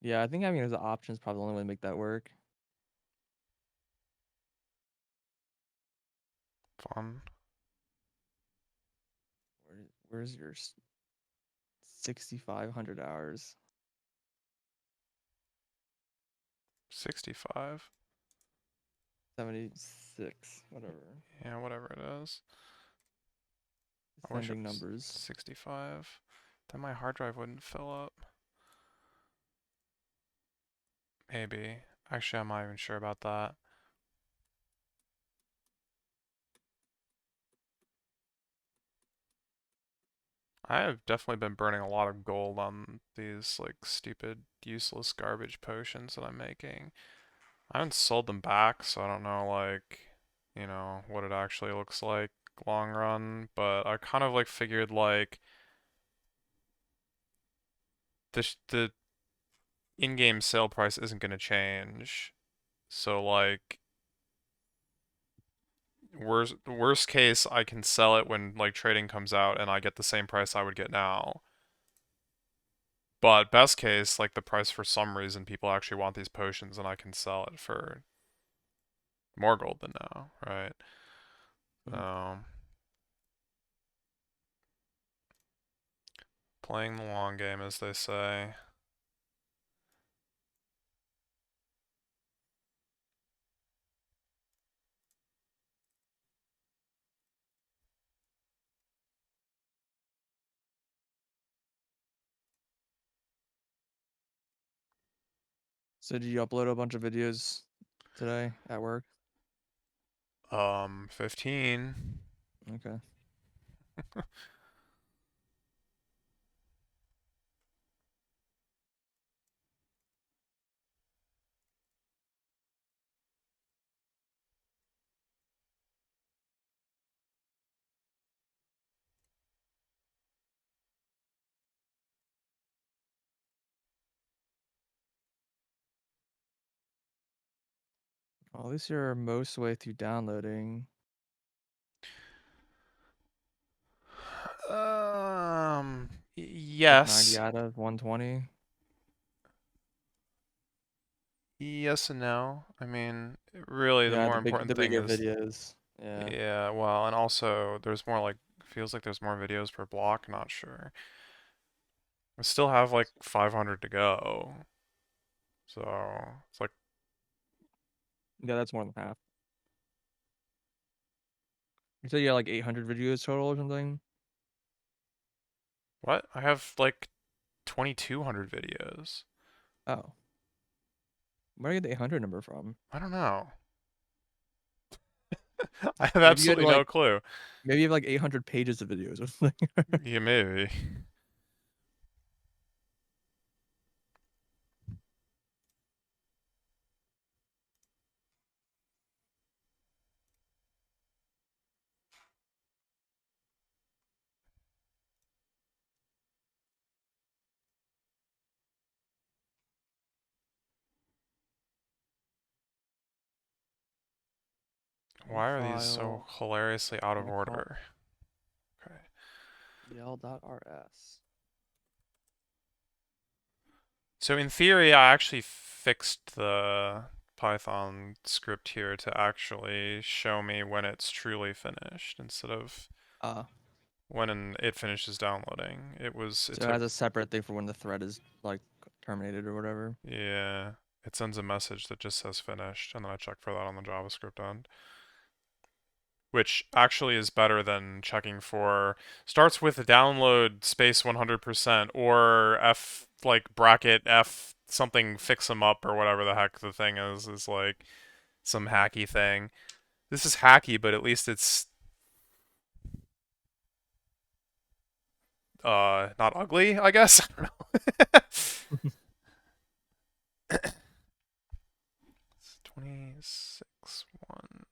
Yeah, I think having it as an option is probably the only way to make that work. Fun. Where's your 6,500 hours? 65. 76, whatever. Yeah, whatever it is. I wish it Ascending was numbers. 65. Then my hard drive wouldn't fill up. Maybe. Actually, I'm not even sure about that. I have definitely been burning a lot of gold on these like stupid, useless garbage potions that I'm making. I haven't sold them back, so I don't know like, what it actually looks like long run, but I kind of like figured like the in-game sale price isn't going to change. So like worst case I can sell it when like trading comes out and I get the same price I would get now. But best case, like the price for some reason people actually want these potions and I can sell it for more gold than now, right? Mm. Um, Playing the long game, as they say. So did you upload a bunch of videos today at work? 15. Okay. Well, at least you're most way through downloading. Like 90 Yes. out of 120. Yes and no. I mean, really the Yeah, more the important thing bigger is, videos. Yeah. yeah, well, and also there's more like, feels like there's more videos per block, not sure. I still have like 500 to go. So, it's like, Yeah, that's more than half. You said you had like 800 videos total or something? what? I have like 2200 videos. Oh. Where did you get the 800 number from? I don't know. I have Maybe you had absolutely no like clue. maybe you have like 800 pages of videos or something. Yeah, maybe. New Why are these so file, hilariously out of gonna call order? Okay. el.rs. So in theory, I actually fixed the Python script here to actually show me when it's truly finished instead of Uh, when it finishes downloading. It so it took, has a separate thing for when the thread is like terminated or whatever. yeah, it sends a message that just says finished, and then I check for that on the JavaScript end. Which actually is better than checking for starts with download space 100% or F like bracket F something fix 'em up or whatever the heck the thing is like some hacky thing. This is hacky, but at least it's not ugly, I guess. I don't know. 26 1.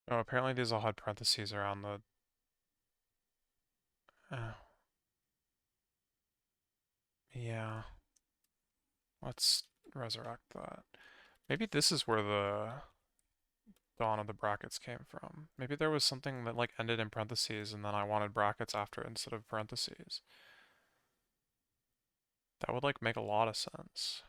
Oh, apparently these all had parentheses around the... Uh, yeah. Let's resurrect that. Maybe this is where the dawn of the brackets came from. Maybe there was something that like ended in parentheses and then I wanted brackets after it instead of parentheses. That would like make a lot of sense.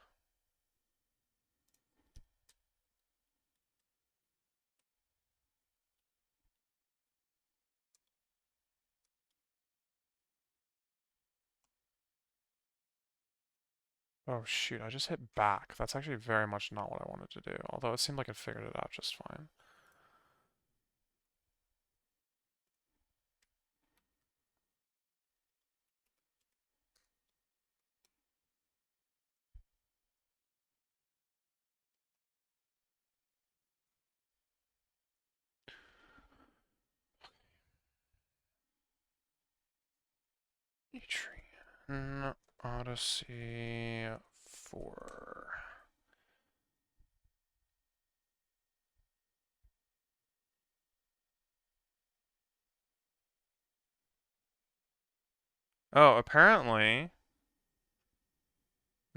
Oh shoot, I just hit back. That's actually very much not what I wanted to do, although it seemed like it figured it out just fine. Etrian Odyssey 4. Oh, apparently,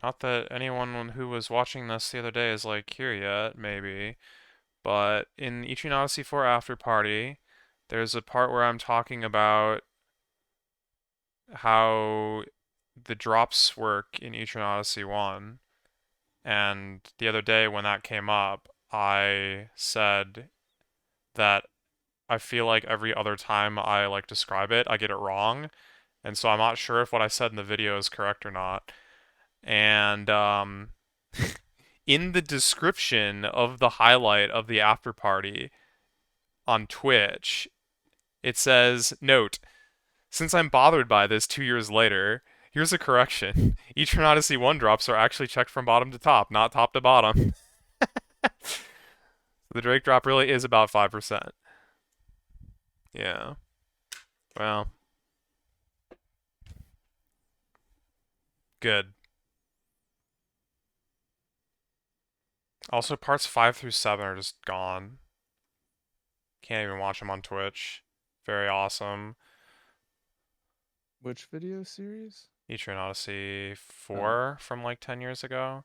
not that anyone who was watching this the other day is like here yet, maybe, but in Etrian Odyssey 4 After Party, there's a part where I'm talking about how the drops work in Etrian Odyssey 1, and the other day when that came up, I said that I feel like every other time I like describe it, I get it wrong. And so I'm not sure if what I said in the video is correct or not. And in the description of the highlight of the after party on Twitch, it says, "Note, since I'm bothered by this 2 years later, here's a correction. Etrian Odyssey 1 drops are actually checked from bottom to top, not top to bottom." The Drake drop really is about 5%. Yeah. Well, good. Also, parts 5 through 7 are just gone. Can't even watch them on Twitch. Very awesome. Which video series? Etrian Odyssey Oh, 4 from like 10 years ago,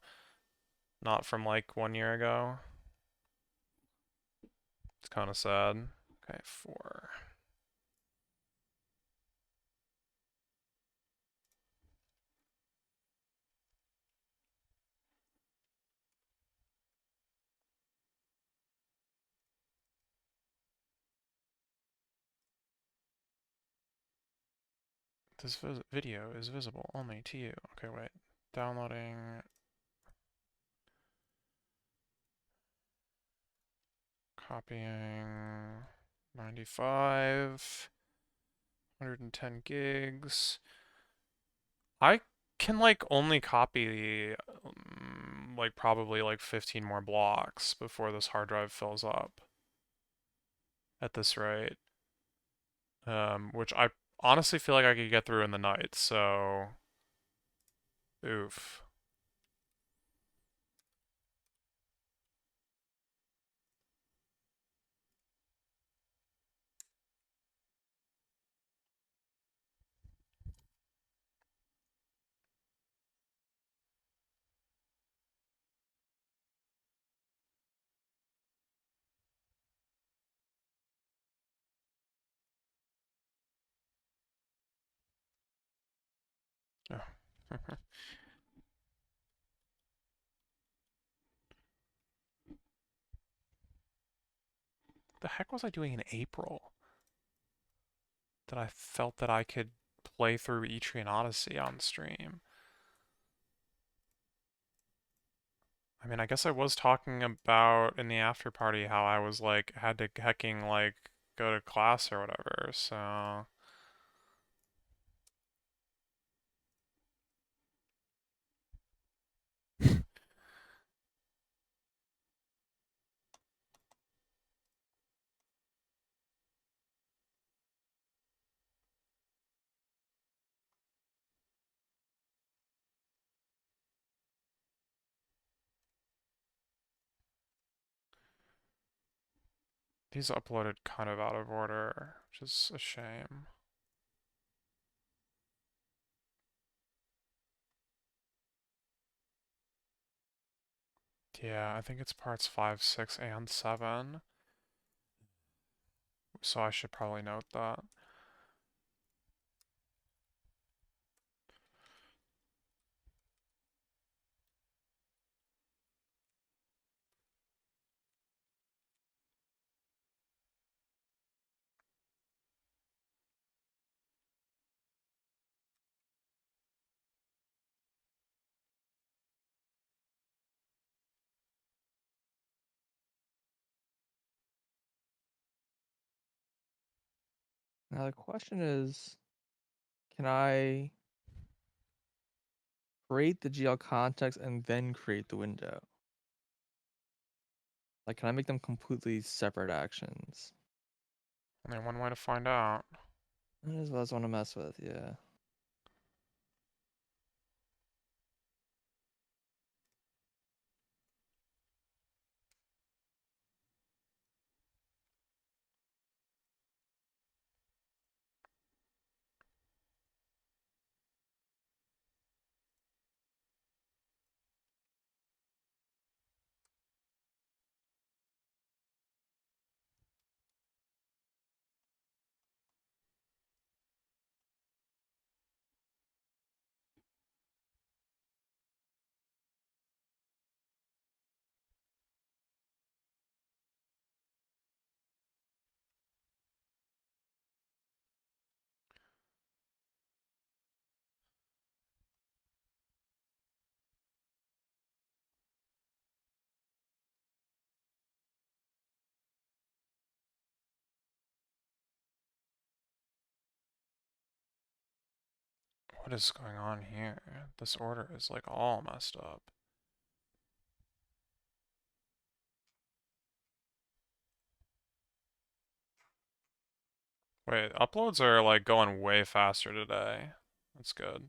not from like 1 year ago. It's kind of sad. Okay, 4. This video is visible only to you. Okay, wait. Downloading. Copying. 95. 110 gigs. I can like only copy like probably like 15 more blocks before this hard drive fills up at this rate. Which I honestly feel like I could get through in the night, so oof. Oh. The heck was I doing in April that I felt that I could play through Etrian Odyssey on stream? I mean, I guess I was talking about in the after party how I was like had to hecking like go to class or whatever, so These uploaded kind of out of order, which is a shame. Yeah, I think it's parts 5, 6, and 7. So I should probably note that. Now the question is, can I create the GL context and then create the window? Like, can I make them completely separate actions? Only one way to find out. That is what I want to mess with, yeah. What is going on here? This order is like all messed up. Wait, uploads are like going way faster today. That's good.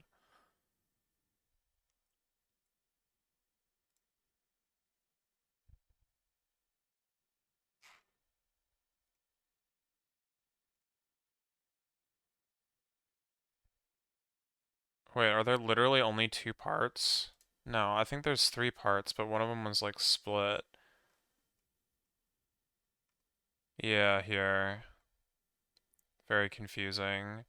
Wait, are there literally only 2 parts? No, I think there's 3 parts, but one of them was like split. Yeah, here. Very confusing.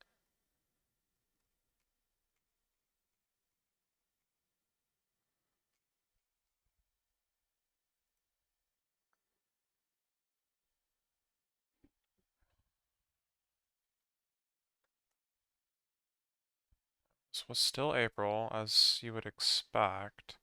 This was still April, as you would expect.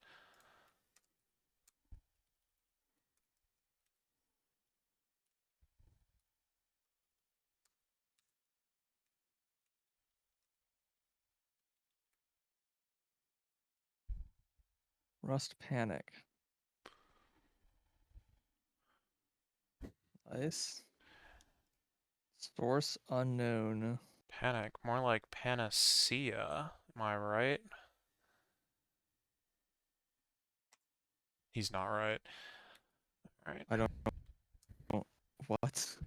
Rust Panic. Nice. Source unknown. Panic, more like panacea. Am I right? He's not right. Alright. I don't know what.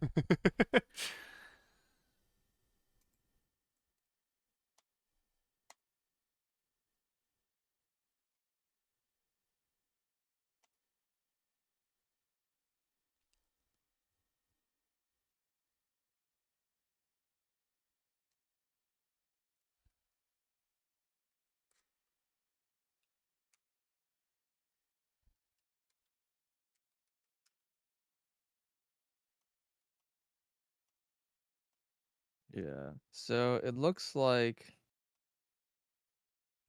Yeah. So it looks like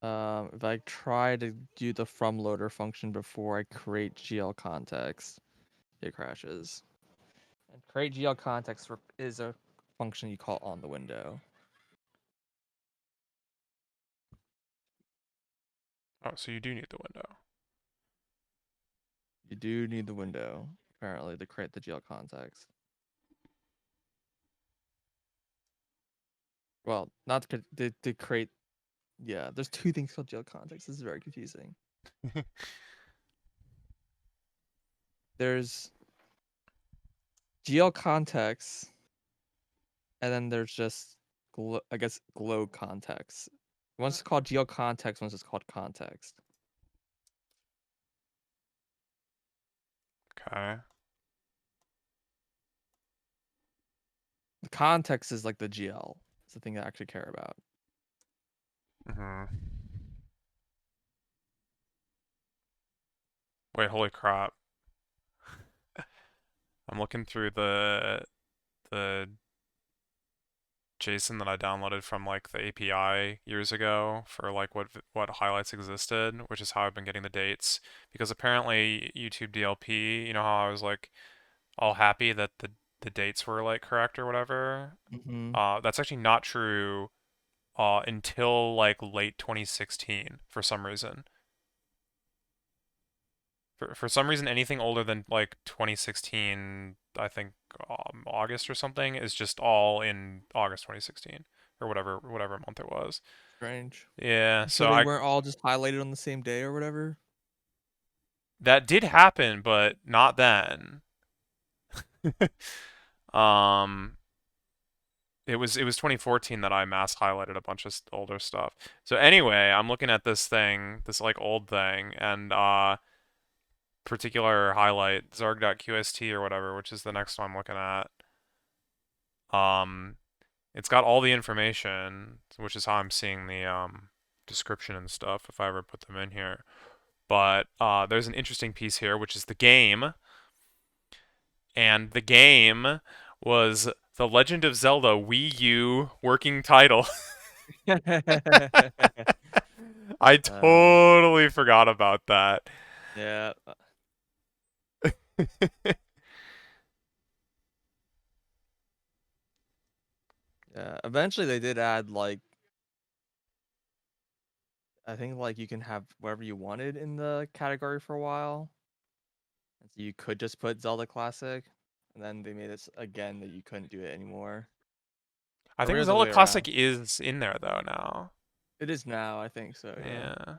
if I try to do the from loader function before I create GL context, it crashes. And create GL context is a function you call on the window. Oh, so you do need the window. You do need the window, apparently, to create the GL context. Well, not to create. Yeah, there's two things called GL context. This is very confusing. There's GL context, and then there's just I guess glow context. One's called GL context, one's just called context. Okay. The context is like the GL. It's the thing I actually care about. Mm-hmm. Wait, holy crap. I'm looking through the JSON that I downloaded from like the API years ago for like what highlights existed, which is how I've been getting the dates. Because apparently YouTube DLP, you know how I was like all happy that the dates were like correct or whatever. Mm-hmm. That's actually not true until like late 2016 for some reason. For some reason, anything older than like 2016, I think August or something, is just all in August 2016 or whatever month it was. Strange. Yeah, You sure so they I weren't all just highlighted on the same day or whatever? that did happen, but not then. um, it was 2014 that I mass highlighted a bunch of older stuff. So anyway, I'm looking at this thing, this like old thing, and particular highlight zarg.qst or whatever, which is the next one I'm looking at. Um, it's got all the information, which is how I'm seeing the description and stuff if I ever put them in here. But there's an interesting piece here, which is the game, and the game was The Legend of Zelda Wii U working title. I uh, totally forgot about that. yeah. Yeah. Eventually they did add like I think like you can have whatever you wanted in the category for a while. And so you could just put Zelda Classic, and then they made it again that you couldn't do it anymore. I Or maybe think it was the Zelda way around. Classic is in there though now. It is now, I think so, yeah. Yeah.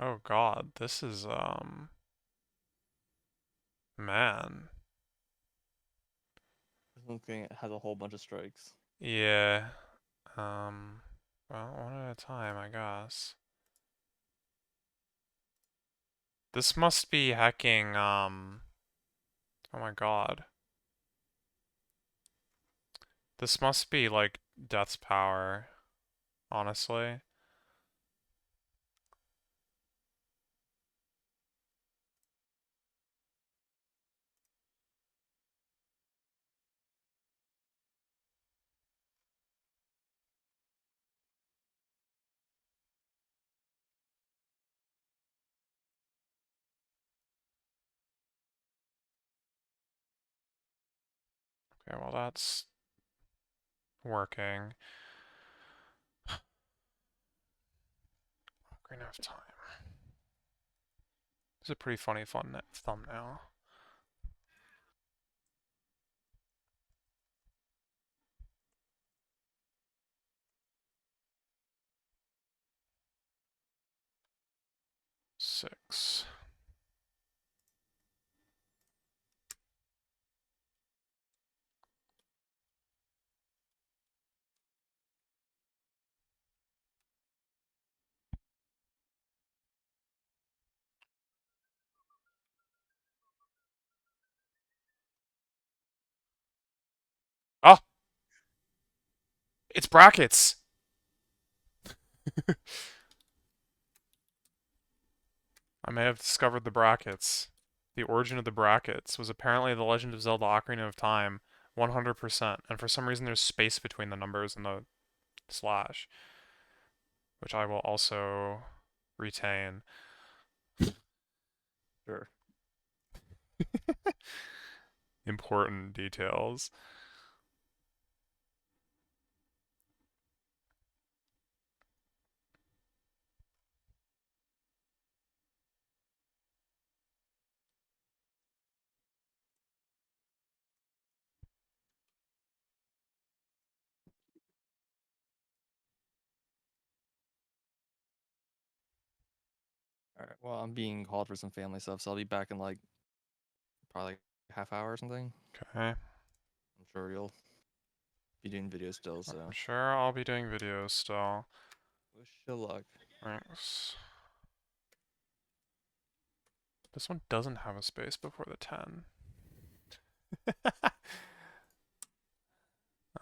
Oh God, this is man. This one thing has a whole bunch of strikes. Yeah. Um well, one at a time, I guess. This must be hacking oh my God. This must be like Death's power, honestly. Okay, well that's working. Ocarina of Time. It's a pretty funny fun thumbnail. Six. Oh, it's brackets. I may have discovered the brackets. The origin of the brackets was apparently The Legend of Zelda Ocarina of Time 100%, and for some reason there's space between the numbers and the slash, which I will also retain. Sure. Important details. Alright, well Well, I'm being called for some family stuff, so I'll be back in like probably half hour or something. Okay. I'm sure you'll be doing videos still, so I'm sure I'll be doing videos still. wish you luck. Thanks. This one doesn't have a space before the 10.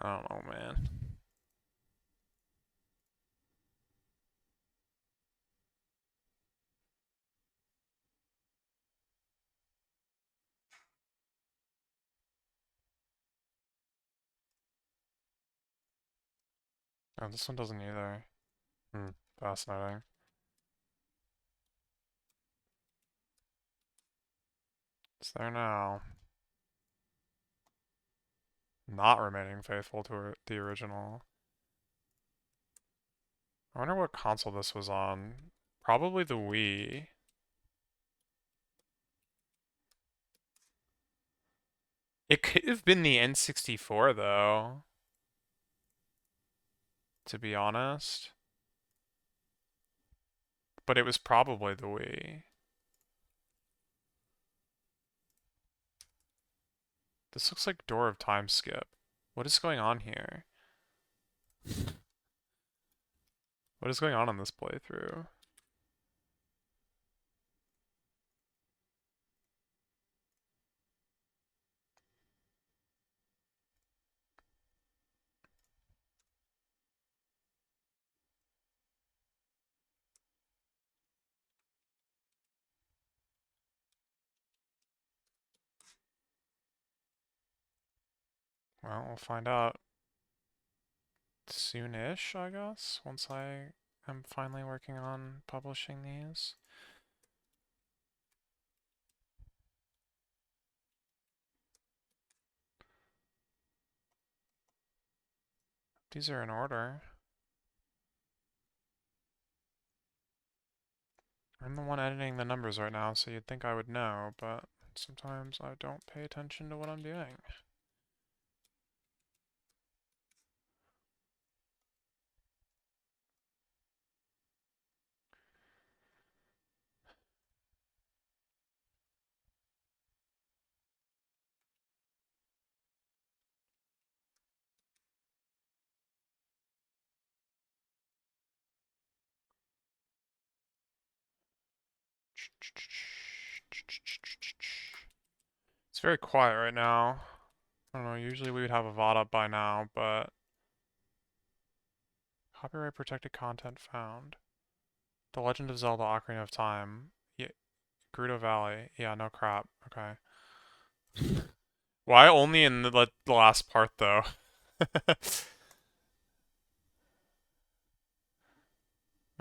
I don't know, man. Oh, this one doesn't either. Fascinating. It's there now. Not remaining faithful to the original. I wonder what console this was on. Probably the Wii. It could have been the N64 though, to be honest. But it was probably the Wii. This looks like Door of Time Skip. What is going on here? What is going on in this playthrough? Well, we'll find out soon-ish, I guess, once I am finally working on publishing these. These are in order. I'm the one editing the numbers right now, so you'd think I would know, but sometimes I don't pay attention to what I'm doing. It's very quiet right now. I don't know, usually we would have a VOD up by now, but copyright protected content found. The Legend of Zelda Ocarina of Time. Yeah, Gerudo Valley. Yeah, no crap. Okay. Why only in the last part though?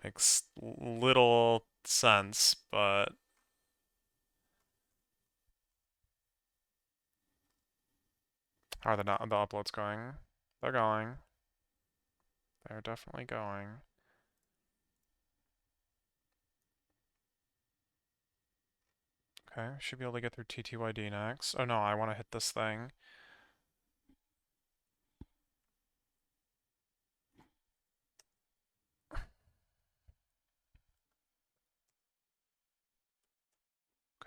Makes little sense, but how are the uploads going? They're going. They're definitely going. Okay, should be able to get through TTYD next. Oh no, I want to hit this thing.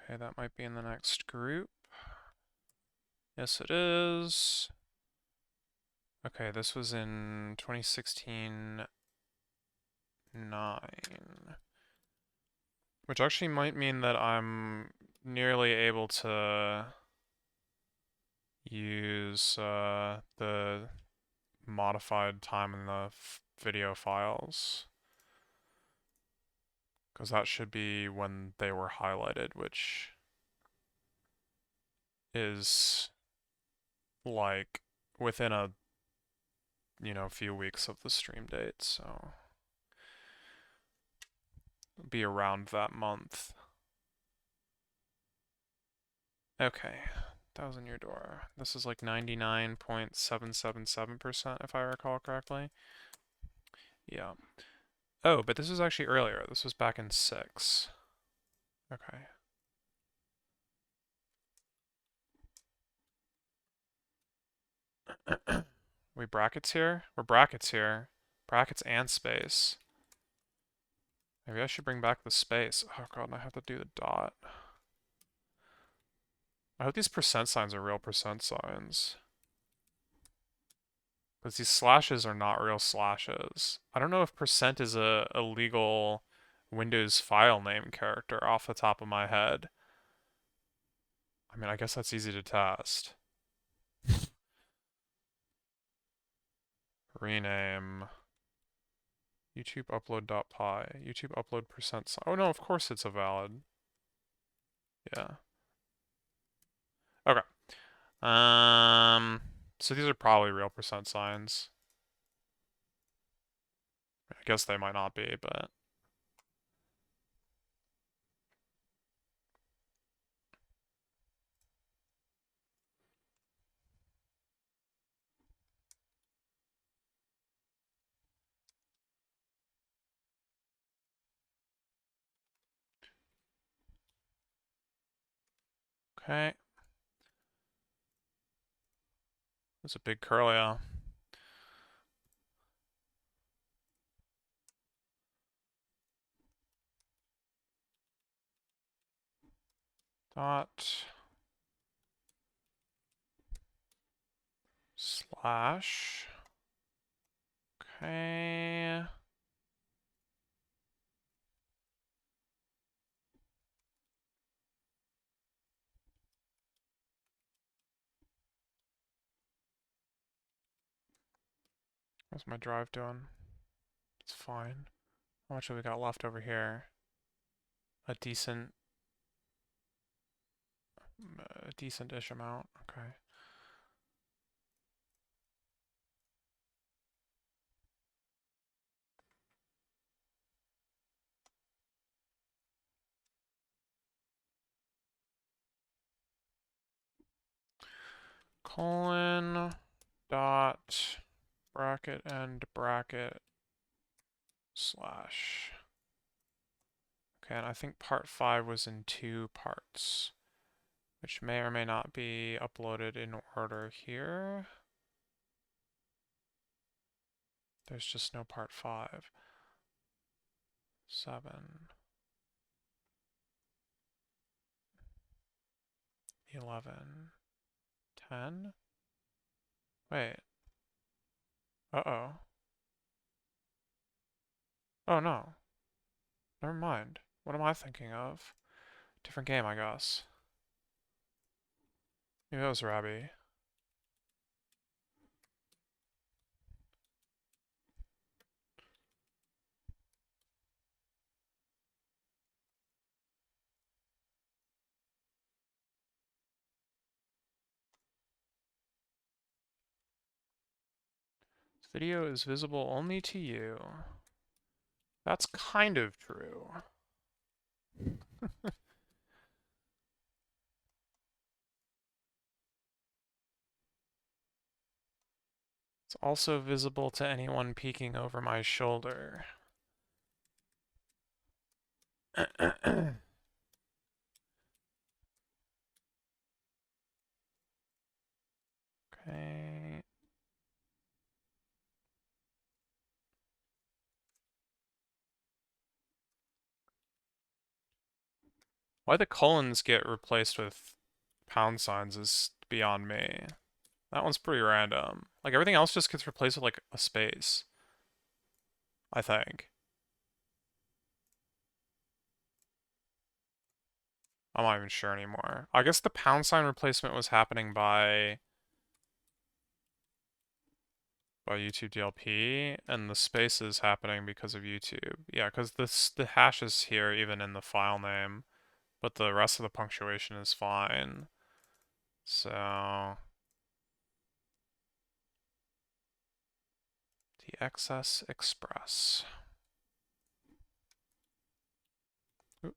Okay, that might be in the next group. Yes, it is. Okay, this was in 2016 9. Which actually might mean that I'm nearly able to use the modified time in the video files. Because that should be when they were highlighted, which is like within a few weeks of the stream date, so it'll be around that month. Okay, that was in your door. This is like 99.777% if I recall correctly. Yeah. Oh, but this was actually earlier. This was back in 6. Okay. We brackets here? We're brackets here. Brackets and space. Maybe I should bring back the space. Oh god, and I have to do the dot. I hope these percent signs are real percent signs. Because these slashes are not real slashes. I don't know if percent is a legal Windows file name character off the top of my head. I mean, I guess that's easy to test. Rename. YouTube upload.py. YouTube upload percent. Oh no, of course it's a valid. Yeah. Okay. So these are probably real percent signs. I guess they might not be, but okay. There's a big curl, dot slash. Okay. What's my drive doing? It's fine. How much have we got left over here? A decent-ish amount. Okay. Colon dot bracket and bracket slash. Okay, and I think part 5 was in 2 parts, which may or may not be uploaded in order here. There's just no part 5. 7. 11. 10. Wait. Uh-oh. Oh no. Never mind. What am I thinking of? Different game, I guess. Maybe that was Rabby. This video is visible only to you. That's kind of true. It's also visible to anyone peeking over my shoulder. Okay. Why the colons get replaced with pound signs is beyond me. That one's pretty random. Like everything else just gets replaced with like a space, I think. I'm not even sure anymore. I guess the pound sign replacement was happening by YouTube DLP, and the space is happening because of YouTube. Yeah, because the hash is here even in the file name, but the rest of the punctuation is fine. So the XS Express. Oop.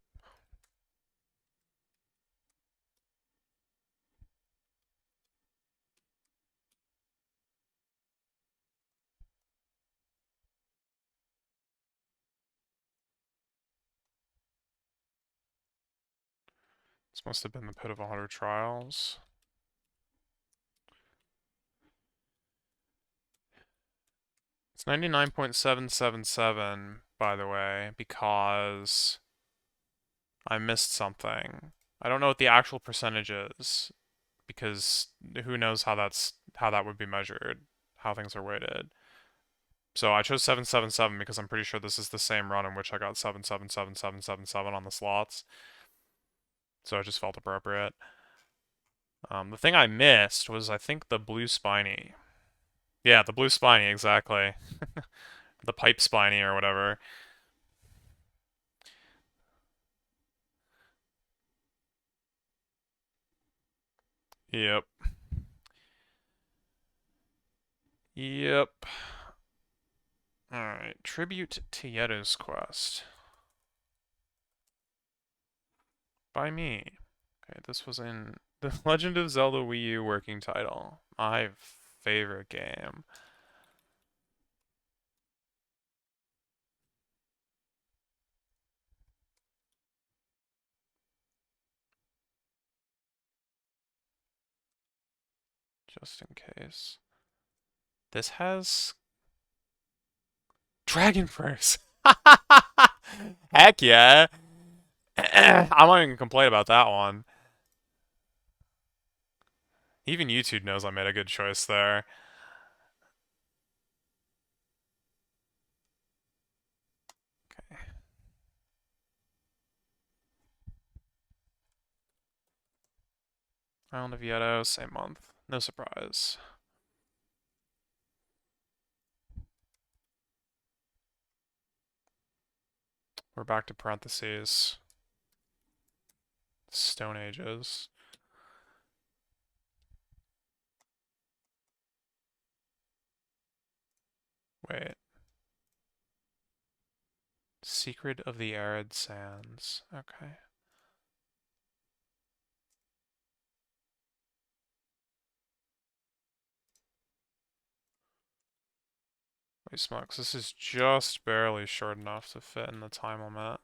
This must have been the pit of 100 trials. It's 99.777, by the way, because I missed something. I don't know what the actual percentage is, because who knows how that would be measured, how things are weighted. So I chose 777 because I'm pretty sure this is the same run in which I got 777777 on the slots. So it just felt appropriate. The thing I missed was, I think, the blue spiny. Yeah, the blue spiny, exactly. The pipe spiny or whatever. Yep. Yep. Alright, Tribute to Yedo's Quest. By me. Okay, this was in The Legend of Zelda Wii U working title. My favorite game. Just in case. This has Dragon First. Heck yeah. I'm not even complain about that one. Even YouTube knows I made a good choice there. Okay. Island of Yedo, same month. No surprise. We're back to parentheses. Stone Ages. Wait. Secret of the Arid Sands. Okay. Wait, smokes. This is just barely short enough to fit in the time limit.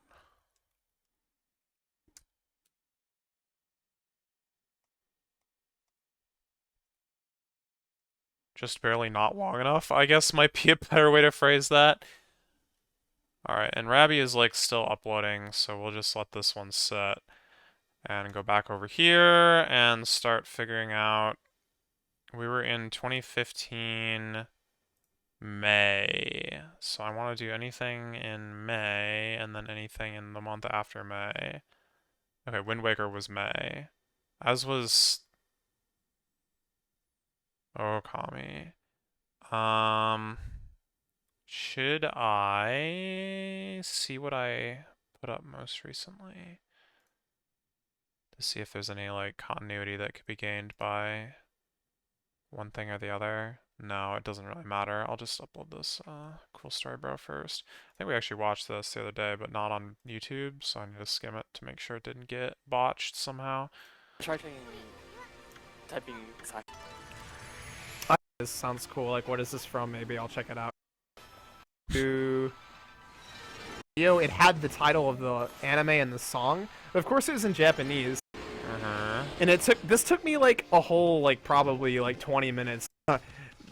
Just barely not long enough, I guess might be a better way to phrase that. Alright, and Rabby is like still uploading, so we'll just let this one sit. And go back over here and start figuring out. We were in 2015 May. So I want to do anything in May and then anything in the month after May. Okay, Wind Waker was May. As was Okami. Should I see what I put up most recently to see if there's any like continuity that could be gained by one thing or the other? No, it doesn't really matter. I'll just upload this cool story bro first. I think we actually watched this the other day, but not on YouTube, so I need to skim it to make sure it didn't get botched somehow. Try typing exactly. This sounds cool. Like, what is this from? Maybe I'll check it out. It had the title of the anime and the song, but of course it was in Japanese. And this took me like a whole like probably like 20 minutes.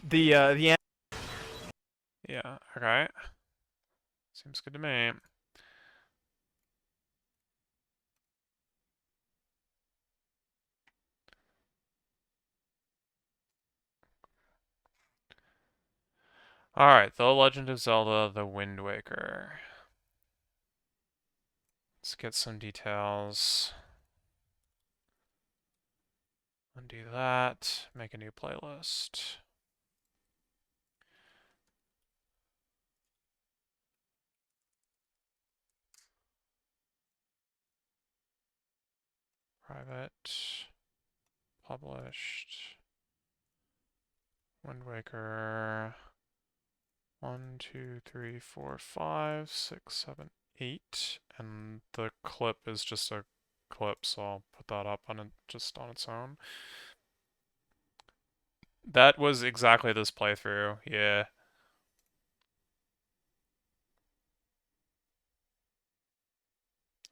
The Yeah, okay. Seems good to me. Alright, The Legend of Zelda, The Wind Waker. Let's get some details. Undo that, make a new playlist. Private, published, Wind Waker, 1, 2, 3, 4, 5, 6, 7, 8, and the clip is just a clip, so I'll put that up on it just on its own. That was exactly this playthrough, yeah.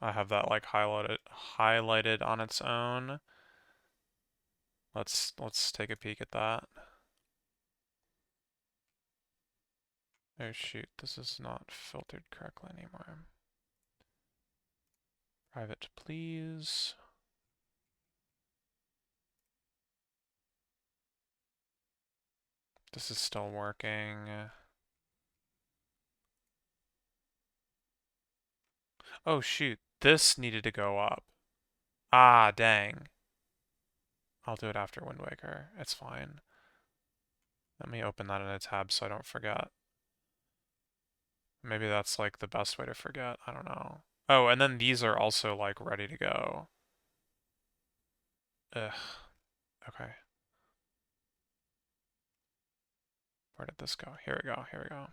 I have that like highlighted on its own. Let's take a peek at that. Oh shoot, this is not filtered correctly anymore. Private, please. This is still working. Oh shoot, this needed to go up. Ah, dang. I'll do it after Wind Waker. It's fine. Let me open that in a tab so I don't forget. Maybe that's like the best way to forget. I don't know. Oh, and then these are also like ready to go. Ugh. Okay. Where did this go? Here we go. Here we go.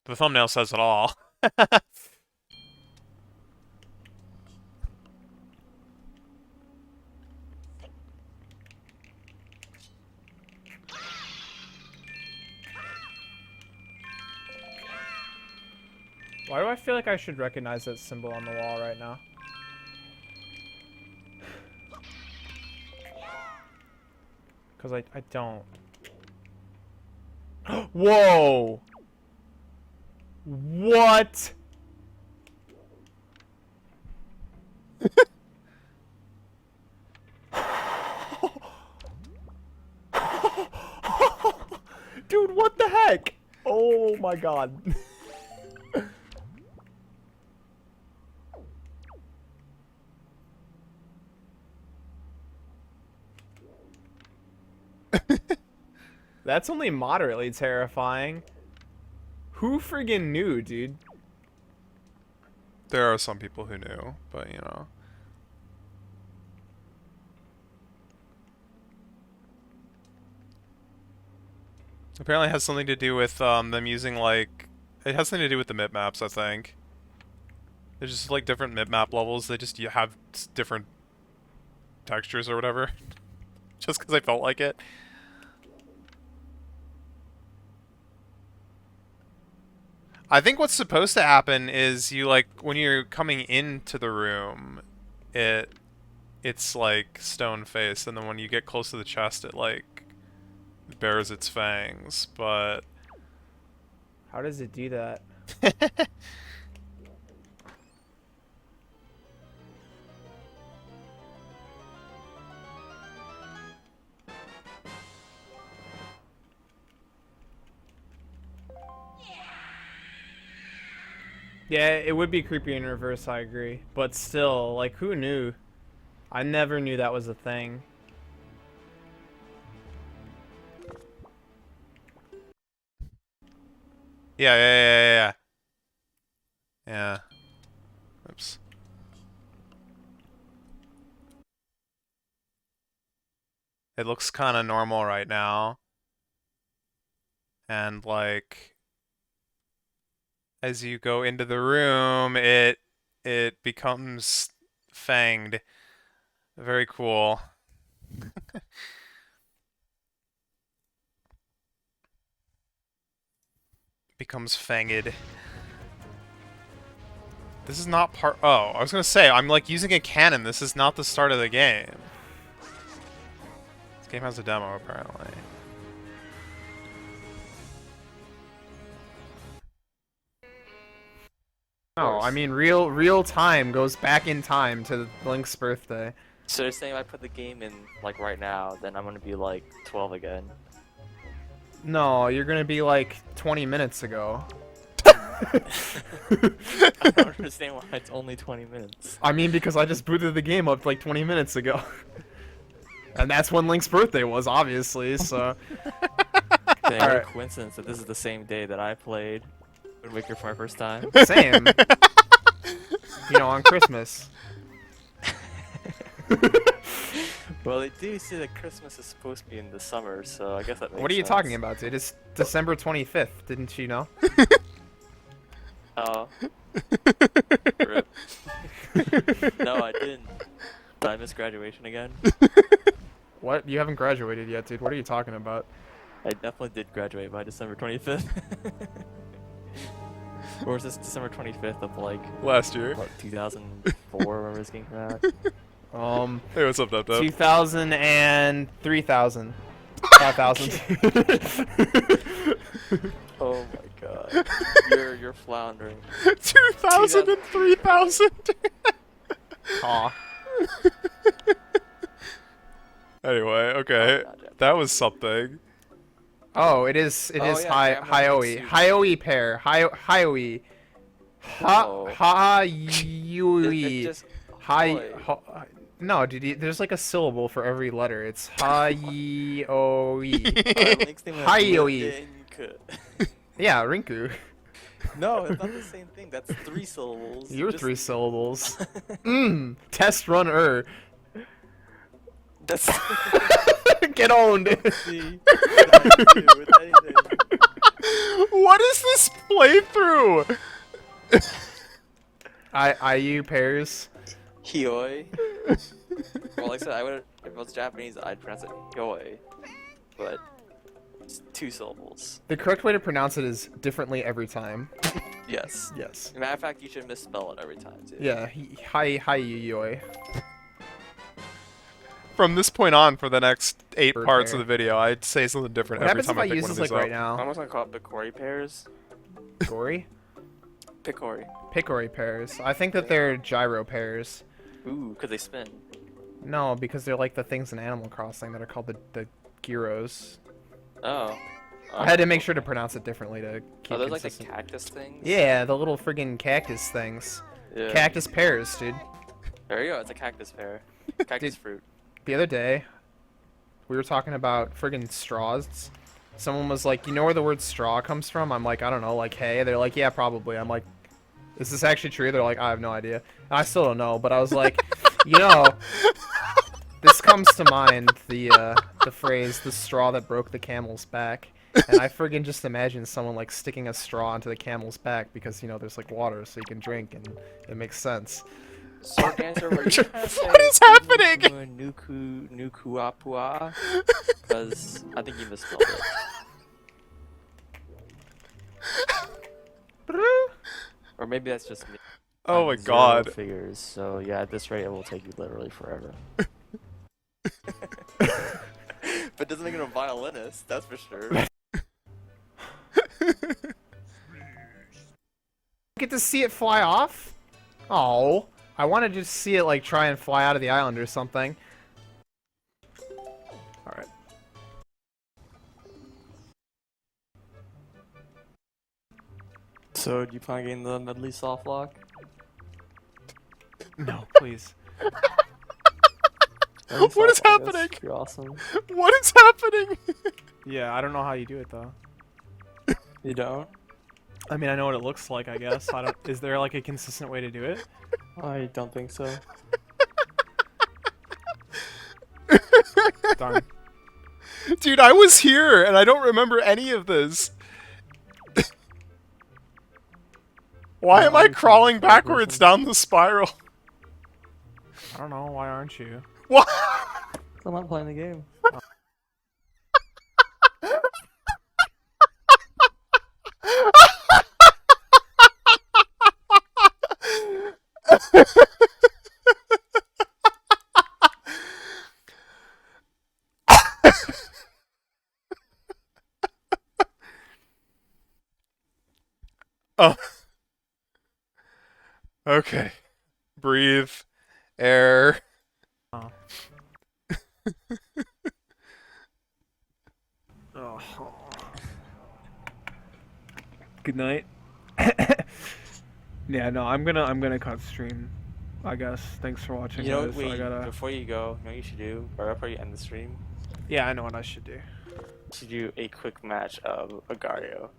The thumbnail says it all. Why do I feel like I should recognize that symbol on the wall right now? Because I don't. Whoa! What? Dude, what the heck? Oh my god. That's only moderately terrifying. Who friggin' knew, dude? There are some people who knew, but you know. Apparently it has something to do with them using like it has something to do with the mip maps, I think. There's just like different mip map levels, they just have different textures or whatever. Just because I felt like it. I think what's supposed to happen is you like when you're coming into the room, it's like stone faced, and then when you get close to the chest, it like bares its fangs. But how does it do that? Yeah, it would be creepy in reverse, I agree. But still, like, who knew? I never knew that was a thing. Yeah. Yeah. Oops. It looks kind of normal right now. And like as you go into the room, it becomes fanged. Very cool. Becomes fanged. This is not part. Oh, I was gonna say I'm like using a cannon. This is not the start of the game. This game has a demo apparently. No, I mean real time goes back in time to Link's birthday. So you're saying if I put the game in like right now, then I'm gonna be like 12 again. No, you're gonna be like 20 minutes ago. I don't understand why it's only 20 minutes. I mean, because I just booted the game up like 20 minutes ago. And that's when Link's birthday was, obviously, so... Dang, what a Alright. coincidence that this is the same day that I played Wind Waker for my first time. Same. You know, on Christmas. Well, they do say that Christmas is supposed to be in the summer, so I guess that makes What are you sense. talking about, dude? It's December 25th, didn't you know? Oh. Rip. No, I didn't. Did I miss graduation again? What? You haven't graduated yet, dude. What are you talking about? I definitely did graduate by December 25th. Or was this December 25th of like Last year. what, 2004, whenever this game came out? Hey, what's up, Dub Dub? 2,000 and 3,000. 5,000. Oh my god. You're floundering. 2,000 and 3,000. Aw. Anyway, okay, that was something. Oh, it is Oh, yeah, Grandma Hioi. makes you- Hioi pair. Hioi. Oh. Ha-yui. just Hi. Hoi. No, dude, there's like a syllable for every letter. It's Hioi. Link's name is Hioi. Rinku. Yeah, Rinku. No, it's not the same thing. That's 3 syllables. You're Just- 3 syllables. Test run That's Get owned. see. That's you with anything. What is this playthrough? IU pairs. Hioi. Well, like I said, if it was Japanese, I'd pronounce it Hioi. But it's 2 syllables. The correct way to pronounce it is differently every time. Yes. Yes. Matter of fact, you should misspell it every time too. Yeah. Hi. From this point on, for the next 8 Bird parts pair. of the video, I'd say something different What every happens time if I pick use one of this these like up. right now? I'm almost gonna call it Picori pairs. Gory? Picori. Picori pairs. I think that they're gyro pairs. Ooh, cause they spin. No, because they're like the things in Animal Crossing that are called the gyros. Oh. I had to make sure to pronounce it differently to keep Oh, those like the consistent. cactus things? Yeah, the little friggin' cactus things. Yeah. Cactus pears, dude. There you go, it's a cactus pear. Cactus fruit. The other day, we were talking about friggin' straws. Someone was like, you know where the word straw comes from? I'm like, I don't know, like hay? They're like, yeah, probably. I'm like, is this actually true? They're like, I have no idea. And I still don't know, but I was like, you know, this comes to mind, the phrase, the straw that broke the camel's back. And I friggin' just imagine someone like sticking a straw into the camel's back because, you know, there's like water so you can drink and it makes sense. Sword dancer, were you trying to say What is happening? Nukuapua? Because I think you misspelled it. Or maybe that's just me. Oh I'm my 0 god. figures, so yeah, at this rate it will take you literally forever. But doesn't make it a violinist, that's for sure. Get to see it fly off? Oh, I want to just see it like try and fly out of the island or something. All right. So, do you plan on getting the medley soft lock? No, please. What is happening? Pretty awesome. What is happening? Yeah, I don't know how you do it though. You don't? I mean, I know what it looks like. I guess I don't. Is there like a consistent way to do it? I don't think so. Darn. Dude, I was here and I don't remember any of this. Why am I crawling backwards down the spiral? I don't know. Why aren't you? What? I'm not playing the game. Oh. Okay. Breathe. Air. Oh. Good night. Yeah, no, I'm gonna cut stream. I guess. Thanks for watching. You know, guys. wait, I gotta. before you go, you know what you should do? Right before you end the stream? Yeah, I know what I should do. You should do a quick match of Agario.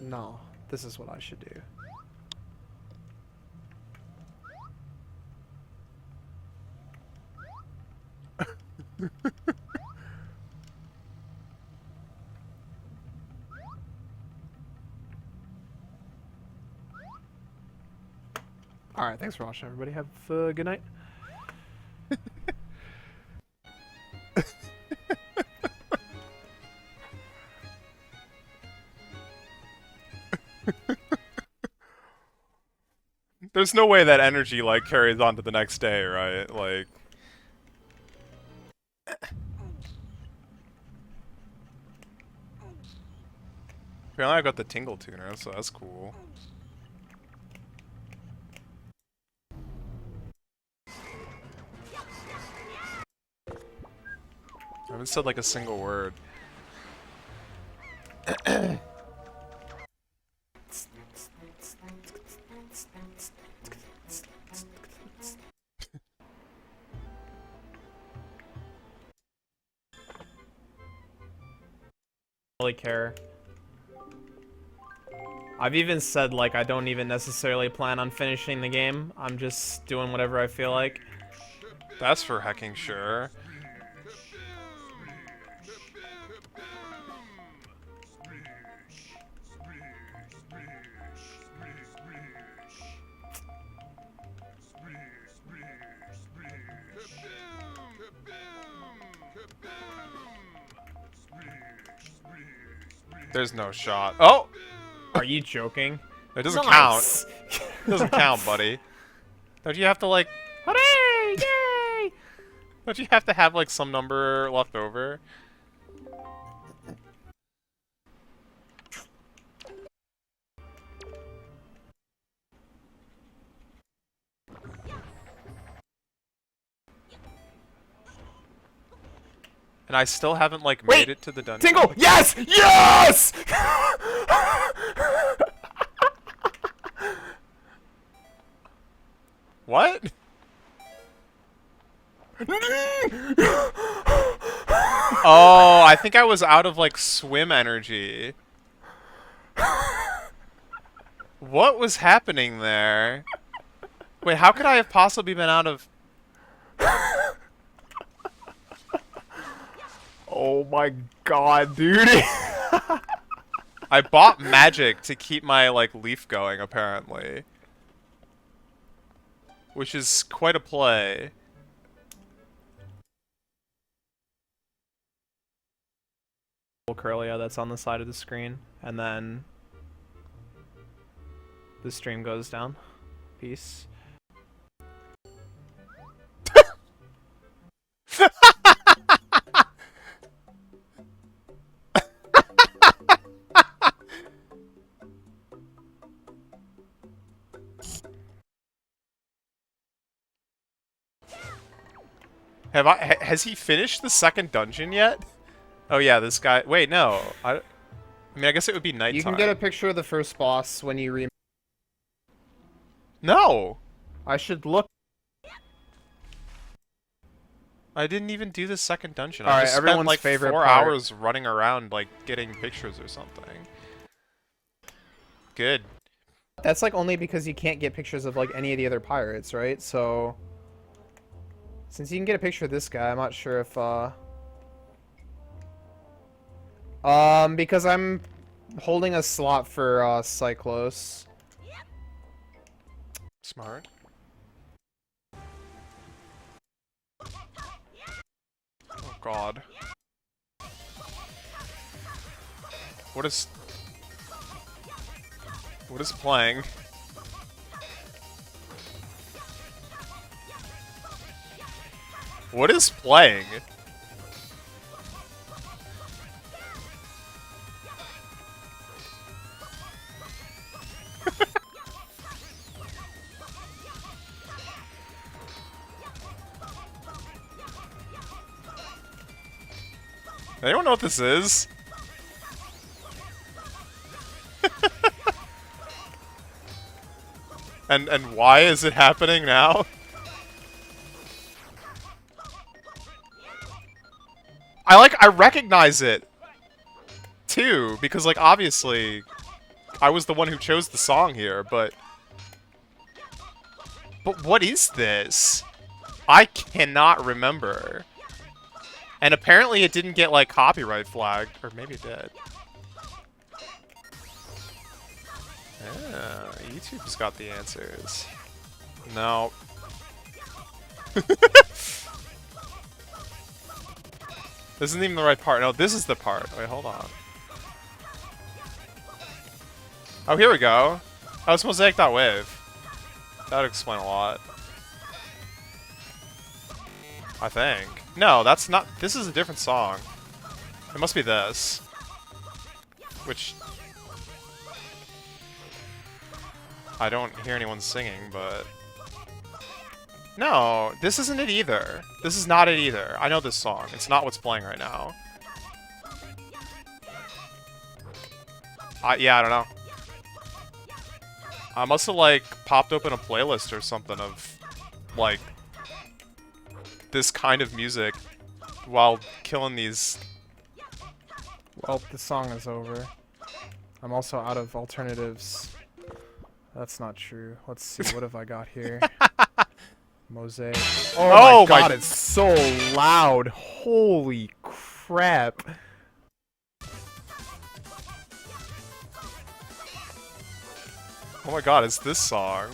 No, this is what I should do. All right, thanks for watching, everybody. Have a good night. There's no way that energy, like, carries on to the next day, right? Like... Apparently I got the Tingle Tuner, so that's cool. I haven't said, like, a single word. Really care. I've even said like I don't even necessarily plan on finishing the game. I'm just doing whatever I feel like. That's for hecking sure. There's no shot. Oh! Are you joking? It doesn't Nice! count. It doesn't count, buddy. Don't you have to, like... Hooray! Yay! Don't you have to have, like, some number left over? And I still haven't, like, Wait! made it to the dungeon. Tingle! Yes! Yes! What? Oh, I think I was out of, like, swim energy. What was happening there? Wait, how could I have possibly been out of... Oh my god, dude. I bought magic to keep my, like, leaf going, apparently. Which is quite a play. Curlia that's on the side of the screen, and then the stream goes down. Peace. Has he finished the second dungeon yet? Oh yeah, this guy. Wait, no. I mean, I guess it would be nighttime. You can get a picture of the first boss when you No! I should look. I didn't even do the second dungeon. I Alright, just spent everyone's like favorite 4 part. hours running around, like, getting pictures or something. Good. That's like only because you can't get pictures of like any of the other pirates, right? So since you can get a picture of this guy, I'm not sure if because I'm holding a slot for Cyclos. Smart. Oh god. What is playing? What is playing? Anyone know what this is? And why is it happening now? I recognize it too, because like obviously I was the one who chose the song here, but what is this? I cannot remember. And apparently it didn't get like copyright flagged, or maybe it did. Yeah, YouTube's got the answers. No. This isn't even the right part. No, this is the part. Wait, hold on. Oh, here we go. Oh, it's Mosaic.wave. That would explain a lot. I think. No, that's not. This is a different song. It must be this. Which I don't hear anyone singing, but no, this isn't it either. This is not it either. I know this song. It's not what's playing right now. Yeah, I don't know. I must have like popped open a playlist or something of like this kind of music while killing these. Well, the song is over. I'm also out of alternatives. That's not true. Let's see, what have I got here? Mosaic. Oh my god, it's so loud. Holy crap. Oh my god, it's this song.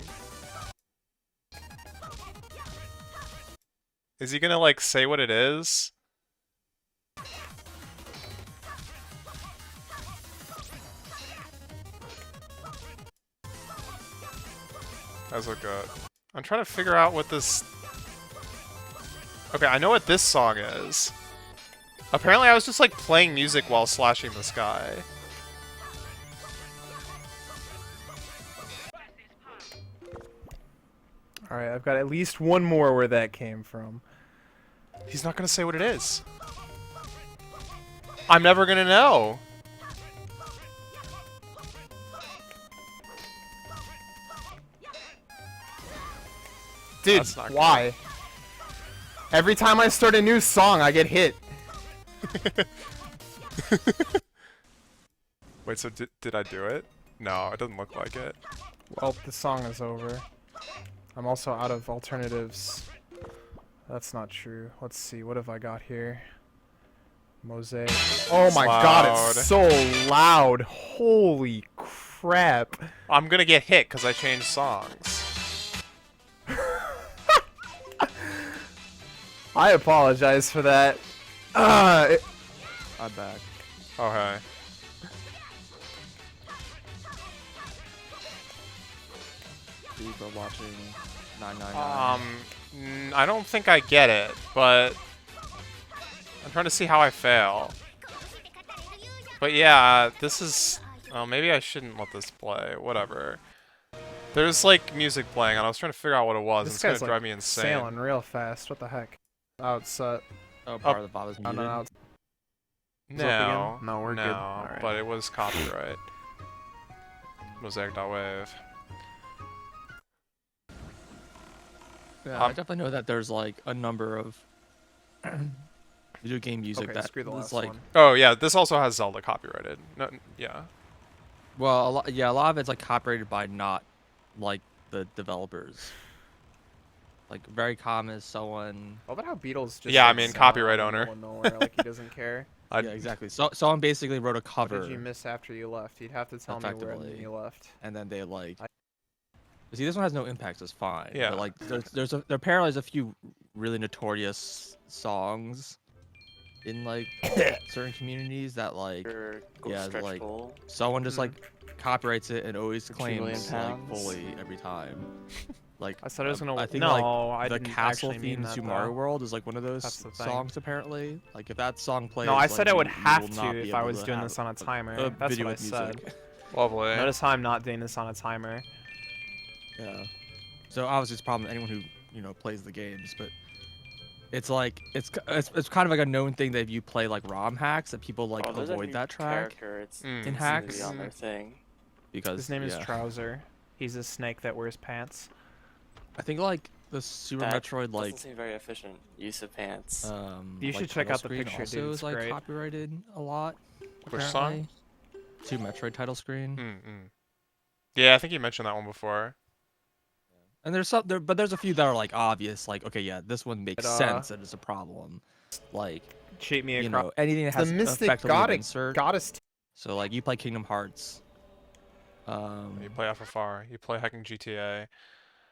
Is he gonna like say what it is? That's so good. I'm trying to figure out what this... Okay, I know what this song is. Apparently I was just like playing music while slashing this guy. Alright, I've got at least one more where that came from. He's not gonna say what it is. I'm never gonna know. Dude, That's not why? Every time I start a new song, I get hit. Wait, so did I do it? No, it doesn't look like it. Well, the song is over. I'm also out of alternatives. That's not true. Let's see, what have I got here? Mosaic. Oh my god, it's so loud. Holy crap. I'm gonna get hit because I changed songs. I apologize for that. I'm back. Okay. People watching 999. I don't think I get it, but I'm trying to see how I fail. But yeah, this is... Oh, maybe I shouldn't let this play. Whatever. There's like music playing, and I was trying to figure out what it was. This It's gonna guy's drive like me insane. sailing real fast. What the heck? Oh, it's Oh, part of the VOD was no, muted. no, it's No, No, we're good. Alright. but it was copyright. Mosaic.wave. Yeah, I definitely know that there's like a number of video game music Okay, that screw the is last like, one. Oh yeah, this also has Zelda copyrighted. No, yeah. well, a lot of it's like copyrighted by not like the developers. Like very common is someone. What about how Beatles just Yeah, I like, mean, sing copyright out in the owner. middle of nowhere, like he doesn't care. Yeah, exactly. So someone basically wrote a What cover, did you miss after you left? You'd have to tell me where Effectively. you left. and then they like. See, this one has no impact, so it's fine. Yeah. But like, there apparently is a few really notorious songs in like certain communities that like yeah, Stretch like goal. someone just like copyrights it and always For 2 million claims like pounds? fully every time. Like I said I was gonna. I think no, like I the didn't castle actually mean theme in that, Super though. Mario World is like one of those That's the thing. songs apparently. Like if that song plays, No, I like, said I would you have will not to be if I able was to doing have this on a timer. a That's video what I with said. music. Lovely. Notice how I'm not doing this on a timer. Yeah. So obviously it's a problem with anyone who plays the games, but it's like it's kind of like a known thing that if you play like ROM hacks that people like Oh, there's a avoid new that track character. It's Mm. seems to be hacks. on their thing. because His name is yeah. Trouser. He's a snake that wears pants. I think like the Super That Metroid like doesn't seem very efficient use of pants. you You should check out the picture, also dude, is it's like great. copyrighted a lot. Which song? apparently. Super Metroid title screen. Mm-mm. Yeah, I think you mentioned that one before. And there's some but there's a few that are like obvious, like okay, yeah, this one makes But, sense and it's a problem. Like Cheat me you across. know anything that The has Mystic effectively an Goddess. insert. Goddess. So like you play Kingdom Hearts. You play FFR. You play hacking GTA.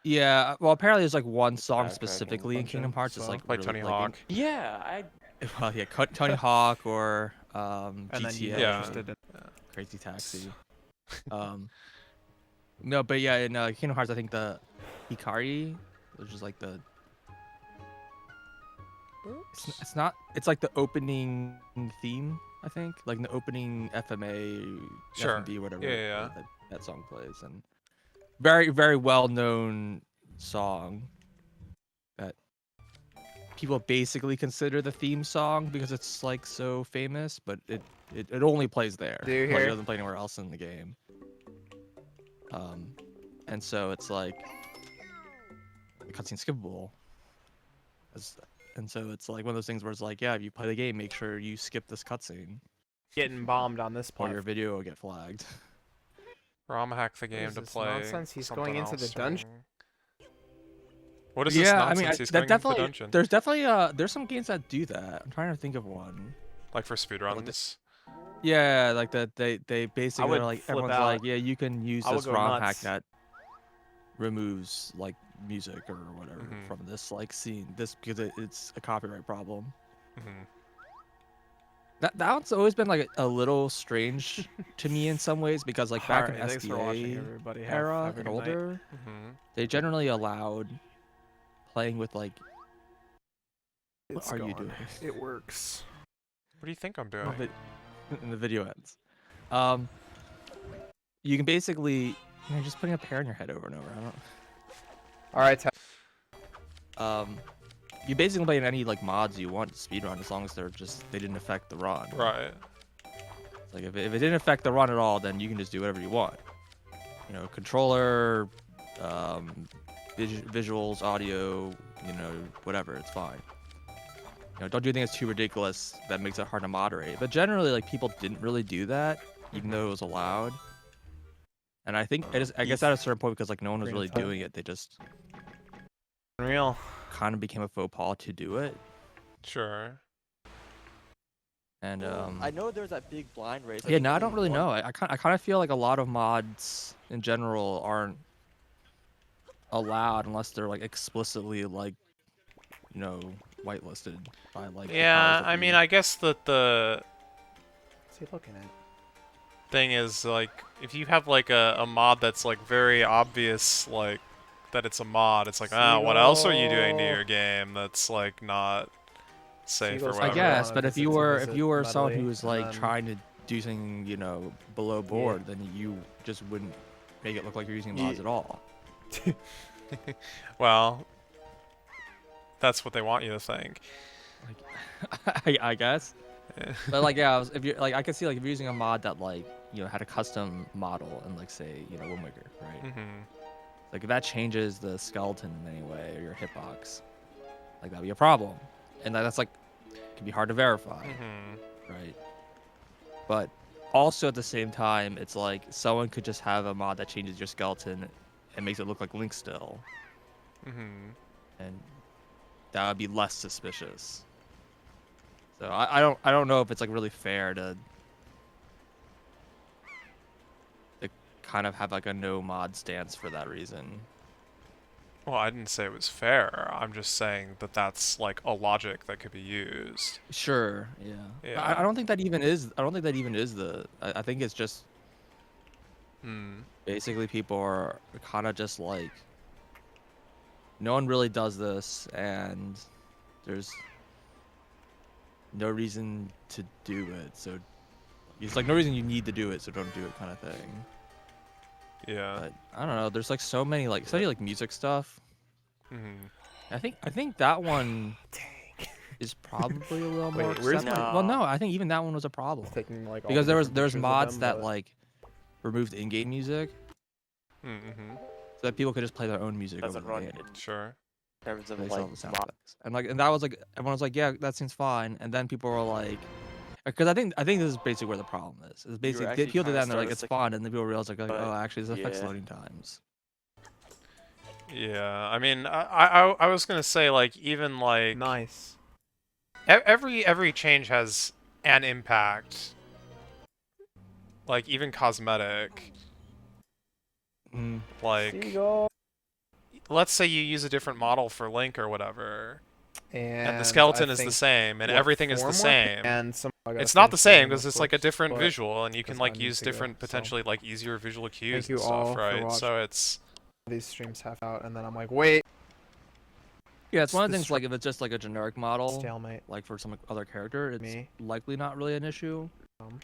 Yeah, well apparently there's like one song Backtracking a specifically in bunch Kingdom of Hearts. It's like Play really, Tony like, Hawk. Yeah, I well yeah, Tony Hawk or And then you GTA. Yeah. interested in. Crazy Taxi. No, but yeah, in Kingdom Hearts, I think the Hikari, which is like the. It's not. It's like the opening theme, I think, like the opening FMA, Sure. FMV, whatever. Yeah, yeah. That song plays, and very well known song that people basically consider the theme song because it's like so famous, but it only plays there. Do you Like, hear? it doesn't play anywhere else in the game. And so it's like the cutscene skippable. And so it's like one of those things where it's like, yeah, if you play the game, make sure you skip this cutscene, Getting bombed on this or your platform. video will get flagged. ROM hack the game is to this play. nonsense? He's something going into the else dungeon. What is this Yeah, nonsense? I mean, He's that going into the definitely. dungeon. There's definitely there's some games that do that. I'm trying to think of one. Like for speedruns. Yeah, like that they basically would are like flip everyone's out. like, yeah, you can use I would this go ROM hack nuts. that removes like music or whatever Mhm. from this like scene, this because it's a copyright problem. Mhm. That one's always been like a little strange to me in some ways because like back in Alright, thanks for watching, SDA everybody. era Have a and good night. older, Mhm. they generally allowed playing with like. What It's are you gone. doing? It works. What do you think I'm No, doing? but and the video ends. You can basically you're just putting a pear in your head over and over. I don't. All right, You basically play in any like mods you want to speedrun as long as they didn't affect the run. Right. Like if it didn't affect the run at all, then you can just do whatever you want. You know, controller, visuals, audio, you know, whatever, it's fine. You know, don't do anything that's too ridiculous that makes it hard to moderate. But generally, like people didn't really do that, even though it was allowed. And I think I guess at a certain point, because like no one was Bring really it up. doing it, they just real. kind of became a faux pas to do it. Sure. And I know there's that big blind race. yeah, no, I don't really know. I kind of feel like a lot of mods in general aren't allowed unless they're like explicitly like, you know, whitelisted by like. the Yeah, powers that I mean, be. I guess that the What's he looking at? thing is like if you have like a mod that's like very obvious, like that it's a mod, it's like, what else are you doing to Seagull. your game that's like not safe or Seagulls whatever? I guess, wanna but if visit you to were visit someone Medley, who was and like then- trying to do something, you know, below board, then you just wouldn't make it look like you're using mods at all. Well, that's what they want you to think. I guess. Yeah. But like, yeah, if you like, I could see like if you're using a mod that like, you know, had a custom model and like say, you know, Wind Waker, right? Mhm. Like if that changes the skeleton in any way or your hitbox, like that'd be a problem, and that's like can be hard to verify, Mhm. right? But also at the same time, it's like someone could just have a mod that changes your skeleton and makes it look like Link still, Mhm. and that would be less suspicious. So I don't know if it's like really fair to kind of have like a no mod stance for that reason. Well, I didn't say it was fair. I'm just saying that that's like a logic that could be used. Sure, yeah. Yeah. I don't think that even is. I don't think that even is the. I think it's just Hmm. basically people are kind of just like. No one really does this, and there's no reason to do it. So it's like no reason you need to do it, so don't do it, kind of thing. Yeah. But I don't know. There's like so many like especially like music stuff. Mhm. I think that one is probably a little more. Wait, where's accepted. my- Well, no, I think even that one was a problem. Taking like all Because the there's different pictures of mods them, that but- like removed in-game music Mhm. so that people could just play their own music Doesn't over the run game. in Sure. terms of They still like have the sound mod. effects. And that was like everyone was like, yeah, that seems fine. And then people were like, because I think this is basically where the problem is. It's basically actually people did trying that to and they're like, start a it's second- fun, and then people realize like, but, oh, actually, this affects yeah. loading times. Yeah. I mean, I was gonna say like even like Nice. every change has an impact. Like even cosmetic. Mm. Like Seagull. let's say you use a different model for Link or whatever, and the I skeleton is the think same, and what everything is the form we're same. in, and some. I gotta It's not the finish same doing because this it's like a first, different but visual, and you can because like I need use to go, different so. potentially like easier visual cues you and all stuff, for right? watching. So it's these streams half out, and then I'm like, wait, Yeah, it's one of the This things like if it's just like a generic model, stalemate. like for some other character, it's Me. likely not really an issue. Um,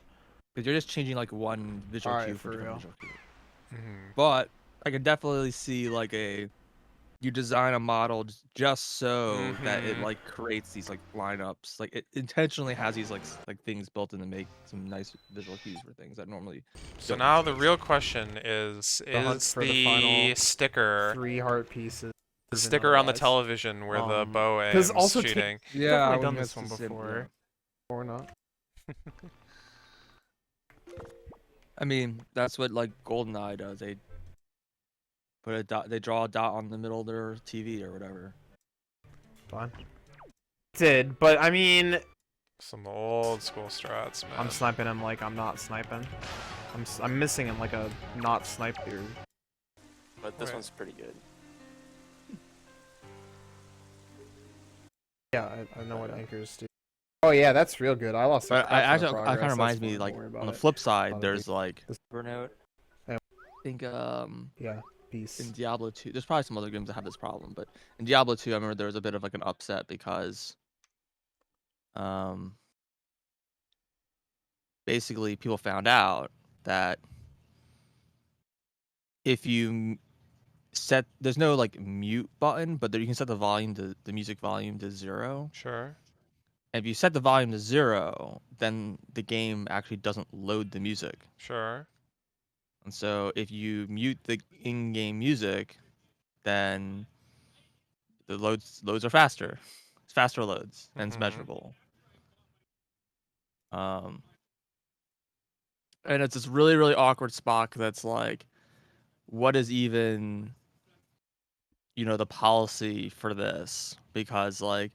Because you're just changing like one visual Alright, cue for for different real. visual cue. Mhm. But I can definitely see like you design a model just so that it Mhm. like creates these like lineups. Like it intentionally has these like like things built in to make some nice visual cues for things that normally So don't now the exist. real question is The hunt for the final sticker 3 heart pieces. the proven sticker on the otherwise. television where the bow 'cause aims also cheating? Yeah, Definitely when done you this have one to sim- before. Or not. I mean, that's what like GoldenEye does. They put a dot. They draw a dot on the middle of their TV or whatever. Fine. Did, but I mean, Some old school strats, man. I'm sniping him like I'm not sniping. I'm missing him like a not sniper. But this Right. one's pretty good. Yeah, I know what anchors do. Oh yeah, that's real good. I lost. But I half of the actually, it progress. kind of That's reminds me fine, like don't worry on about the it. flip side, Not a there's like Burnout. I think Yeah, peace. in Diablo 2, there's probably some other games that have this problem, but in Diablo 2, I remember there was a bit of like an upset because basically people found out that if you set there's no like mute button, but there you can set the music volume to 0. Sure. And if you set the volume to 0, then the game actually doesn't load the music. Sure. And so if you mute the in-game music, then the loads are faster. It's faster loads and it's Mhm. measurable. And it's this really, really awkward spot that's like, what is even, the policy for this? Because like,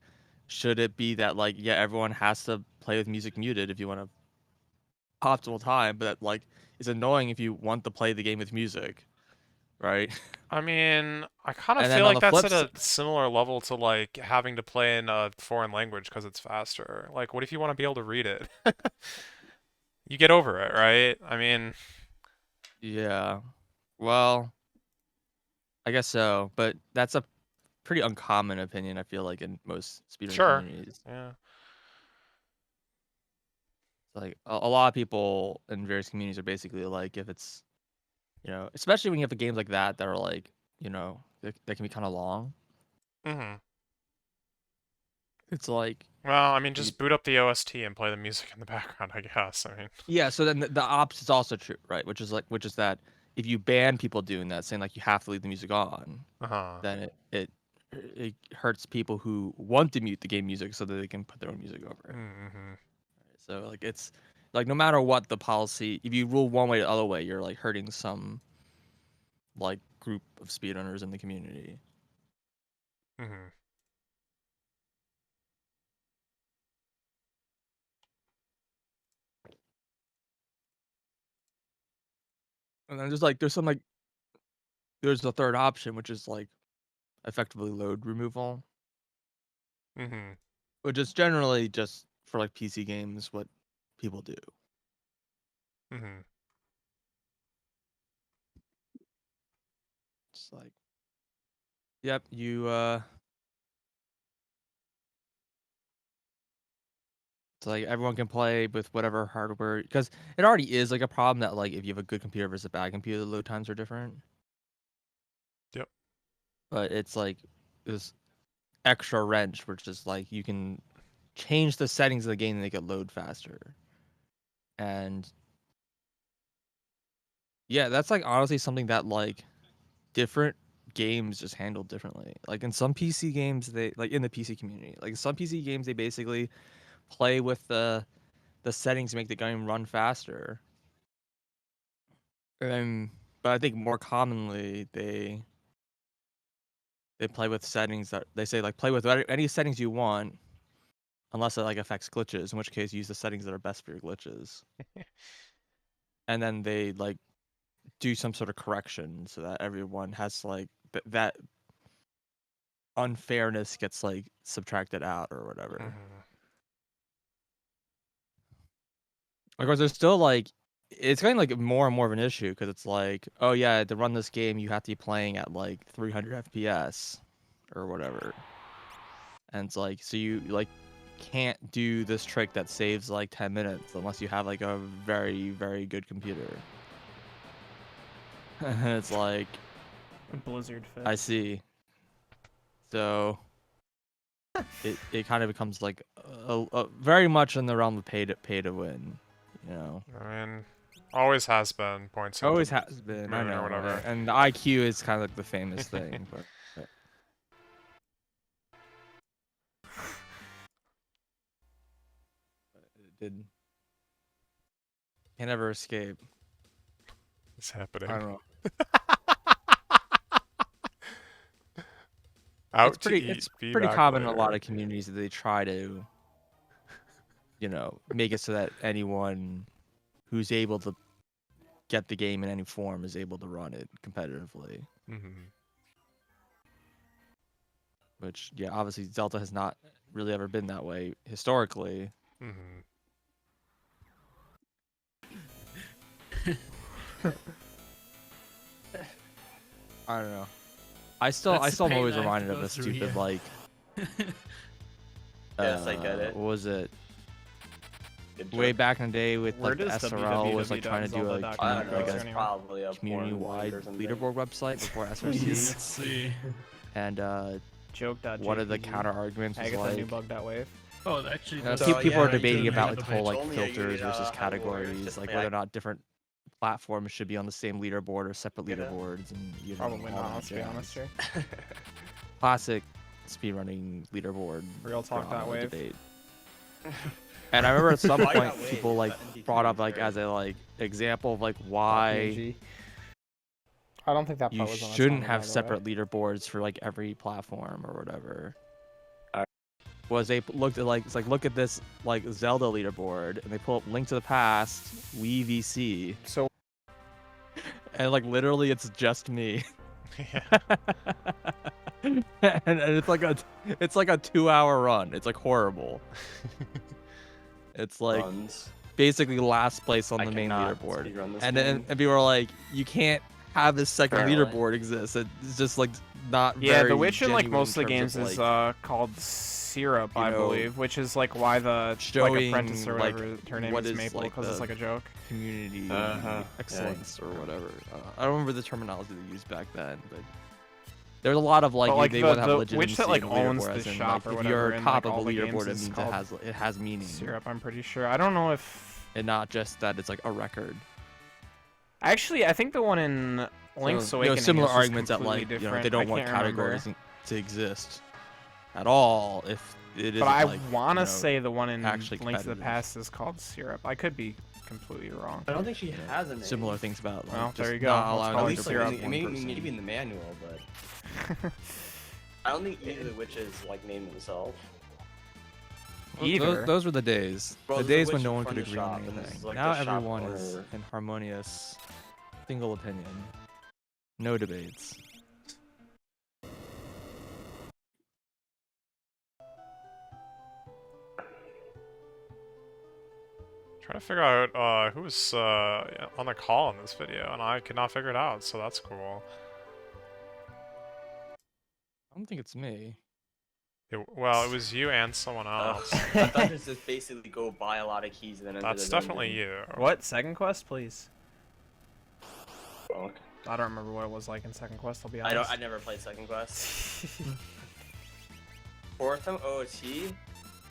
should it be that like, yeah, everyone has to play with music muted if you want to optimal time, but that like is annoying if you want to play the game with music, right? I mean, I kind of And then feel on like the that's flip at a similar level to like having to play in a foreign language because it's faster. Like, what if you want to be able to read it? You get over it, right? I mean, Yeah. Well, I guess so, but that's a pretty uncommon opinion, I feel like, in most speedrun sure. communities. Yeah. Like a lot of people in various communities are basically like, if it's, especially when you have games like that are like, that can be kind of long. Mhm. It's like, Well, I mean, just boot up the OST and play the music in the background, I guess. I mean, yeah. So then the opposite is also true, right? Which is that if you ban people doing that, saying like you have to leave the music on, uh-huh. then it hurts people who want to mute the game music so that they can put their own music over it. Mm-hmm. So like it's like no matter what the policy, if you rule one way or the other way, you're like hurting some like group of speedrunners in the community. Mm-hmm. And then there's the third option, which is like effectively load removal, Mm-hmm. which is generally just for like PC games what people do. Mm-hmm. It's like, yep, it's like everyone can play with whatever hardware, because it already is like a problem that like if you have a good computer versus a bad computer, the load times are different. Yep. But it's like this extra wrench, which is like you can change the settings of the game to make it load faster. And yeah, that's like honestly something that like different games just handle differently. Like in some PC games, they like in the PC community, like some PC games they basically play with the settings to make the game run faster. But I think more commonly they play with settings that they say like play with any settings you want, unless it like affects glitches, in which case use the settings that are best for your glitches. And then they like do some sort of correction so that everyone has like that unfairness gets like subtracted out or whatever. Mm-hmm. Of course, there's still like it's getting like more and more of an issue because it's like, oh yeah, to run this game you have to be playing at like 300 FPS or whatever, and it's like so you like can't do this trick that saves like 10 minutes unless you have like a very very good computer. And it's like, Blizzard fit. I see. So it kind of becomes like very much in the realm of pay to win, you know. I mean, always has been points. Always has been, I moon or know. whatever. And the IQ is kind of like the famous thing, but it did. Can't ever escape. It's happening. I don't know. Out It's pretty. to eat. It's Be pretty back common in a later. lot of communities that they try to, you know, make it so that anyone who's able to get the game in any form is able to run it competitively. Mhm. Which, yeah, obviously Zelda has not really ever been that way historically. Mhm. I don't know. I still That's the am pain always I have to reminded of go the through, stupid yeah. like. Yes, I get it. What was it? Good Way joke. back in the day with Where like the does SRL was like trying to do a www.zelda.com I don't know. like It's a probably a community-wide porn link or leaderboard website before Let's SRC, see. and Joke.jpg. one of the counter arguments was Agatha like. Newbug.wave. Oh, actually, Uh, that's- people yeah, are debating you about made like the the whole page. like Only you filters get, versus Hyrule Warriors, categories, just like like- whether or not different platforms should be on the same leaderboard or separate Yeah. leaderboards, and you know, Probably all not, that let's be jazz. honest here. Classic speedrunning leaderboard Real talk drama that wave. debate. And I remember at some Why point not wave? people like That brought up NDT like is as a like example of like why PNG. I don't think that you part was on its shouldn't own, have by the way. separate leaderboards for like every platform or whatever. Alright. Was they looked at like it's like look at this like Zelda leaderboard and they pull up Link to the Past, Wii VC, So and like literally it's just me. Yeah. and it's like a 2-hour run. It's like horrible. It's like runs. basically last place on I the main cannot leaderboard. speedrun this And game. then people are like, you can't have this second Apparently. leaderboard exist. It's just like not Yeah, very The Witch in like genuine most of the terms games is like, called Syrup, you I know, believe, which is like why the like showing, apprentice or like, whatever her name what is is, Maple like, because it's the- like a joke. community Uh-huh. excellence or whatever. I don't remember the terminology they used back then, but there's a lot of like, But, like, they the- want to have the legitimacy witch that, like, in the owns leaderboard, the as in, shop like, or if you're whatever in, top like, of all a the games leaderboard, it is means called it has meaning, Syrup, I'm pretty sure. I don't know if and not just that it's like a record. actually I think the one in Link's So, Awakening similar is just arguments that completely like you know different. they don't I want can't remember. categories to exist at all if it is But I like, want to you know, say the one in actually Link to the competitive. Past is called Syrup. I could be completely wrong. I don't think she has a name. similar things about like, Well, just there you go. not Let's allowing call At it least like, Syrup. in the, one maybe, person. maybe in the manual, but I don't think either of the witches like name themselves. Either. Those were the days. Well, The there's a days when witch no in one front could of the agree on shop, and this anything. is, like, Now the shop everyone is owner. in harmonious, single opinion. No debates. Trying to figure out who was on the call in this video, and I could not figure it out, so that's cool. I don't think it's me. Well, it was you and someone else. I thought this just basically go buy a lot of keys and then enter That's the definitely dungeon. you. What? Second Quest, please. Fuck. I don't remember what it was like in Second Quest, I'll be I honest. don't. I never played Second Quest. Fourth time OOT.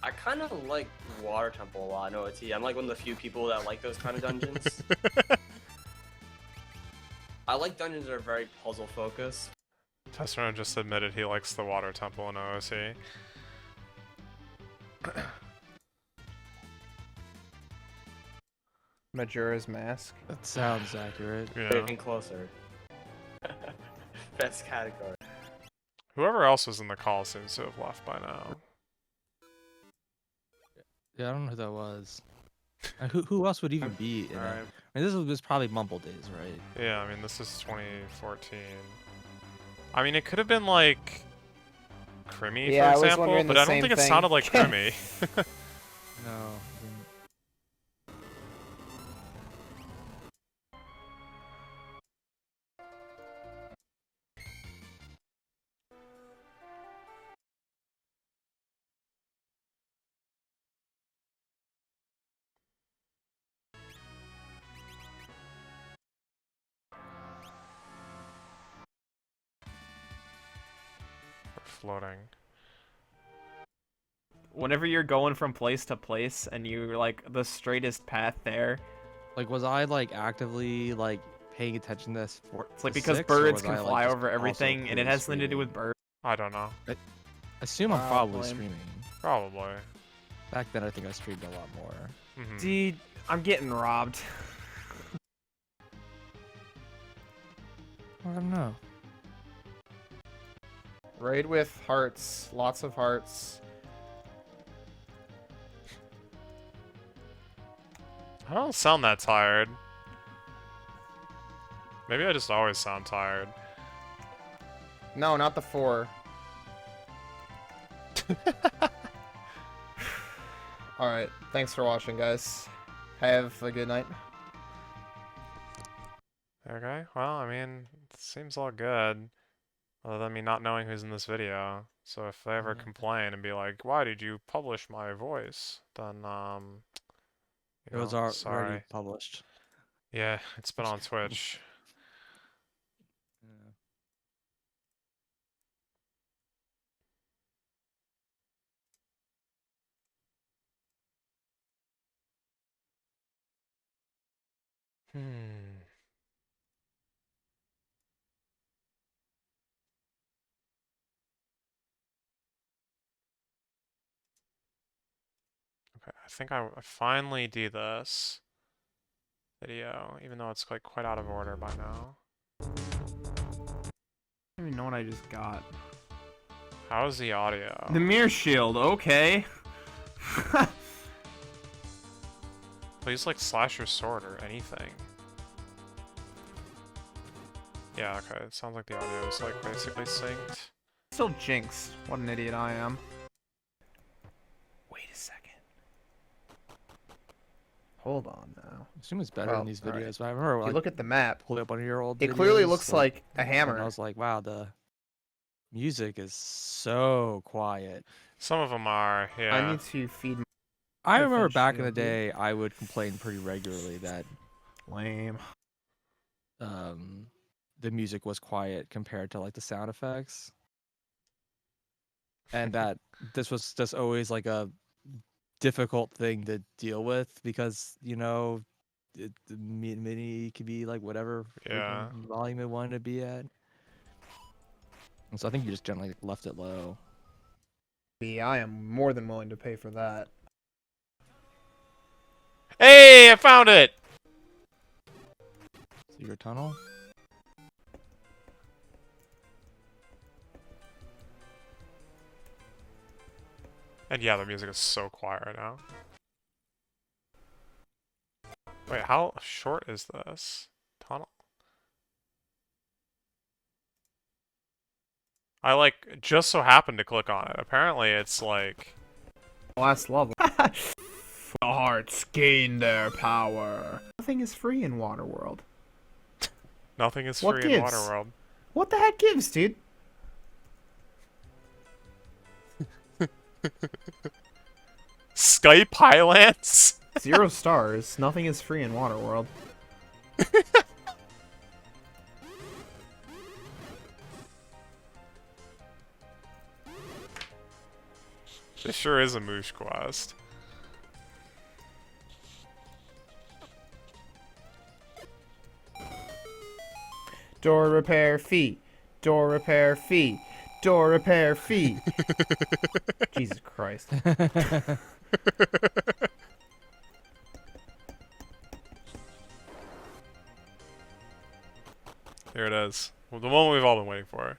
I kind of like Water Temple a lot in OOT. I'm like one of the few people that like those kind of dungeons. I like dungeons that are very puzzle focused. Tessera just admitted he likes the Water Temple in OOC. Majora's Mask. That sounds accurate. Yeah. Getting closer. Best category. Whoever else was in the call seems to have left by now. Yeah, I don't know who that was. Who else would even be in it? Alright. I mean, this was probably Mumble Days, right? Yeah, I mean, this is 2014. I mean, it could have been like Crimmy, Yeah, I for was example, wondering but the I don't same think it thing. sounded like Crimmy. No. floating? Whenever you're going from place to place and you're like the straightest path there, Like, was I like actively like paying attention to this for? it's like to because 6, or birds was can I, like, fly just over also everything, and it clearly has something to do streaming? with birds. I don't know. I assume I'm probably Probably. streaming. Probably. Back then, I think I streamed a lot more. Hmm. Dude, I'm getting robbed. I don't know. Raid with hearts, lots of hearts. I don't sound that tired. Maybe I just always sound tired. No, not the 4. Alright, thanks for watching, guys. Have a good night. Okay, well, I mean, it seems all good. Other than me not knowing who's in this video. So if they ever Yeah. complain and be like, why did you publish my voice? Then, It was know, already sorry. published. Yeah, it's been on Twitch. Yeah. Hmm. Okay, I think I finally do this video, even though it's like quite out of order by now. I don't even know what I just got. How's the audio? The mirror shield, okay. Please like slash your sword or anything. Yeah, okay, it sounds like the audio is like basically synced. Still jinxed. What an idiot I am. Wait a second. Hold on now. I assume it's better Well, in these alright. videos, but I remember If you like look at the map, pulling up one of your old it clearly videos, looks like a and I hammer. was like, wow, the music is so quiet. Some of them are, yeah. I need to feed my I Good remember finish, back in the dude. day, I would complain pretty regularly that Lame. the music was quiet compared to like the sound effects, and that this was just always like a difficult thing to deal with because the MIDI could be like whatever Yeah. freaking volume it wanted to be at. And so I think you just generally left it low. I am more than willing to pay for that. Hey, I found it! Secret tunnel. And yeah, the music is so quiet right now. Wait, how short is this tunnel? I like just so happened to click on it. Apparently it's like Last level. The hearts gain their power. Nothing is free in Waterworld. nothing is What free in gives? Waterworld. What the heck gives, dude? Skype Highlands? 0 stars. Nothing is free in Waterworld. This sure is a moosh quest. Door repair fee. Door repair fee. Door repair fee. Jesus Christ. Here it is. Well, the one we've all been waiting for.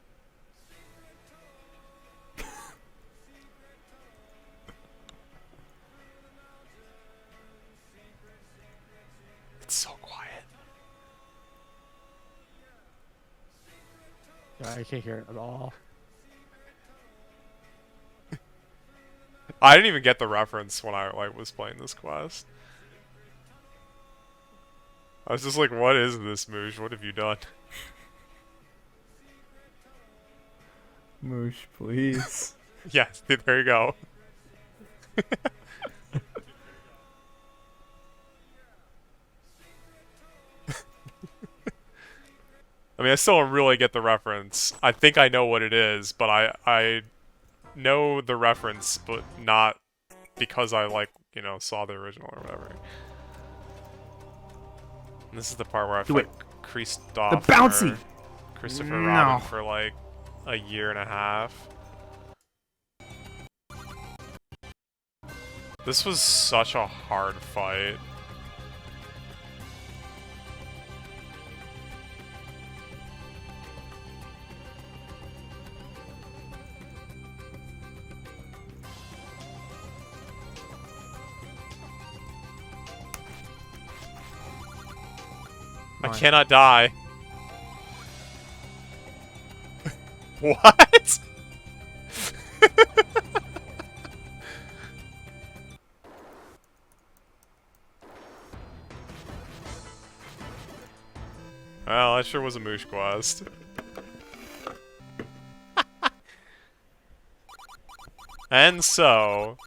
It's so quiet. I can't hear it at all. I didn't even get the reference when I like was playing this quest. I was just like, what is this, Moosh? What have you done? Moosh, please. Yeah, there you go. I mean, I still don't really get the reference. I think I know what it is, but I know the reference, but not because I like, you know, saw the original or whatever. And this is the part where I Do fight it. Kristoff The bouncy! or Christopher No. Robin for like a year and a half. This was such a hard fight. I Fine. cannot die. What? Well, that sure was a moosh quest. And so...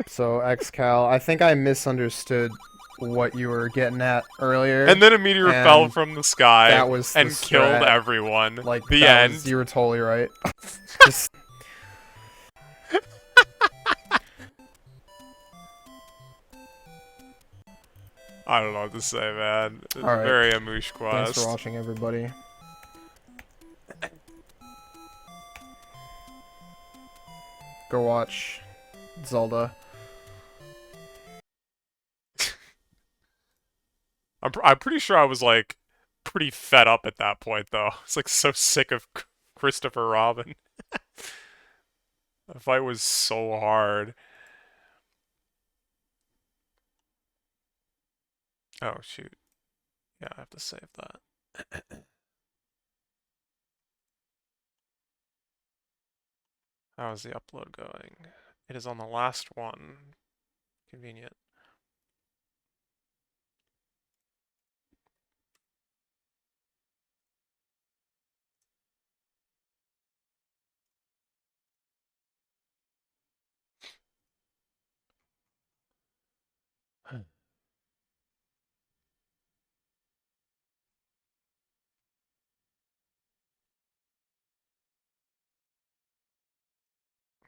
So, XCal, I think I misunderstood what you were getting at earlier. And then a meteor fell And from the sky that was the and killed strat. everyone. Like, The that end. was- you were totally right. Just, I don't know what to say, man. It's Alright. very a moosh quest. thanks for watching, everybody. Go watch Zelda. I'm pretty sure I was like pretty fed up at that point though. I was like so sick of Christopher Robin. The fight was so hard. Oh shoot. Yeah, I have to save that. How is the upload going? It is on the last one. Convenient.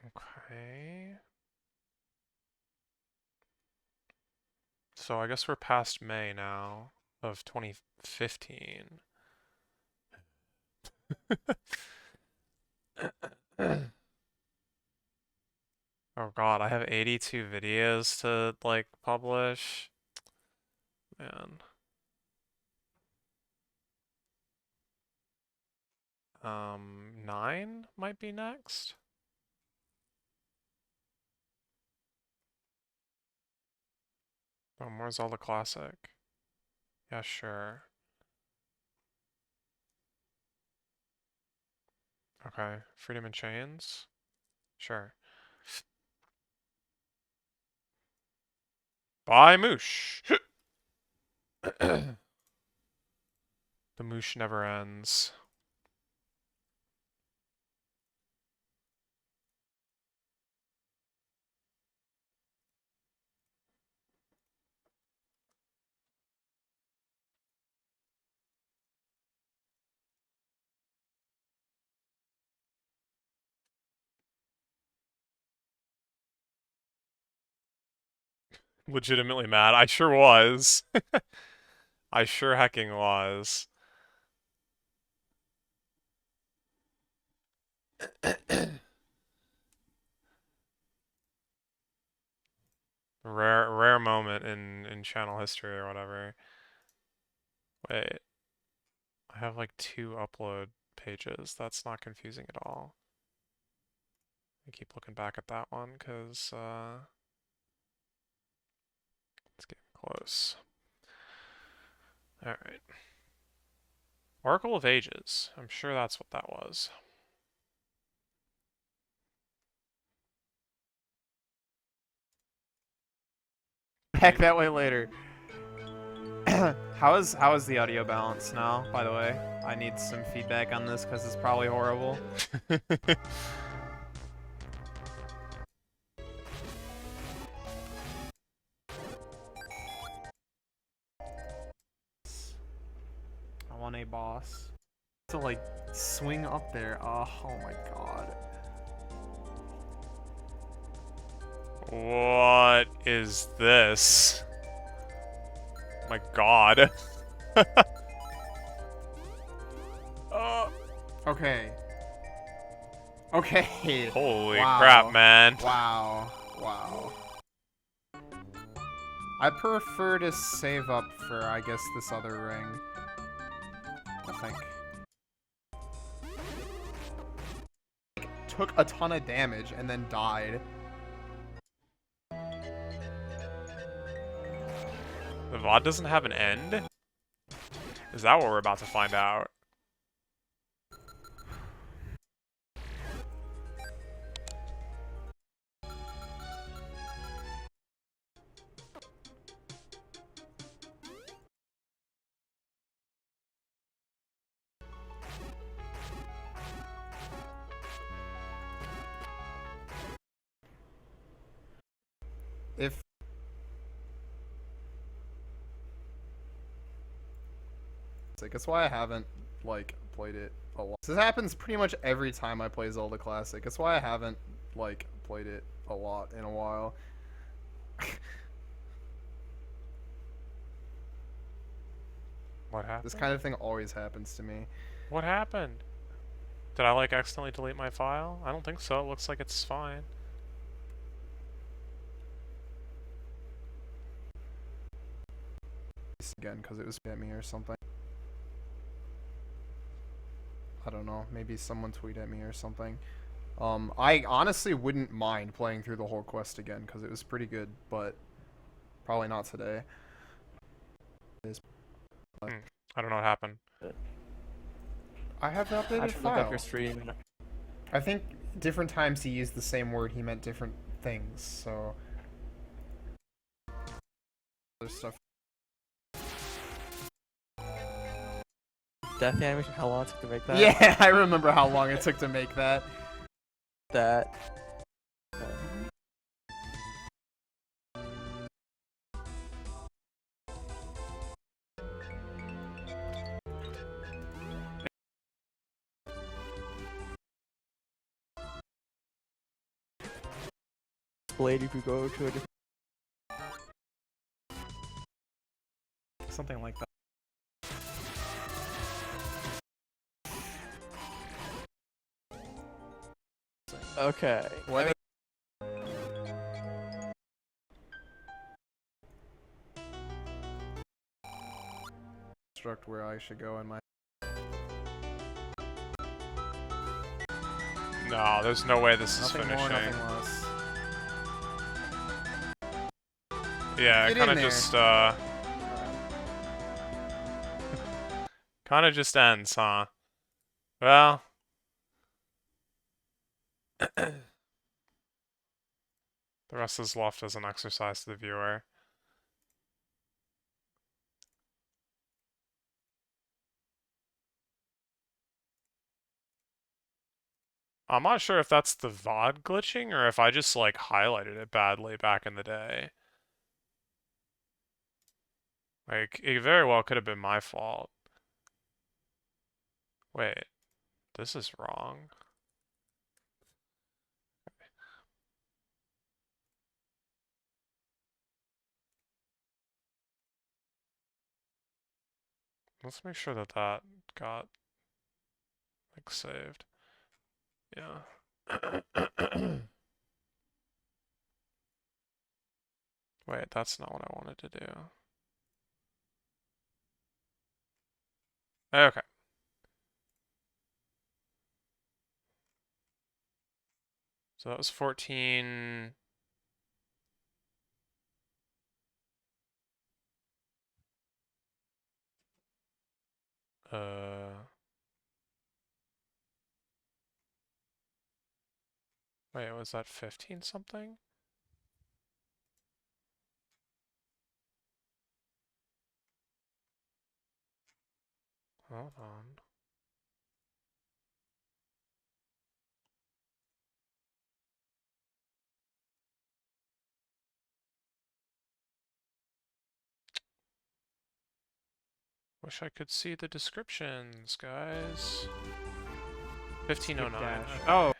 Okay. So I guess we're past May now of 2015. Oh god, I have 82 videos to like publish. Man. 9 might be next. Oh, more Zelda Classic. Yeah, sure. Okay, Freedom in Chains? Sure. Bye, Moosh! The Moosh never ends. Legitimately mad. I sure was. I sure hecking was. Rare moment in channel history or whatever. Wait. I have like 2 upload pages. That's not confusing at all. I keep looking back at that one because it's getting close. Alright. Oracle of Ages. I'm sure that's what that was. Heck that way later. How is the audio balance now, by the way? I need some feedback on this because it's probably horrible. on a boss. To like swing up there. Oh my god. What is this? My god. Okay. Okay. Holy Wow. crap, man. Wow. Wow. I prefer to save up for, I guess, this other ring. I think. Took a ton of damage and then died. The VOD doesn't have an end? Is that what we're about to find out? If that's why I haven't like played it a lot. This happens pretty much every time I play Zelda Classic. That's why I haven't like played it a lot in a while. What happened? This kind of thing always happens to me. What happened? Did I like accidentally delete my file? I don't think so. It looks like it's fine. Again, because it was at me or something. I don't know. Maybe someone tweet at me or something. I honestly wouldn't mind playing through the whole quest again because it was pretty good, but probably not today. I don't know what happened. I have the I updated should look up file. your stream. I think different times he used the same word. He meant different things. So other stuff. Death animation. How long it took to make that? Yeah, I remember how long it took to make that. That. Blade, if you go to a different. Something like that. Okay. What? Instruct where I should go in my. No, there's no way this is Nothing finishing. more, nothing less. Yeah, Get it kind in of there. just kind of just ends, huh? Well, the rest is left as an exercise to the viewer. I'm not sure if that's the VOD glitching or if I just like highlighted it badly back in the day. Like, it very well could have been my fault. Wait, this is wrong. Let's make sure that that got, like, saved. Yeah. Wait, that's not what I wanted to do. Okay. So that was 14. Wait, was that 15 something? Hold on. Wish I could see the descriptions, guys. 1509. dash. Okay. Oh.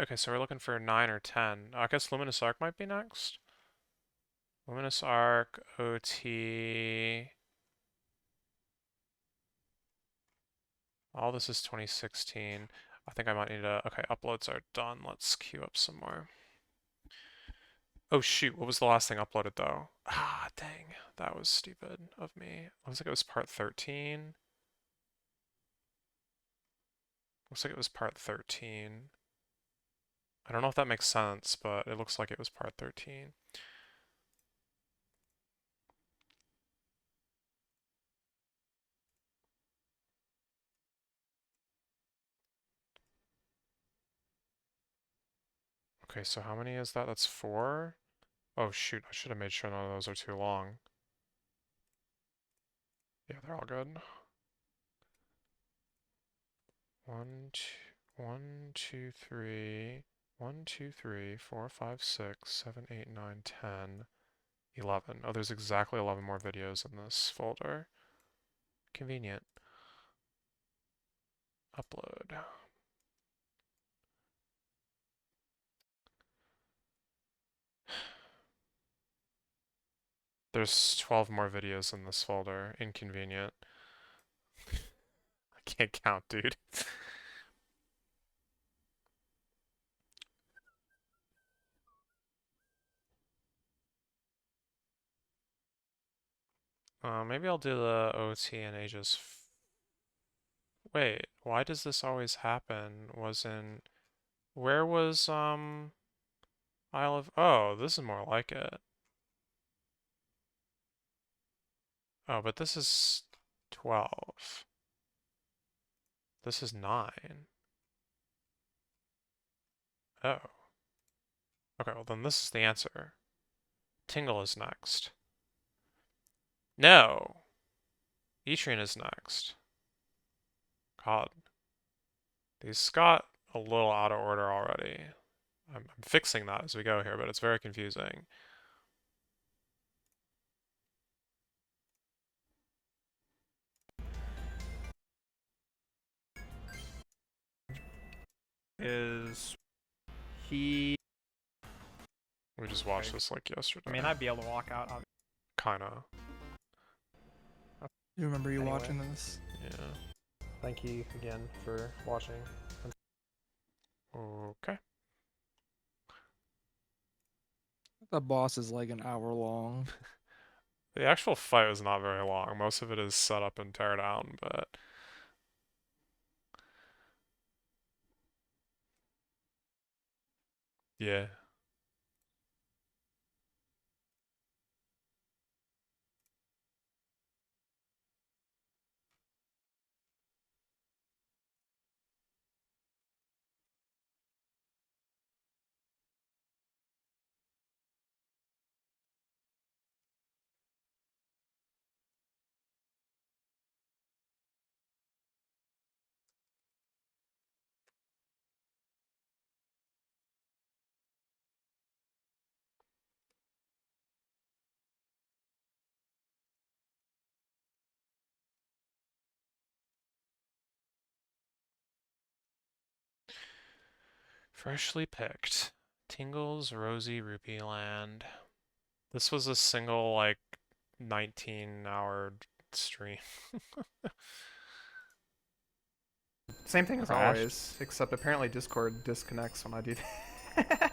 Okay, so we're looking for 9 or 10. I guess Luminous Arc might be next. Luminous Arc, OT. All this is 2016. I think I might need to. Okay, uploads are done. Let's queue up some more. Oh shoot, what was the last thing uploaded though? Ah, dang. That was stupid of me. Looks like it was part 13. Looks like it was part 13. I don't know if that makes sense, but it looks like it was part 13. Okay, so how many is that? That's 4? Oh shoot, I should have made sure none of those are too long. Yeah, they're all good. 1, 2, 3, 1, 2, 3, 4, 5, 6, 7, 8, 9, 10, 11. Oh, there's exactly 11 more videos in this folder. Convenient. Upload. There's 12 more videos in this folder. Inconvenient. I can't count, dude. Maybe I'll do the OT and Aegis. Wait, why does this always happen? Where was, Isle of... Oh, this is more like it. Oh, but this is 12. This is 9. Oh. Okay, well then this is the answer. Tingle is next. No! Etrian is next. God. These got a little out of order already. I'm fixing that as we go here, but it's very confusing. Is he? We just watched this like yesterday. I mean, I'd be able to walk out. Kinda. You remember you Anyway. watching this? Yeah. Thank you again for watching. Okay. The boss is like an hour long. The actual fight was not very long. Most of it is set up and tear down, but... Yeah. Freshly picked. Tingle's Rosy Rupee Land. This was a single, like, 19-hour stream. Same thing as Crash. always, except apparently Discord disconnects when I do that.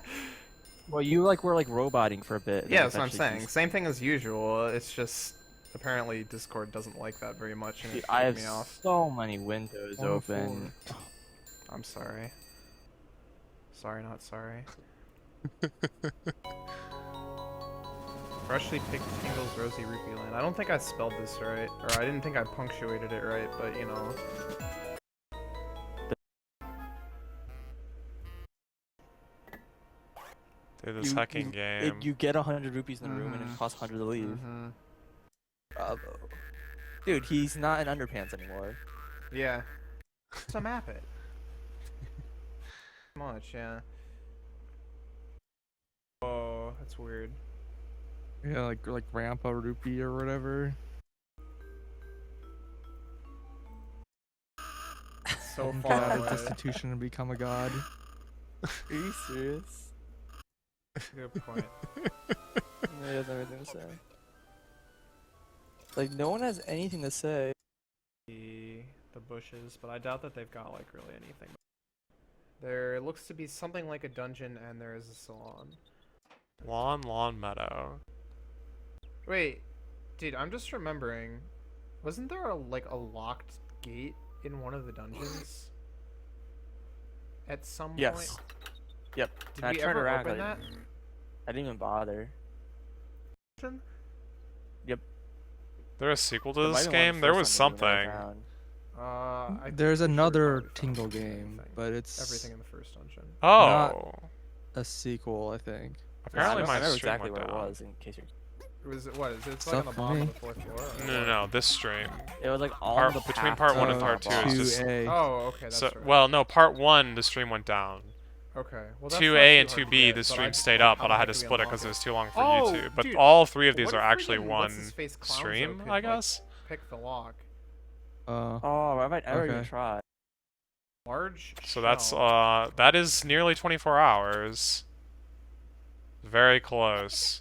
Well, you were like roboting for a bit. Yeah, that's what I'm saying. Same thing as usual. It's just apparently Discord doesn't like that very much, and Dude, it I kicked have me off. so many windows open. I'm sorry. Sorry, not sorry. Freshly picked Tingle's Rosy Rupee Land. I don't think I spelled this right, or I didn't think I punctuated it right, but you know. Dude, this hacking game. You get 100 rupees in the room and it costs 100 to leave. Mm-hmm. Bravo. Dude, he's not in underpants anymore. Yeah. So map it. Much, yeah. Oh, that's weird. Yeah, like Grandpa Rupee or whatever. so Get far out of away. destitution and become a god. Are you serious? Good point. No, he has everything to say. Like, no one has anything to say. The bushes, but I doubt that they've got like really anything. There looks to be something like a dungeon, and there is a salon. Lawn Meadow. Wait, dude, I'm just remembering. Wasn't there like a locked gate in one of the dungeons? At some Yes. point? Yep. Did I we turned ever around, open I that? I didn't even bother. There a sequel to There might this have been one game? There first was time that we something. never found. There's pretty sure we another probably found Tingle everything. game, but it's Everything in the first dungeon. Oh. a sequel, I think. Apparently I my know stream exactly went where down. it was, in case you're... Was it what is it? It's Stuff like on the for bottom me. of the fourth floor. or No, what? no, this stream. It was like on Part- the between path part to one and the part two is boss. just- 2A. Oh, okay, that's So, right. well, no, part 1, the stream went down. Okay. Well, that's 2A not and too hard to 2B, get, the but stream just, stayed like, up, how but the I had heck to do we split it unlock because it it? was too long for Oh, YouTube. But dude, all 3 of these what are if actually friggin' one what's-his-face Clownzo stream, could, I like, guess. Pick the lock. Oh, I might never even Okay. try. Large. So that's shell. that is nearly 24 hours. Very close.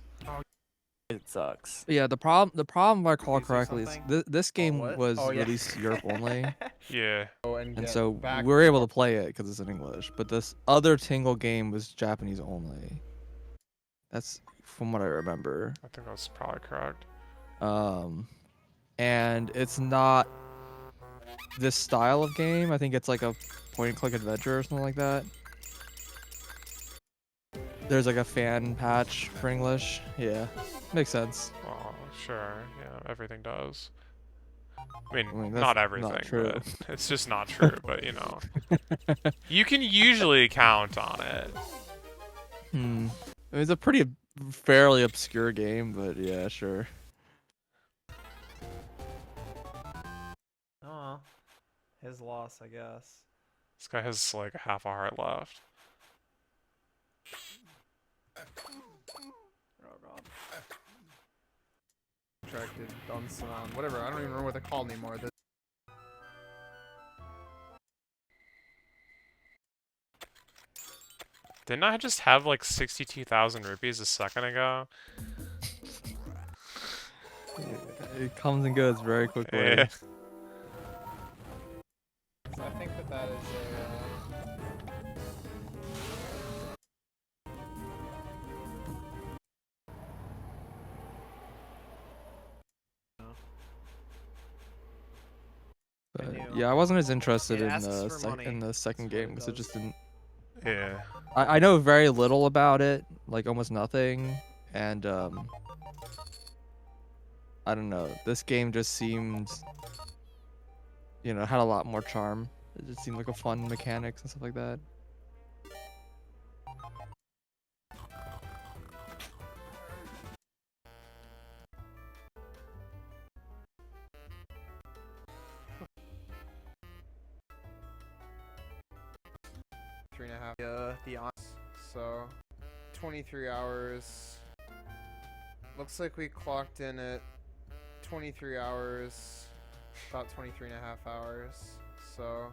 It sucks. Yeah, the problem, if I recall Can you say correctly, is something? this game what? was Oh, yeah. released Europe only, Yeah. Oh, and and get so back we were able to play it because it's in English. But this other Tingle game was Japanese only. That's from what I remember. I think that's probably correct. And it's not this style of game. I think it's like a point-and-click adventure or something like that. There's like a fan patch for English. Yeah, makes sense. Oh, sure. Yeah, everything does. I mean, mean, that's not not everything, true. but it's just not true, but you know. You can usually count on it. I mean, it's a pretty fairly obscure game, but yeah, sure. Oh, his loss, I guess. This guy has like half a heart left. Oh god. Attracted, done salon, whatever. I don't even remember what they're called anymore. Didn't I just have like 62,000 rupees a second ago? It comes and goes very quickly. Yeah. I think that is But, knew. yeah, I wasn't as interested It in asks the for money. in the second That's what game it because it does. just didn't. Yeah. I know very little about it, like almost nothing, and I don't know. This game just seemed, had a lot more charm. It just seemed like a fun mechanics and stuff like that. Three and a half. The honors. So, 23 hours. Looks like we clocked in at 23 hours. About 23 and a half hours. So,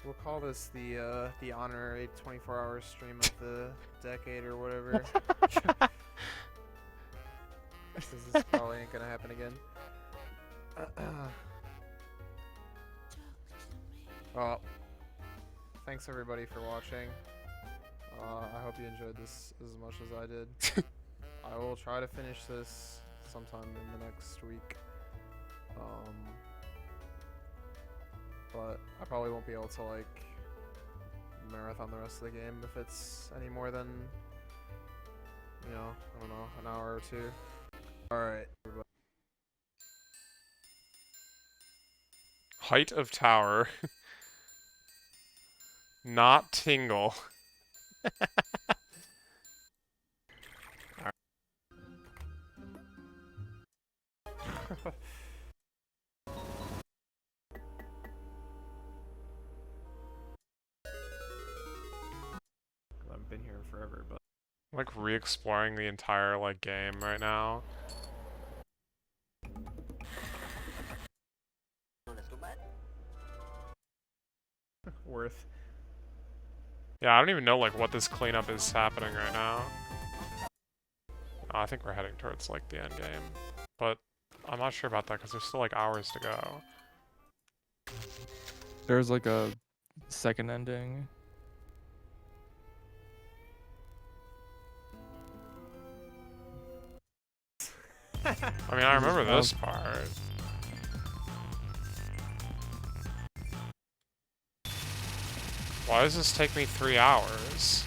we'll call this the honorary 24-hour stream of the decade or whatever. This probably ain't gonna happen again. Well, thanks everybody for watching. I hope you enjoyed this as much as I did. I will try to finish this sometime in the next week. But I probably won't be able to like marathon the rest of the game if it's any more than, I don't know, an hour or two. Alright, everybody. Height of tower. Not Tingle. I've been here forever, but I'm like re-exploring the entire like game right now. worth. Yeah, I don't even know like what this cleanup is happening right now. I think we're heading towards like the end game, but I'm not sure about that because there's still like hours to go. There's like a second ending. I mean, I Jesus, remember wow. this part. Why does this take me 3 hours?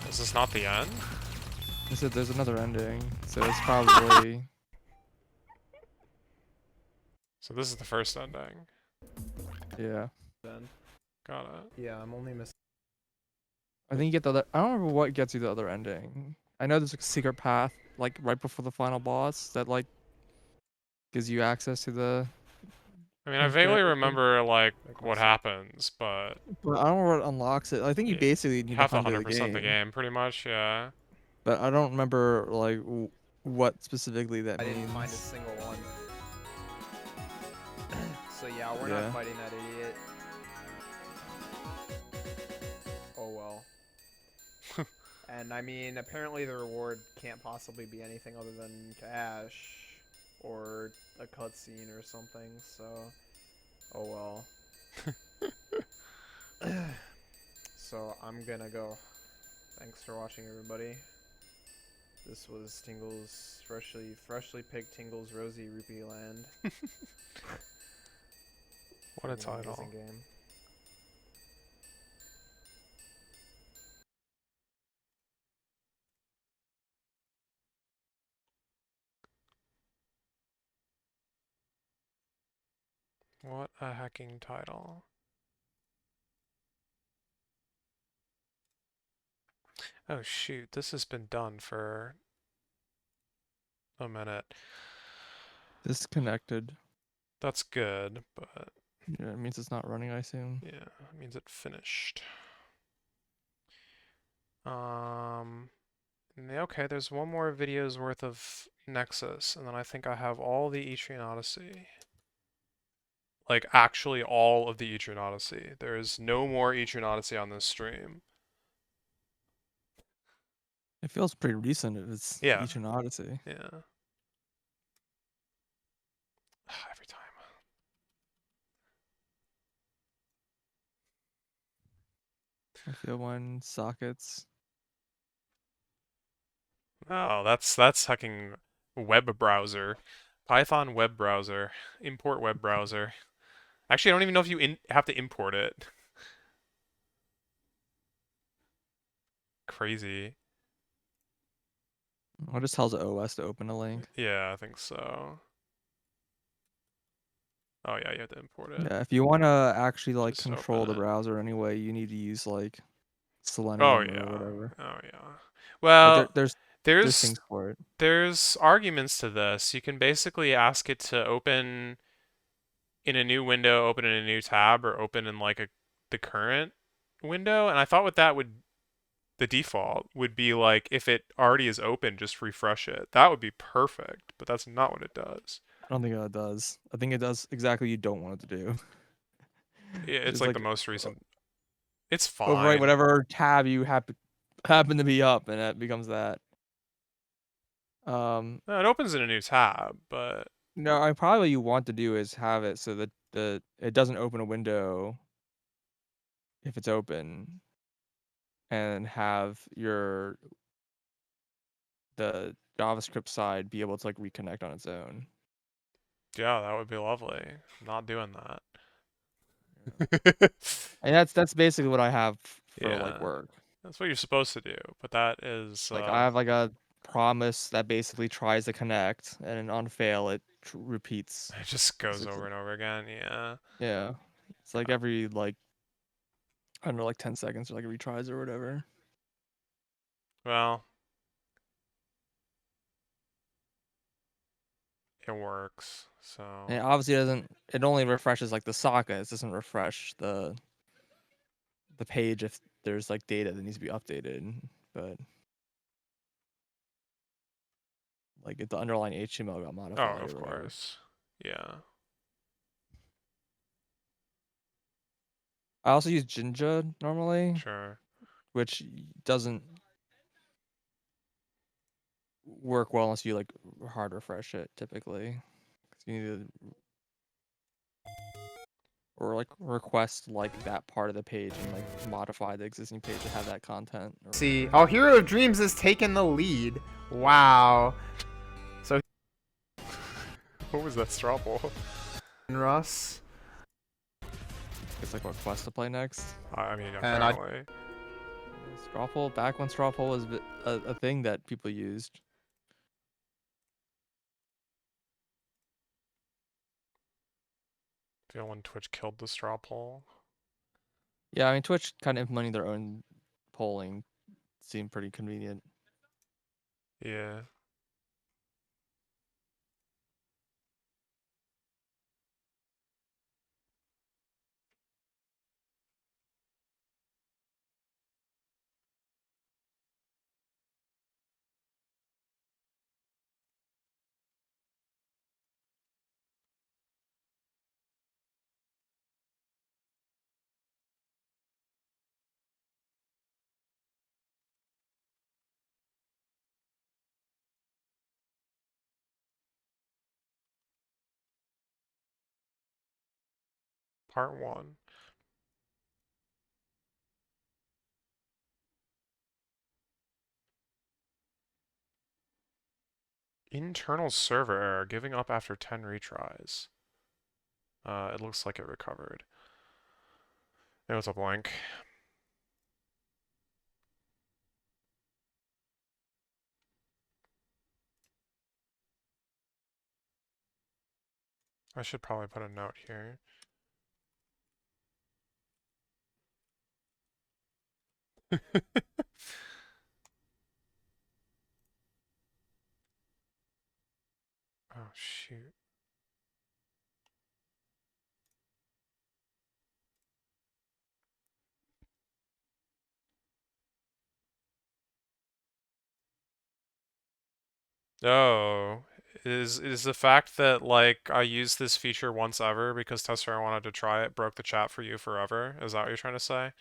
Is this not the end? I said there's another ending, so it's probably So this is the first ending. yeah. Then. Got it. Yeah, I'm only missing. I think you get the other. I don't remember what gets you the other ending. I know there's like a secret path, like right before the final boss, that like gives you access to the. I mean, I Is vaguely that- remember like Like, what what's- happens, but But I don't know what unlocks it. I think you Yeah, basically you need have to 100 100% the game, pretty much. Yeah. But I don't remember like what specifically that I means. didn't find a single one. So yeah, we're Yeah. not fighting that idiot. Oh well. And I mean, apparently the reward can't possibly be anything other than cash or a cutscene or something. So, oh well. So I'm gonna go. Thanks for watching, everybody. This was Tingle's freshly picked Tingle's Rosy Rupee Land. What a Freaking title. amazing game. What a hacking title. Oh shoot, this has been done for a minute. Disconnected. That's good, but Yeah, it means it's not running, I assume. yeah, it means it finished. Okay, there's one more video's worth of Nexus, and then I think I have all the Etrian Odyssey. Like, actually all of the Etrian Odyssey. There is no more Etrian Odyssey on this stream. It feels pretty recent if it's Yeah. Each an Odyssey. Yeah. Every time. I feel one sockets. Oh, that's hacking web browser. Python web browser. Import web browser. Actually, I don't even know if you have to import it. Crazy. Or just tells the OS to open a link. Yeah, I think so. Oh yeah, you have to import it. Yeah, if you want to actually like Just control open the it. browser anyway, you need to use like Oh Selenium yeah. or whatever. Oh yeah. Like, Well, there's there's things for it. there's arguments to this. You can basically ask it to open in a new window, open in a new tab, or open in like the current window. And I thought the default would be like if it already is open, just refresh it. That would be perfect, but that's not what it does. I don't think it does. I think it does exactly what you don't want it to do. Yeah, it's Just like the most recent. It's fine. Overwrite whatever tab you happen to be up, and it becomes that. No, it opens in a new tab, but No, I probably what you want to do is have it so that it doesn't open a window if it's open, and have the JavaScript side be able to like reconnect on its own. yeah, that would be lovely. I'm not doing that. And that's basically what I have for like Yeah. work. That's what you're supposed to do, but that is Like I have like a promise that basically tries to connect, and on fail it repeats. it just goes Basically. over and over again. Yeah. Yeah, it's like every like I don't know, like 10 seconds or like it retries or whatever. Well, it works. So And it obviously doesn't. It only refreshes like the sockets. It doesn't refresh the page if there's like data that needs to be updated. But like if the underlying HTML got modified. oh, of or whatever. course. Yeah. I also use Jinja normally, Sure. which doesn't work well unless you like hard refresh it typically. 'Cause you need to or like request like that part of the page and like modify the existing page to have that content. Or See, oh, Hero of Dreams is taking the lead. Wow. So What was that straw poll? Russ. it's like what quest to play next. I mean, And I- apparently. Straw poll back when straw poll was a thing that people used. Feel when Twitch killed the straw poll. Yeah, I mean Twitch kind of implementing their own polling seemed pretty convenient. Yeah. Part 1. Internal server error, giving up after 10 retries. It looks like it recovered. Hey, what's up, Link? I should probably put a note here. Oh, shoot. Oh, is the fact that like I used this feature once ever because Tessera wanted to try it broke the chat for you forever? Is that what you're trying to say?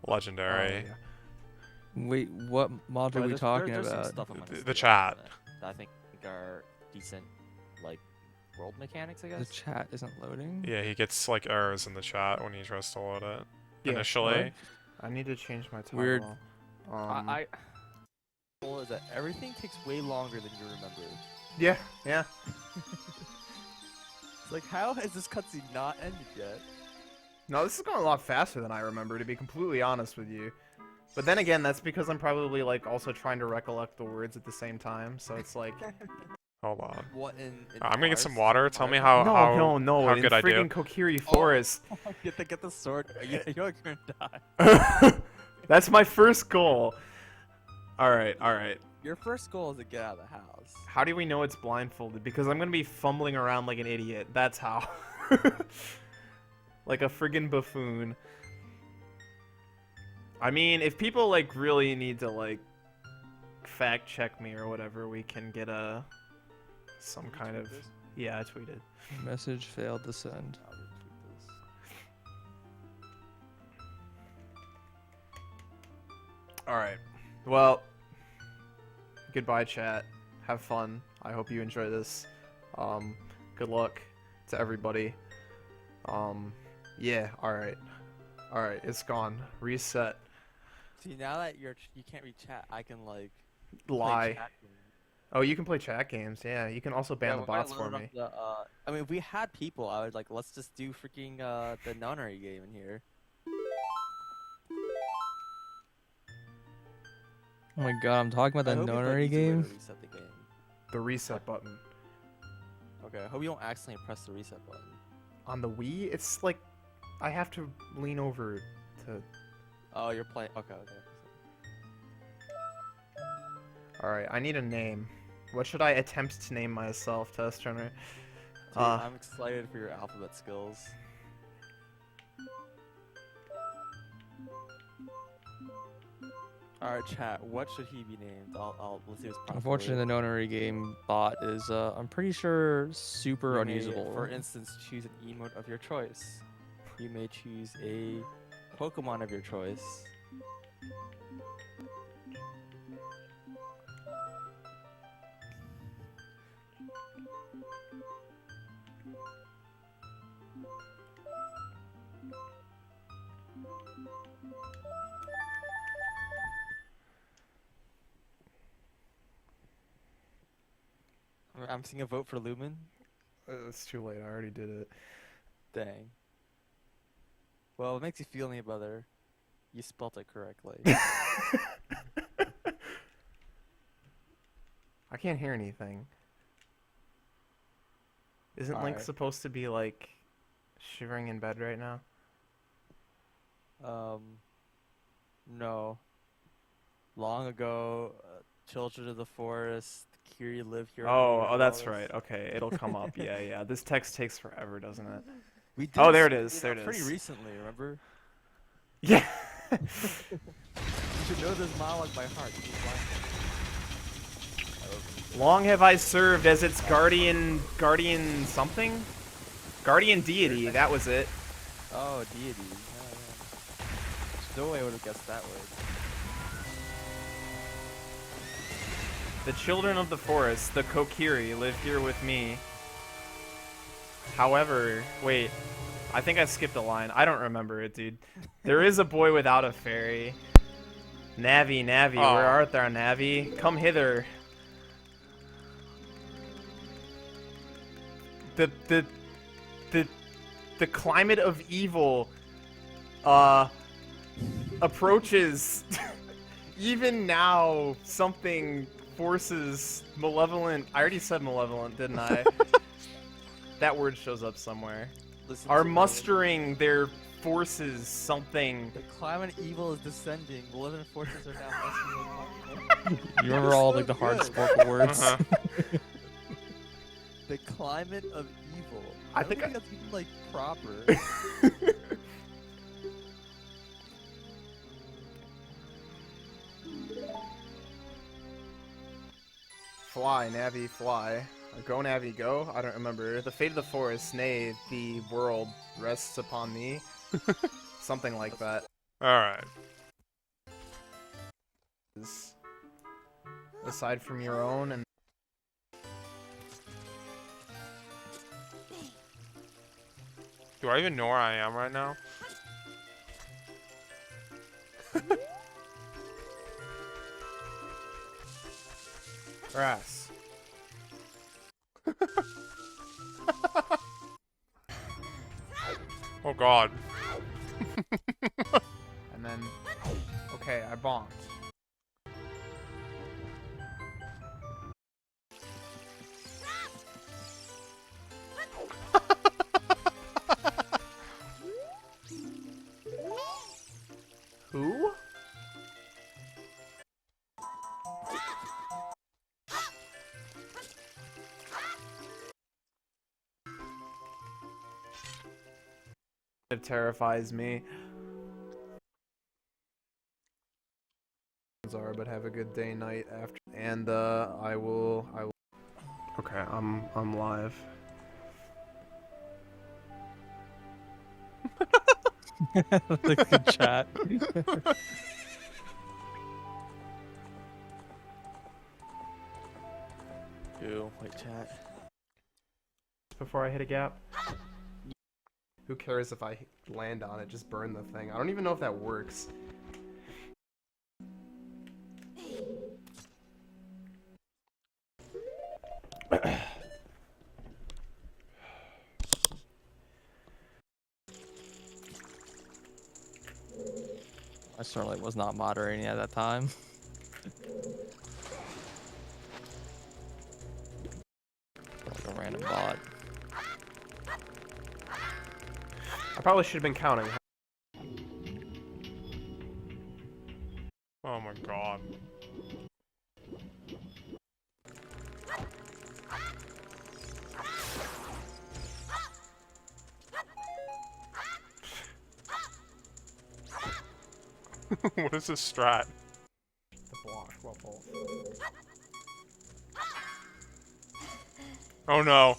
Legendary. Oh, yeah. Wait, what mod are we talking There's some about? stuff I'm gonna The steal chat. from it that I think are decent, like world mechanics, I The guess. chat isn't loading. Yeah, he gets like errors in the chat when he tries to load it. Yeah, Initially. I need to change my title. Weird. I well, is that everything takes way longer than you remember. Yeah, yeah. It's like, how has this cutscene not ended yet? No, this is going a lot faster than I remember, to be completely honest with you. But then again, that's because I'm probably like also trying to recollect the words at the same time. So it's like, Hold on. What in I'm gonna get some Mars? water. Tell me Mars? how no, how in good I do. freaking Kokiri Forest. Get the sword. You're gonna die. That's my first goal. All right, all right. Your first goal is to get out of the house. How do we know it's blindfolded? Because I'm gonna be fumbling around like an idiot. That's how. Like a friggin' buffoon. I mean, if people like really need to like fact check me or whatever, we can get a some kind of yeah. I tweeted. Message failed to send. I'll retweet this. All right. Well, goodbye, chat. Have fun. I hope you enjoy this. Good luck to everybody. Yeah. All right. All right. It's gone. Reset. See, now that you can't read chat, I can like play Lie. chat games. Oh, you can play chat games. Yeah. You can also ban Yeah, the we might bots for load up me. the, I mean, if we had people, I would like, let's just do freaking the nunnery game in here. Oh my god, I'm talking about I the hope you, like, nunnery easy way to game. reset the game. The reset button Okay, I hope you don't accidentally press the reset button. on the Wii. It's like I have to lean over to. Oh, you're playing. Okay, okay. All right. I need a name. What should I attempt to name myself, Test Runner? Dude, I'm excited for your alphabet skills. Alright, chat. What should he be named? Let's do this properly. Unfortunately, the Nonary game bot is, I'm pretty sure, super You may, unusable. For instance, choose an emote of your choice. You may choose a Pokemon of your choice. I'm seeing a vote for Lumen. It's too late. I already did it. Dang. Well, it makes you feel any better. You spelt it correctly. I can't hear anything. Isn't Link Alright. supposed to be like shivering in bed right now? No. Long ago, children of the forest, Kiri lived here. Oh, that's right. Okay, it'll come up. Yeah. This text takes forever, doesn't it? We did Oh, there it see is. There it pretty is. recently, remember? Yeah. You should know this monologue by heart. You just learned Long have I served as its guardian something? Guardian deity, that was it. it. Oh, deity. Yeah. There's no way I would have guessed that word. The children of the forest, the Kokiri, live here with me. However, wait, I think I skipped a line. I don't remember it, dude. There is a boy without a fairy. Navi, where art thou, Navi? Come hither. The climate of evil approaches. Even now, something forces malevolent. I already said malevolent, didn't I? That word shows up somewhere. Listen Are to me. mustering their forces something. The climate evil is descending. Malevolent forces are now mustering the climate. You remember all like the hard spoken words? Uh-huh. The climate of evil. I don't think that's even like proper. Fly, Navi, fly. Go, Navi, go. I don't remember. The fate of the forest, nay, the world rests upon thee. Something like that. Alright. Aside from your own and Do I even know where I am right now? grass. Oh god. And then, okay, I bonked. Who? It terrifies me. Are, but have a good day, night after, and I will. Okay, I'm live. Like the chat. Ew, wait, chat. Before I hit a gap. Who cares if I land on it? Just burn the thing. I don't even know if that works. I certainly was not moderating at that time. Like a random bot. I probably should have been counting. Oh my god. What is this strat? block. Well, both. Oh no.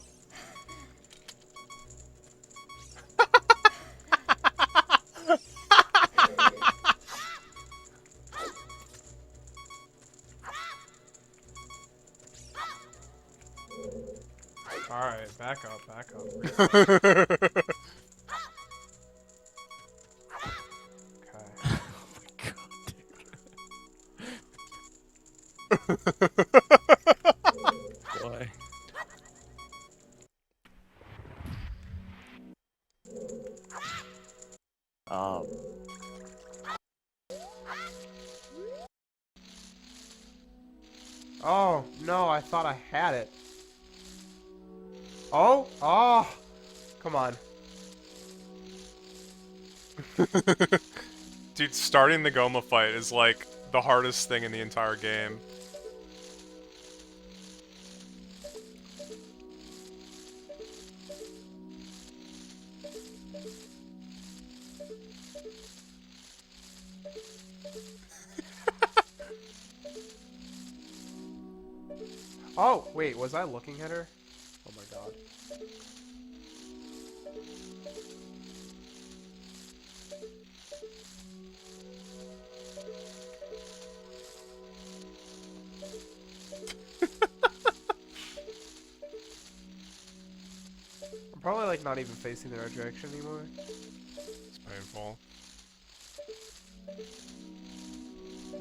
Alright, back up, back up. Okay. Boy. Um, Oh, no, I thought I had it. Oh, oh, come on. Dude, starting the Goma fight is like the hardest thing in the entire game. Oh, wait, was I looking at her? Oh my god. I'm probably like not even facing the right direction anymore. It's painful.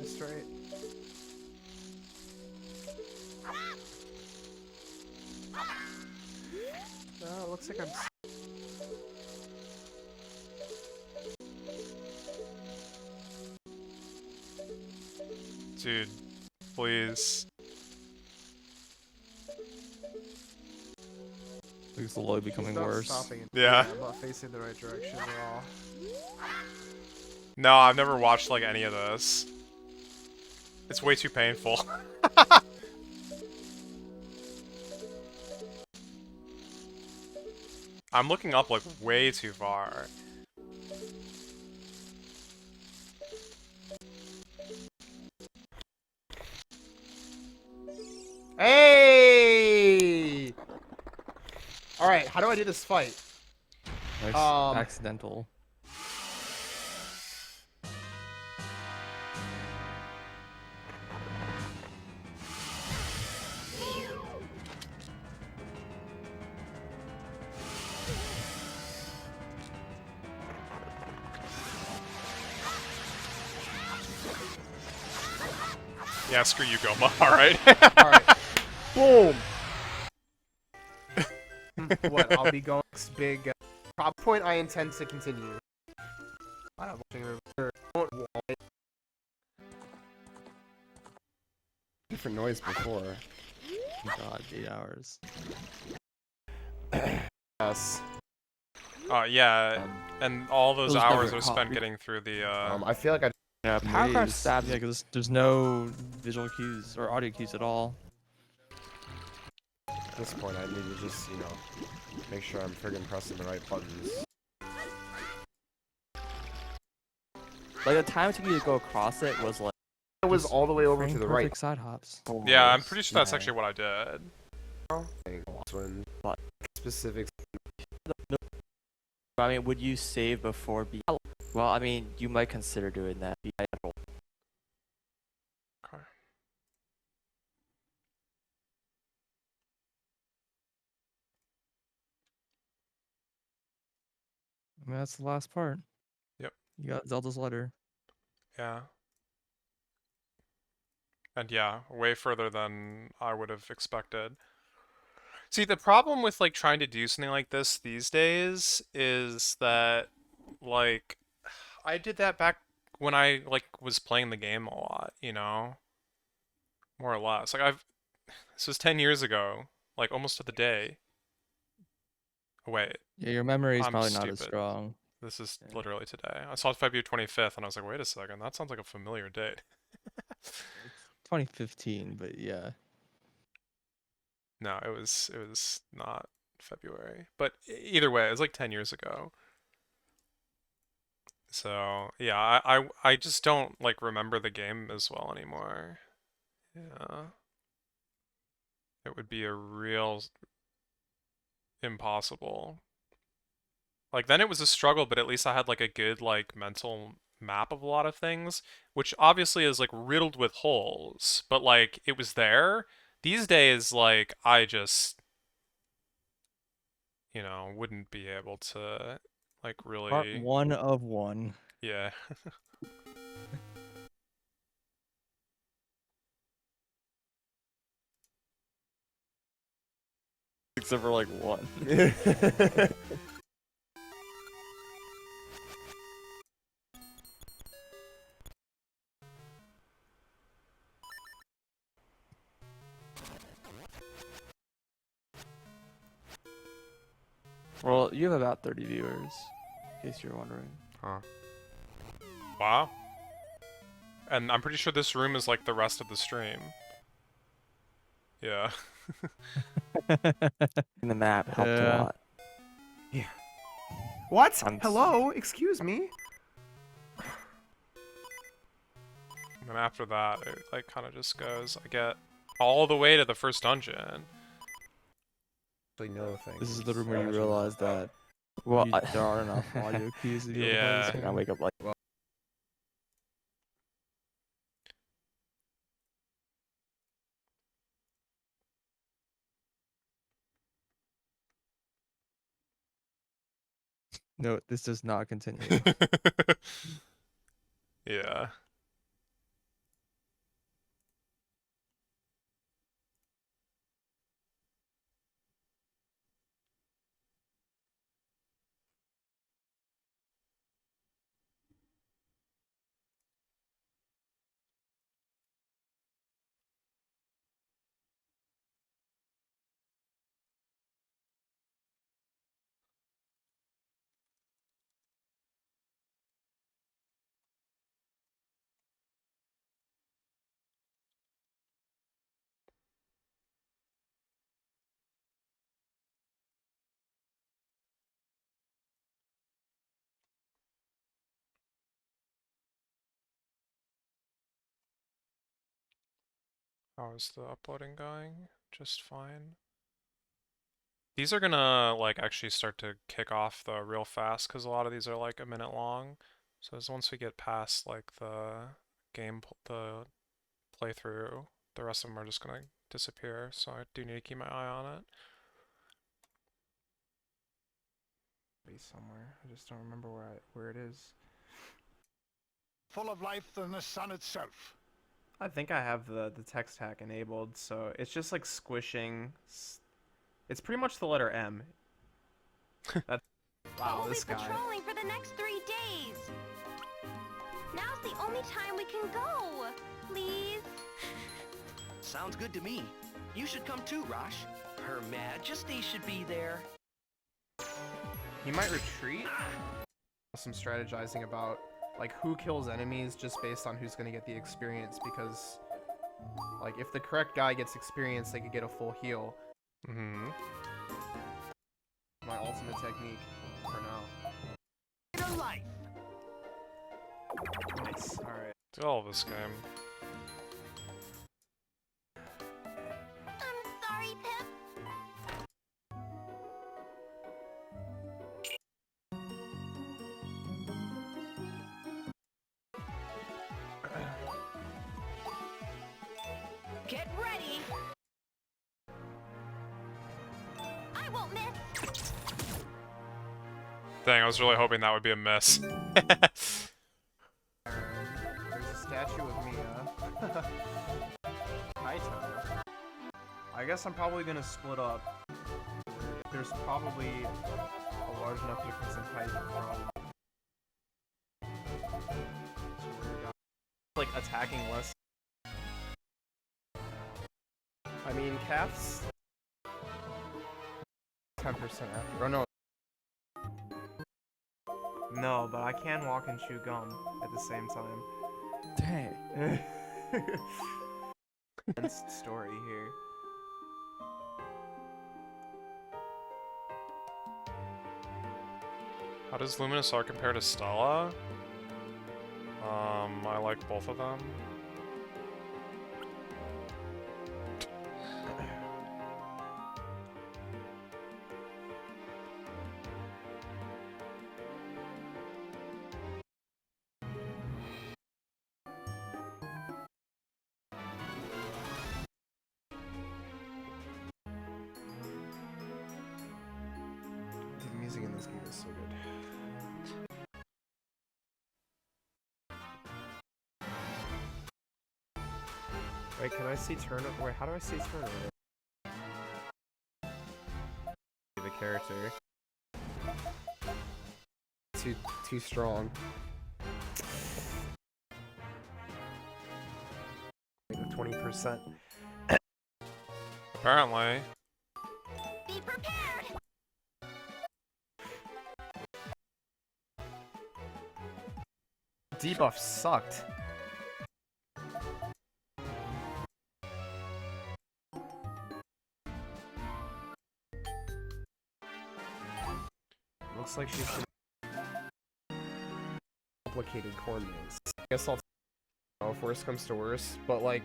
Just straight. No, it looks like I'm. Dude, please. It's slowly becoming Not worse. stopping it. Yeah. I'm not facing the right direction at all. No, I've never watched like any of this. It's way too painful. I'm looking up like way too far. Hey! All right, how do I do this fight? Nice. Um, Accidental. Yeah, screw you, Goma. Alright. All right. Boom. What? I'll be going next big. Prop point. I intend to continue. I don't Different noise before. God, 8 hours. Yes. Yeah, and all those Those hours never are spent caught- getting through the, I feel like I. yeah, power card Maze. stabs. Yeah, because there's no visual cues or audio cues at all. At this point, I need to just, make sure I'm friggin' pressing the right buttons. Like the time it took you to go across it was like. It was all the way over to Frame the right. perfect side hops. yeah, I'm pretty sure that's Yeah. actually what I did. When What? specifics. I mean, would you save before be? Well, I mean, you might consider doing that. Okay. I mean, that's the last part. Yep. You got Zelda's letter. Yeah. And yeah, way further than I would have expected. See, the problem with like trying to do something like this these days is that like I did that back when I like was playing the game a lot, more or less. Like this was 10 years ago, like almost to the day. Oh, wait, Yeah, your memory is I'm probably not as stupid. strong. this is Yeah. literally today. I saw February 25th and I was like, wait a second, that sounds like a familiar date. 2015, but yeah. No, it was not February. But either way, it was like 10 years ago. So yeah, I just don't like remember the game as well anymore. Yeah. It would be a real impossible. Like then it was a struggle, but at least I had like a good like mental map of a lot of things, which obviously is like riddled with holes, but like it was there. These days, like I just, wouldn't be able to like Part really, 1 of 1. yeah. Except for like 1. Well, you have about 30 viewers, in case you're wondering. Huh. Wow. And I'm pretty sure this room is like the rest of the stream. Yeah. And the map helped a Yeah. lot. What? I'm s- Hello? Excuse me? And then after that, it like kind of just goes. I get all the way to the first dungeon. Actually, no things. This is the room where you Imagine. realize that Well, there are enough audio cues to be able to play Yeah. this I game. wake up like. No, this does not continue. Yeah. How is the uploading going? Just fine. These are gonna like actually start to kick off the real fast because a lot of these are like a minute long. So as once we get past like the the playthrough, the rest of them are just gonna disappear. So I do need to keep my eye on it. Be somewhere. I just don't remember where it is. Full of life than the sun itself. I think I have the text hack enabled, so it's just like squishing. It's pretty much the letter M. That's wow, We'll this be guy. patrolling for the next 3 days. Now's the only time we can go. Please. Sounds good to me. You should come too, Rosh. Her Majesty should be there. He might retreat. Some strategizing about like who kills enemies just based on who's gonna get the experience, because like if the correct guy gets experience, they could get a full heal. Mm-hmm. My ultimate technique for now. To life. Nice. All right. Do all of this game. I'm sorry, Pip. Get ready. I won't miss. Dang, I was really hoping that would be a miss. There's a statue of Mia. Kaito. I guess I'm probably gonna split up. There's probably a large enough difference in height from like attacking less. I mean, Kath's 10% after. Oh no. No, but I can walk and chew gum at the same time. Dang. Story here. How How does Luminosar compare to Stella? I like both of them. The music in this game is so good. Wait, can I see turn? Wait, how do I see turn? The character. Too strong. 20%. Apparently. Be prepared. Debuff sucked. Looks like she's complicated corn maze. I guess I'll if worse comes to worse, but like,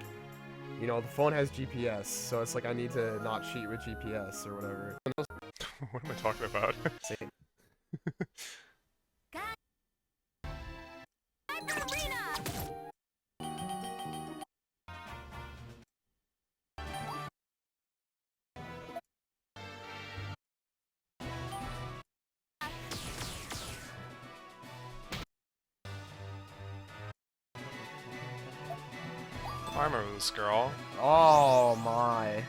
you know, the phone has GPS, so it's like I need to not cheat with GPS or whatever. What am I talking about? Same. I remember this girl. Oh my.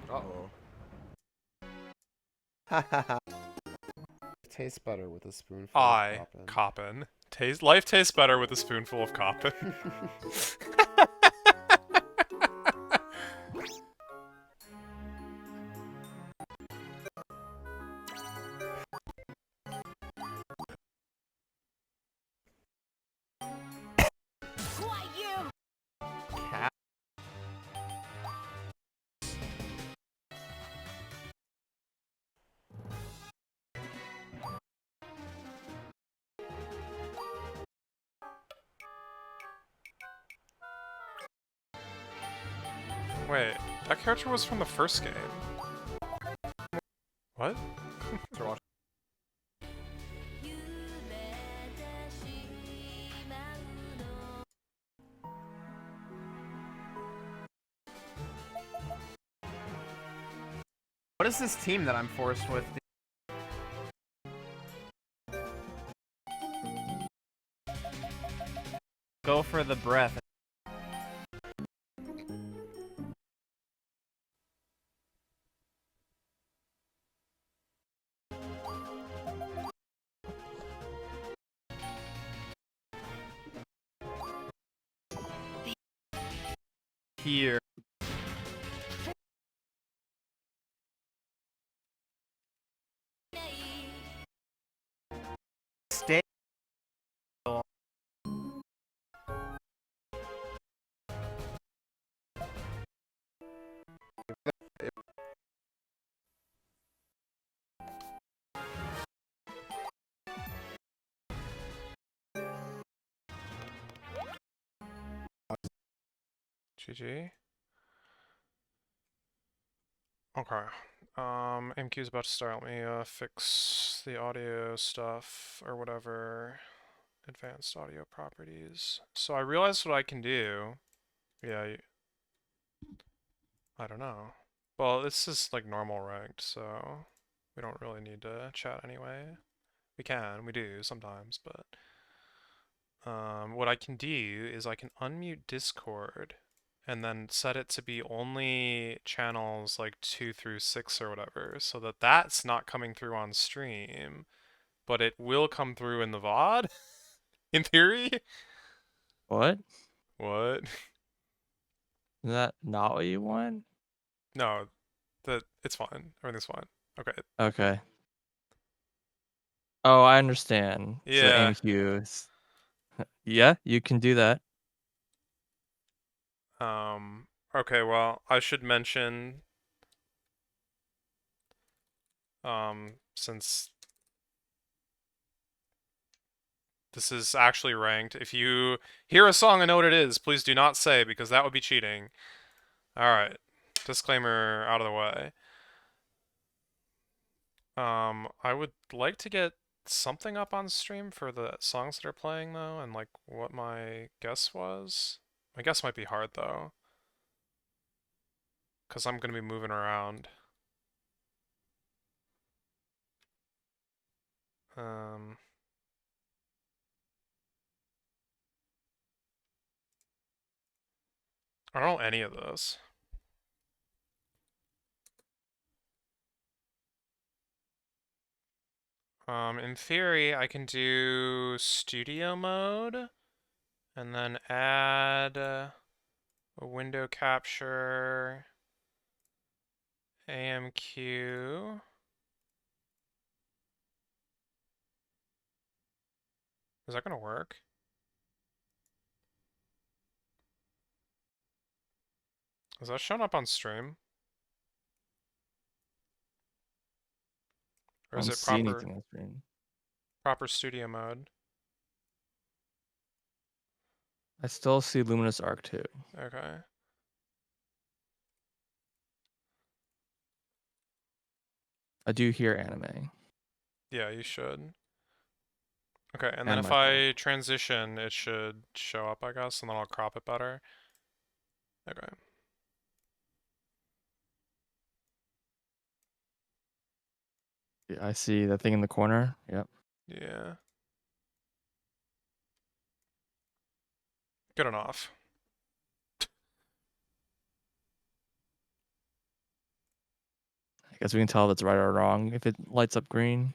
Uh-oh. Tastes better with a spoonful of Coppin. Life tastes better with a spoonful of Coppin. Wait, that character was from the first game. What? What is this team that I'm forced with? Go for the breath. Here. Stay. GG. Okay. MQ's about to start. Let me fix the audio stuff or whatever. Advanced audio properties. So I realized what I can do. Yeah. I don't know. Well, this is like normal ranked, so we don't really need to chat anyway. We do sometimes, but what I can do is I can unmute Discord and then set it to be only channels like 2 through 6 or whatever, so that that's not coming through on stream, but it will come through in the VOD, in theory. What? What? Is that not what you want? No, it's fine. Everything's fine. Okay. Okay. Oh, I understand. Yeah. So MQ. Yeah, you can do that. Okay, well, I should mention Since this is actually ranked. If you hear a song and know what it is, please do not say, because that would be cheating. Alright. Disclaimer out of the way. I would like to get something up on stream for the songs that are playing, though, and like what my guess was. My guess might be hard, though, because I'm going to be moving around. I don't know any of this. In theory, I can do studio mode, and then add a window capture, AMQ. Is that gonna work? Is that showing up on stream? Or I is don't it see proper anything on screen. studio mode? I still see Luminous Arc 2. Okay. I do hear anime. Yeah, you should. Okay, and then And if my phone. I transition, it should show up, I guess, and then I'll crop it better. Okay. Yeah, I see that thing in the corner. Yep. Yeah. Good enough. I guess we can tell if it's right or wrong if it lights up green.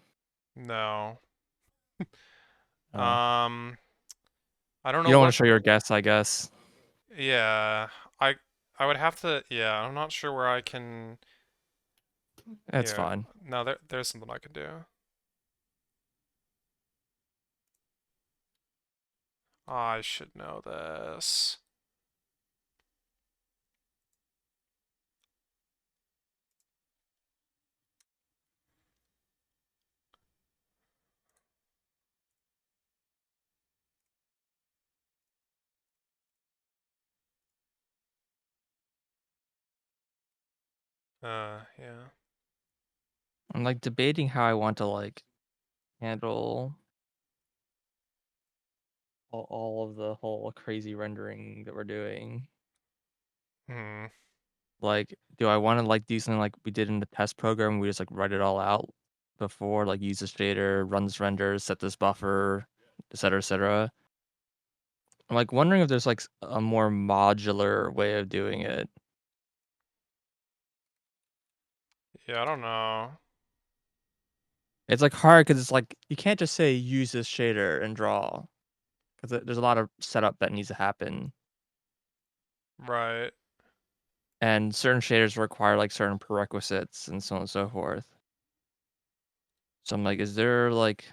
No. Oh. I don't know You don't want what. to show your guess, I guess. Yeah, I would have to. Yeah, I'm not sure where I can. That's Here. fine. No, there's something I can do. I should know this. Yeah. I'm like debating how I want to like handle all of the whole crazy rendering that we're doing. Hmm. Like, do I want to like do something like we did in the test program? We just like write it all out before, like use the shader, run this render, set this buffer, etc., etc. I'm like wondering if there's like a more modular way of doing it. Yeah, I don't know. It's like hard because it's like you can't just say use this shader and draw, because there's a lot of setup that needs to happen, Right. and certain shaders require like certain prerequisites and so on and so forth. So I'm like, is there like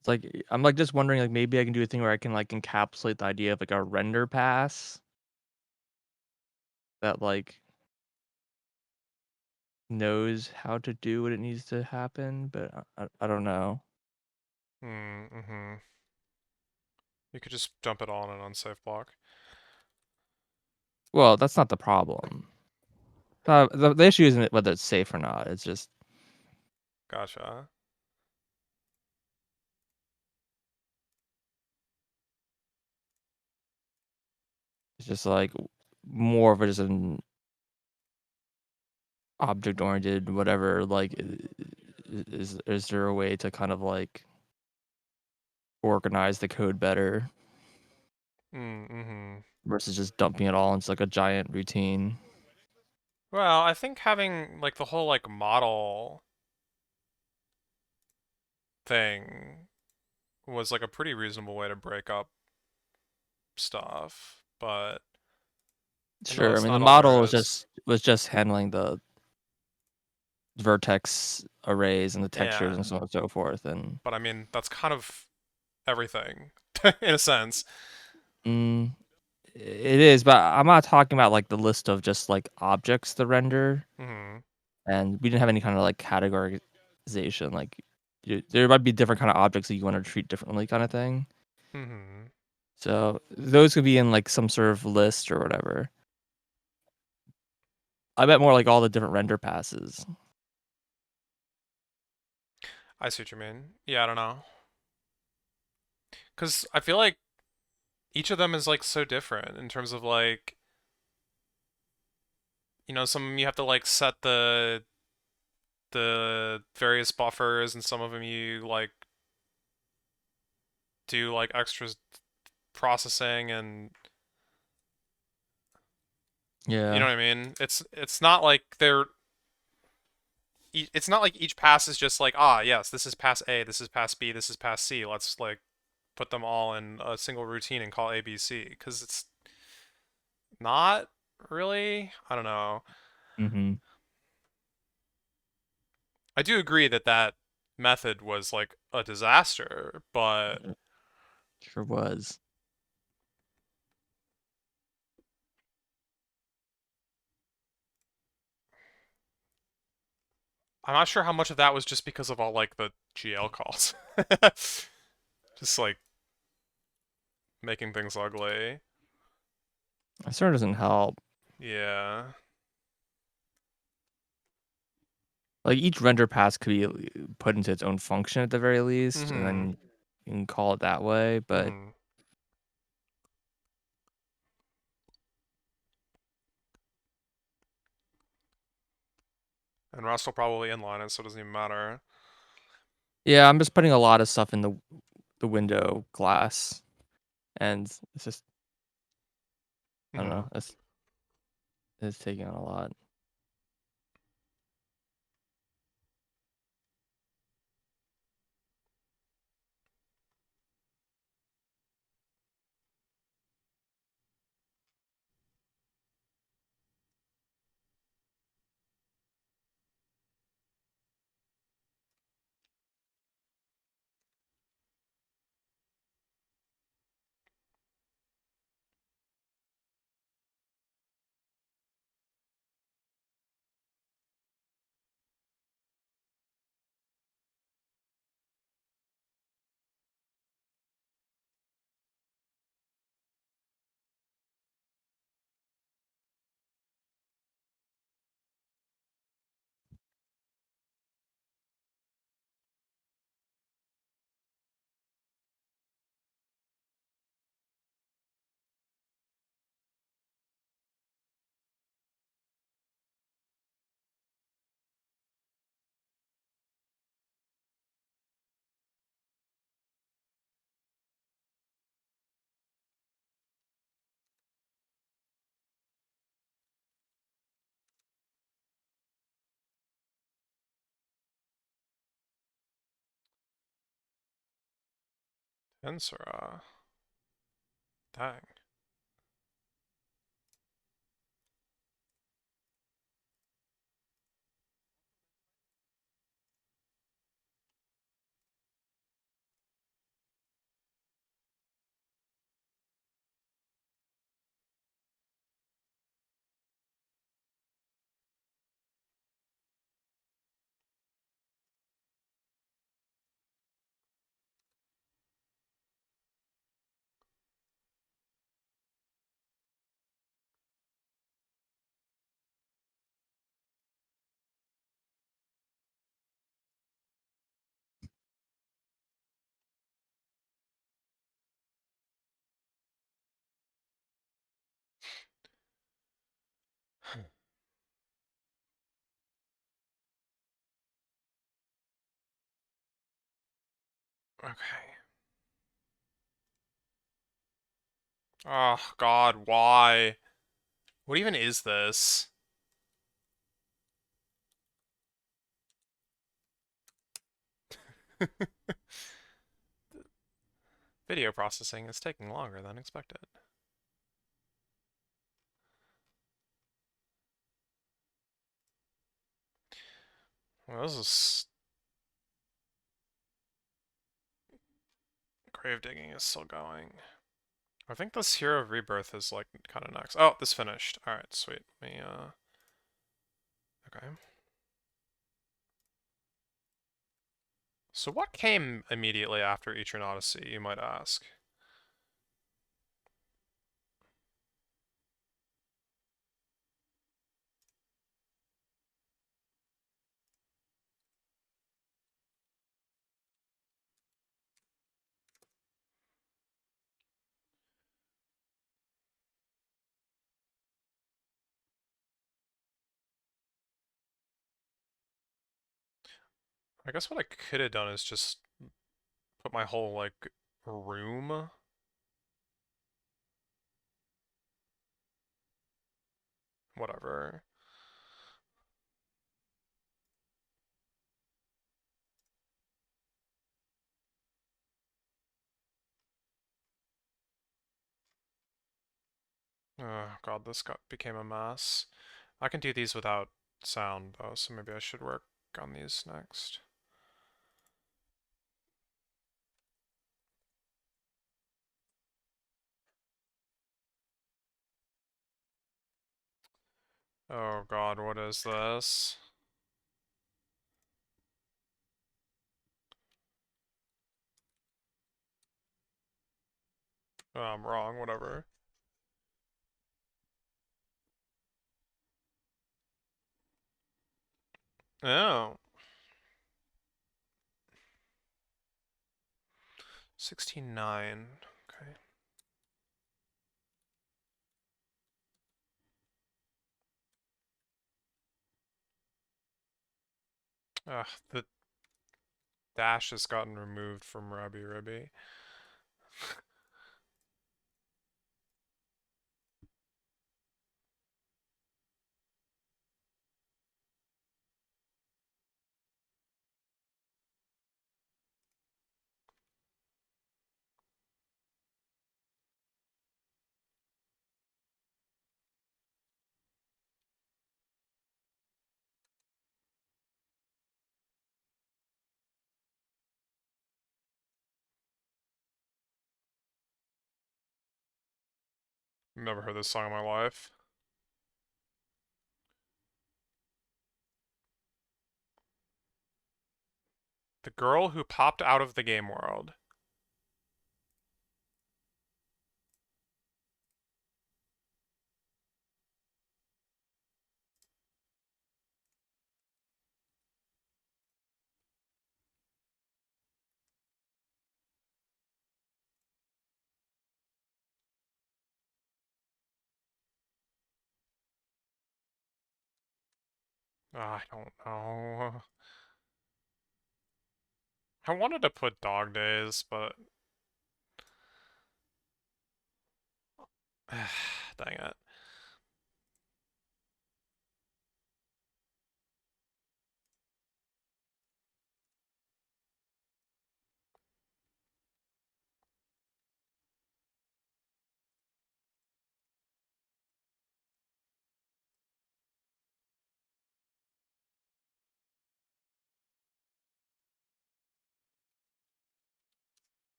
it's like I'm like just wondering like maybe I can do a thing where I can like encapsulate the idea of like a render pass that like knows how to do what it needs to happen, but I don't know. Mm-hmm. You could just dump it all in an unsafe block. Well, that's not the problem. The issue isn't whether it's safe or not. It's just Gotcha. it's just like more of it is an object oriented whatever. Like, is there a way to kind of like organize the code better Mm-hmm. versus just dumping it all into like a giant routine? Well, I think having like the whole like model thing was like a pretty reasonable way to break up stuff, but I know Sure. I that's mean, the not all there model is. was just handling the vertex arrays and the textures Yeah, and so on and so forth. And but I mean that's kind of everything in a sense. mm, It is, but I'm not talking about like the list of just like objects to render, Hmm. and we didn't have any kind of like categorization. Like there might be different kind of objects that you want to treat differently, kind of thing. Hmm. So those could be in like some sort of list or whatever. I bet more like all the different render passes. I see what you mean. Yeah, I don't know. Because I feel like each of them is like so different in terms of like, some of them you have to like set the various buffers, and some of them you like do like extra processing, and Yeah. you know what I mean? It's not like it's not like each pass is just like, yes, this is pass A, this is pass B, this is pass C. Let's like put them all in a single routine and call ABC, because it's not really. I don't know. Mm-hmm. I do agree that method was like a disaster, but Sure was. I'm not sure how much of that was just because of all like the GL calls. Just like making things ugly. It sort of doesn't help. Yeah. Like each render pass could be put into its own function at the very least, and Mhm. then you can call it that way. But Mhm. And Rust will probably inline it, so it doesn't even matter. yeah, I'm just putting a lot of stuff in the window glass, and it's just I don't know. Mhm. It's taking on a lot. Tensora. Dang. Okay. Oh God, why? What even is this? Video processing is taking longer than expected. Well, this is... Grave digging is still going. I think this Hero of Rebirth is like kind of next. Oh, this finished. All right, sweet. Let me okay. So what came immediately after Etrian Odyssey, you might ask? I guess what I could have done is just put my whole, like, room. Whatever. Oh god, this became a mess. I can do these without sound, though, so maybe I should work on these next. Oh god, what is this? Oh, I'm wrong, whatever. Oh. 16:9. Okay. Ugh, the dash has gotten removed from Rabi. Never heard this song in my life. The girl who popped out of the game world. I don't know. I wanted to put Dog Days, but dang it.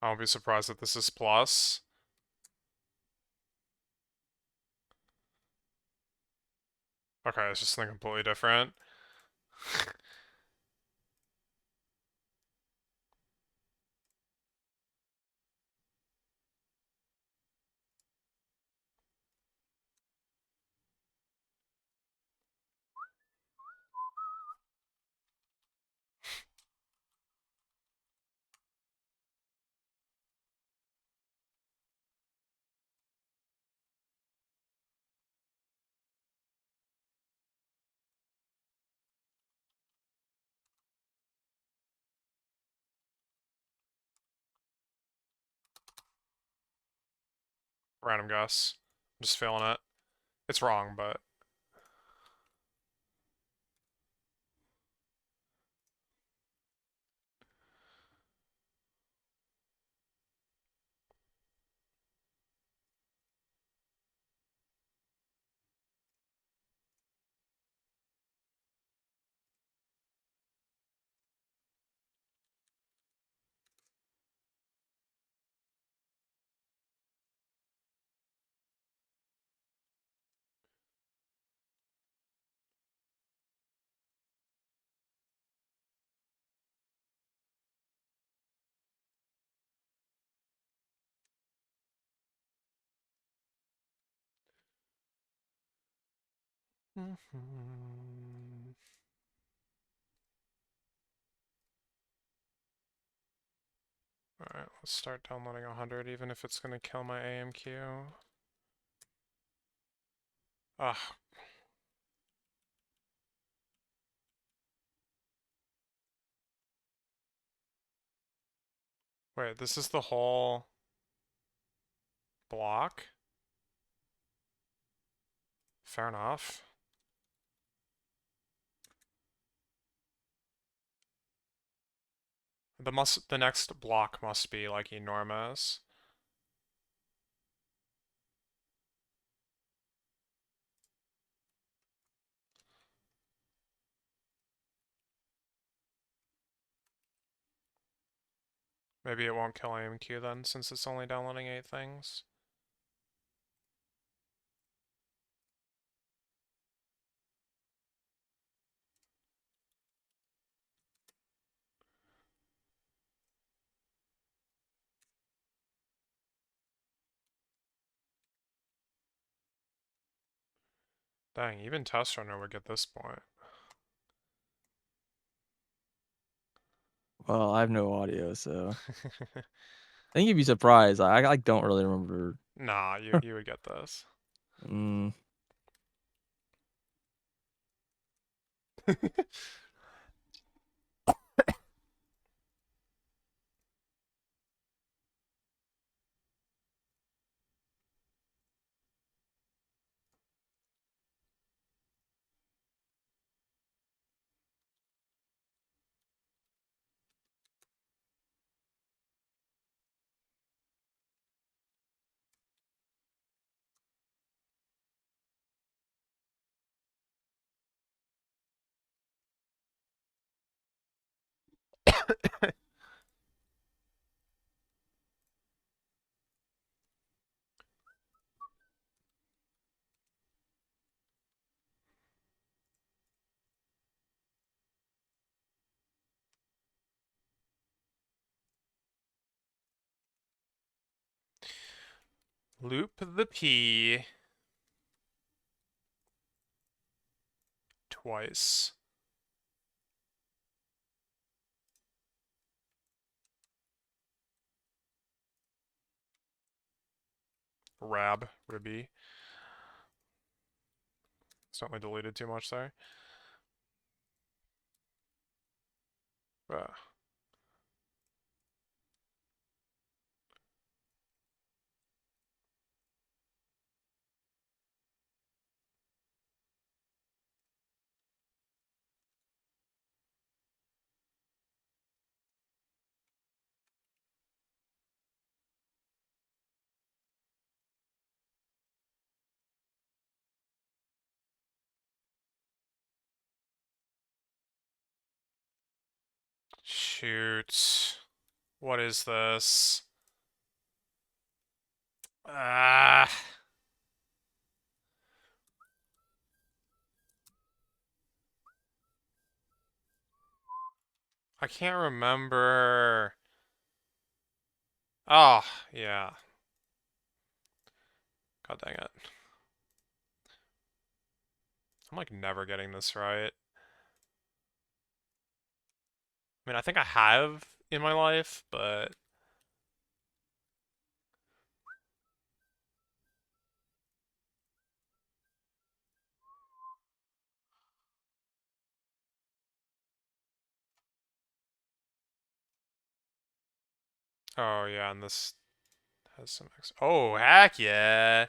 I won't be surprised if this is plus. Okay, it's just something completely different. Random guess. I'm just feeling it. It's wrong, but Alright, let's start downloading 100, even if it's gonna kill my AMQ. Ugh. Wait, this is the whole block? Fair enough. The next block must be like enormous. Maybe it won't kill AMQ then, since it's only downloading 8 things. Dang, even Test Runner would get this point. Well, I have no audio, so I think you'd be surprised. I like don't really remember. Nah, you would get this. Mm. Loop the P twice. Ribby. Certainly deleted too much there. Shoot. What is this? Ah. I can't remember. Oh, yeah. God dang it. I'm like never getting this right. I mean, I think I have in my life, but oh yeah, and this has some X. Oh, heck yeah.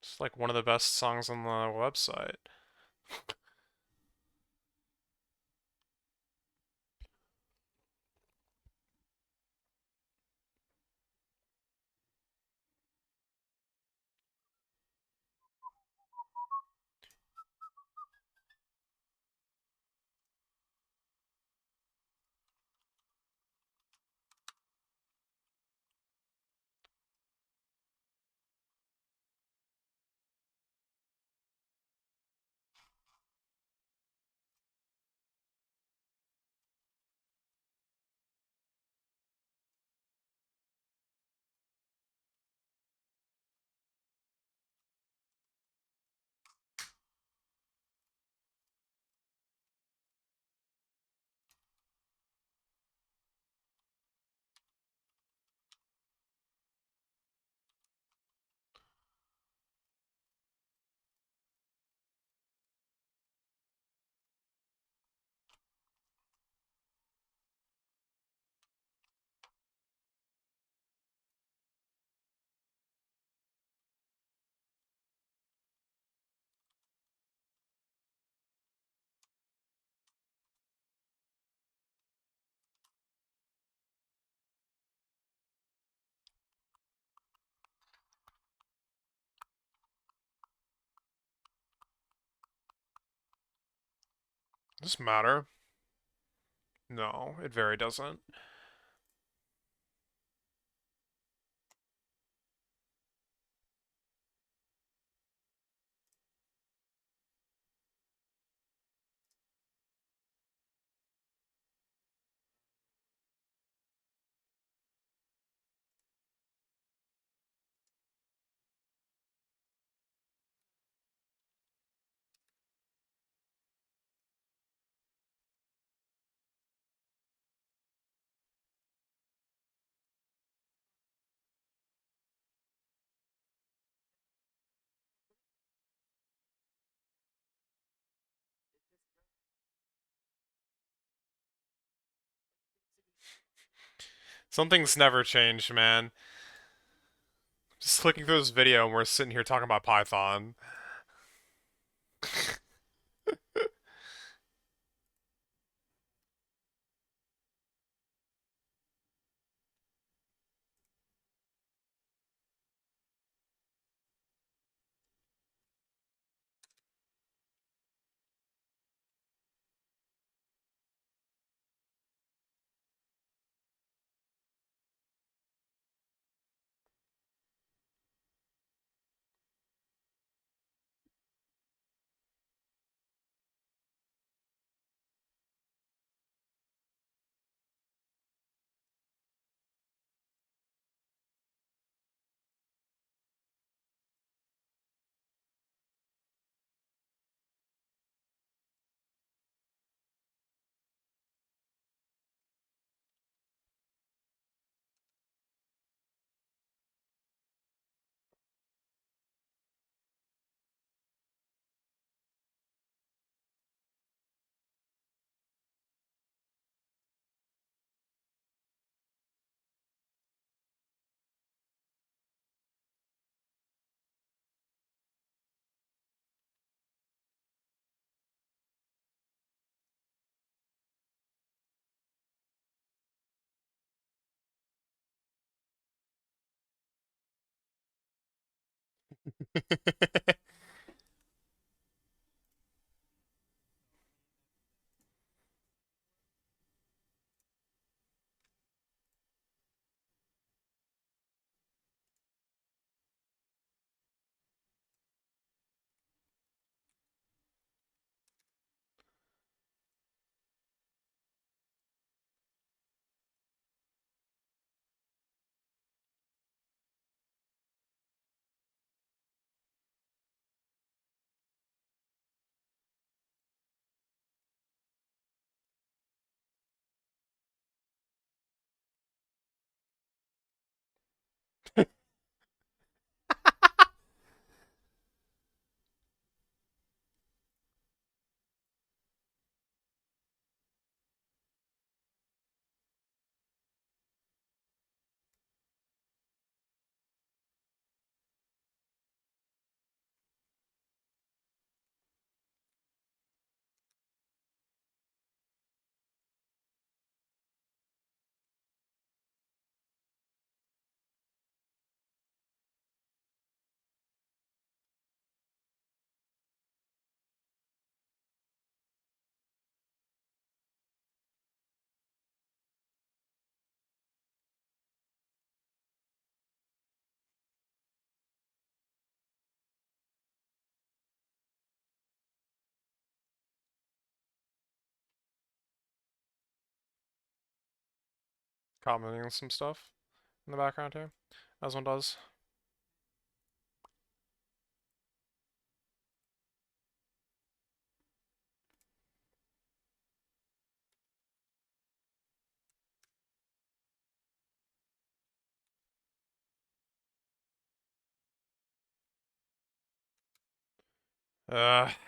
It's like one of the best songs on the website. Does this matter? No, it very doesn't. Something's never changed, man. Just clicking through this video and we're sitting here talking about Python. Commenting on some stuff in the background here, as one does.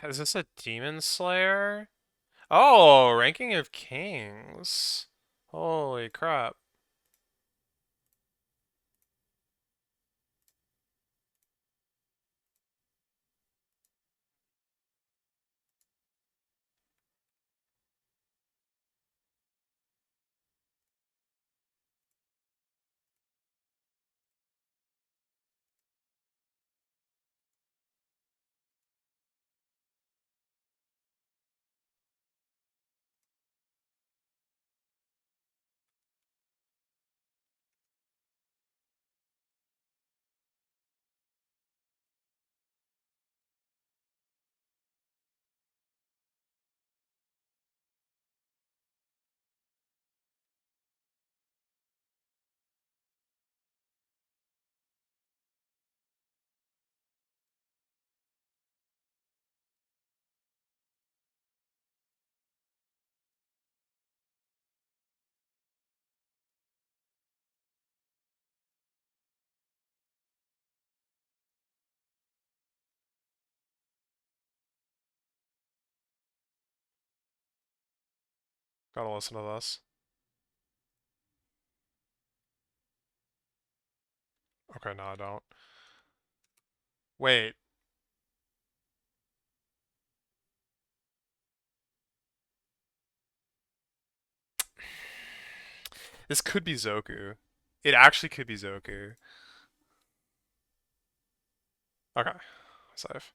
Is this a Demon Slayer? Oh, Ranking of Kings. Holy crap. Gotta listen to this. Okay, no, I don't. Wait. This could be Zoku. It actually could be Zoku. Okay, safe.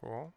Cool.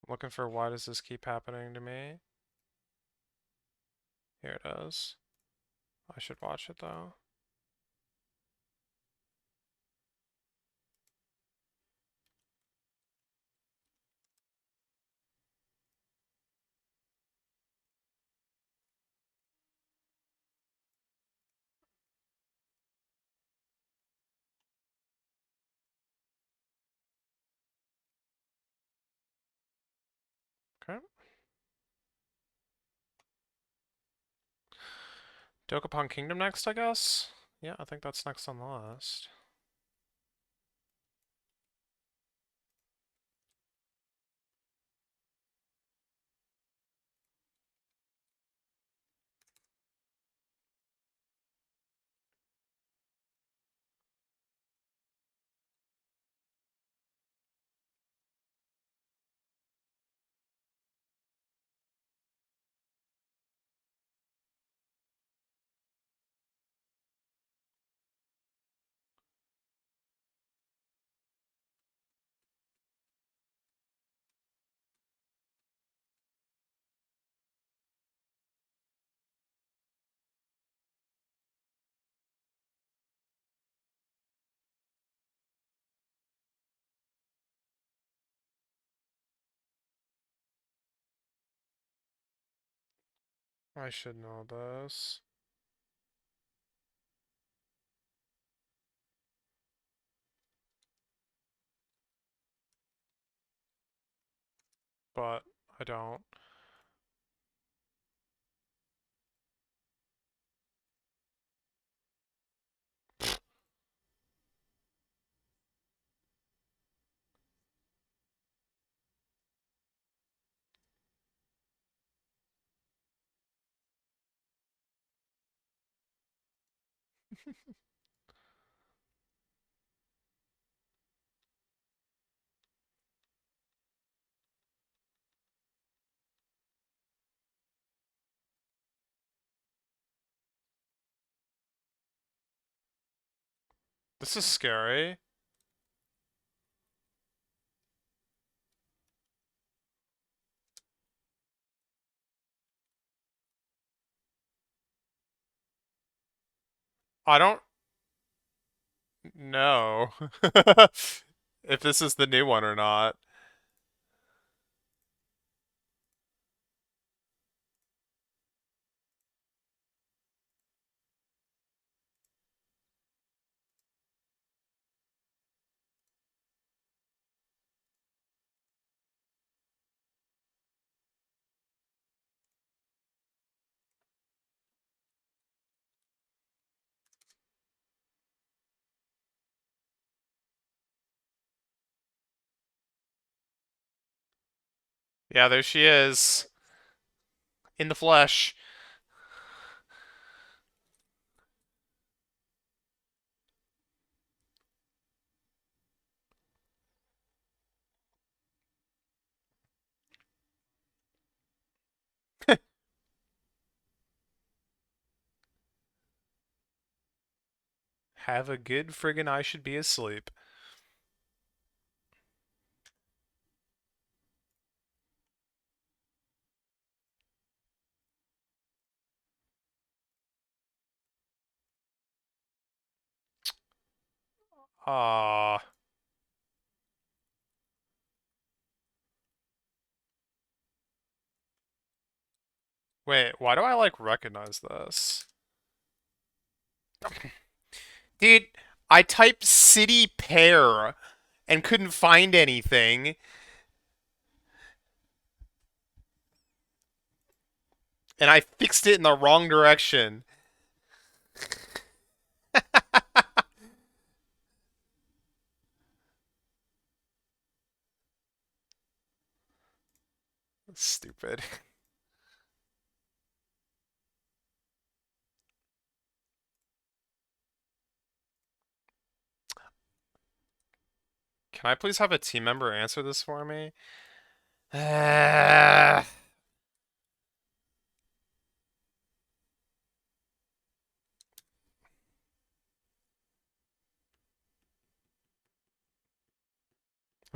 Looking for why does this keep happening to me? Here it is. I should watch it though. Okay. Dokapon Kingdom next, I guess? Yeah, I think that's next on the list. I should know this. But I don't. This is scary. I don't know. if this is the new one or not. Yeah, there she is. In the flesh. Have a good friggin' I should be asleep. Ah. Wait, why do I like recognize this? Dude, I typed city pair and couldn't find anything. And I fixed it in the wrong direction. Stupid. Can I please have a team member answer this for me? I'm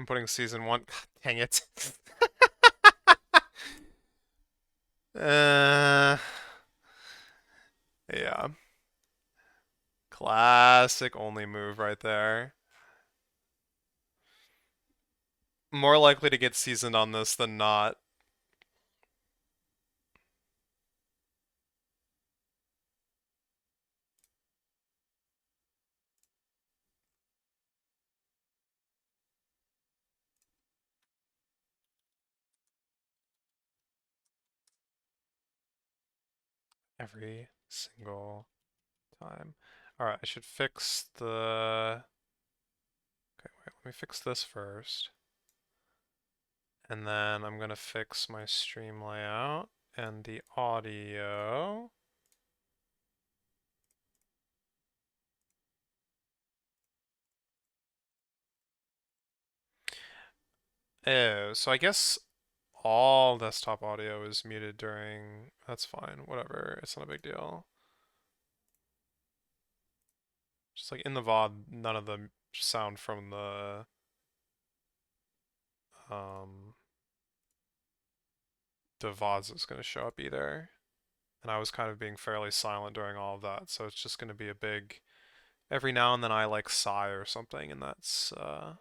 putting season 1. Dang it. Yeah. Classic only move right there. More likely to get seasoned on this than not. Every single time. Alright, I should fix the... Okay, wait, let me fix this first. And then I'm gonna fix my stream layout and the audio. Oh, so I guess all desktop audio is muted during... That's fine, whatever, it's not a big deal. Just like in the VOD, none of the sound from the VODs is going to show up either. And I was kind of being fairly silent during all of that, so it's just going to be a big... Every now and then I like sigh or something, and that's the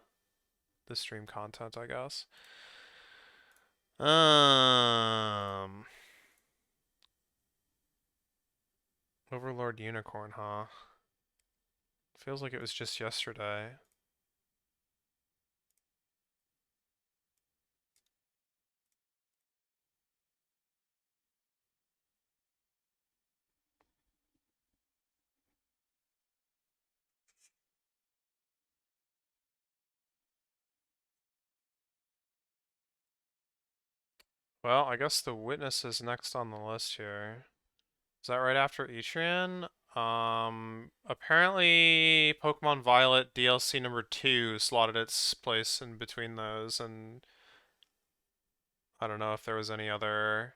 stream content, I guess. Overlord Unicorn, huh? Feels like it was just yesterday. Well, I guess the witness is next on the list here. Is that right after Etrian? Apparently Pokemon Violet DLC number 2 slotted its place in between those, and I don't know if there was any other...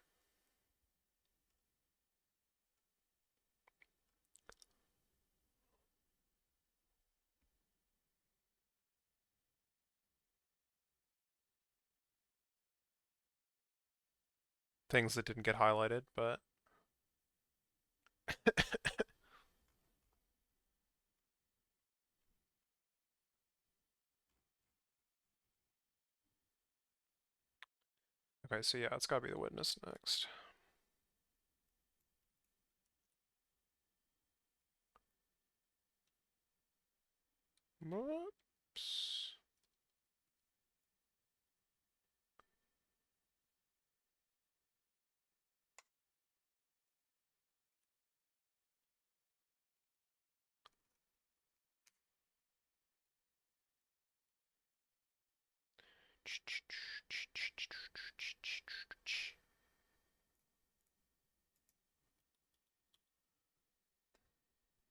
things that didn't get highlighted, but... Okay, so yeah, it's gotta be the witness next. Whoops.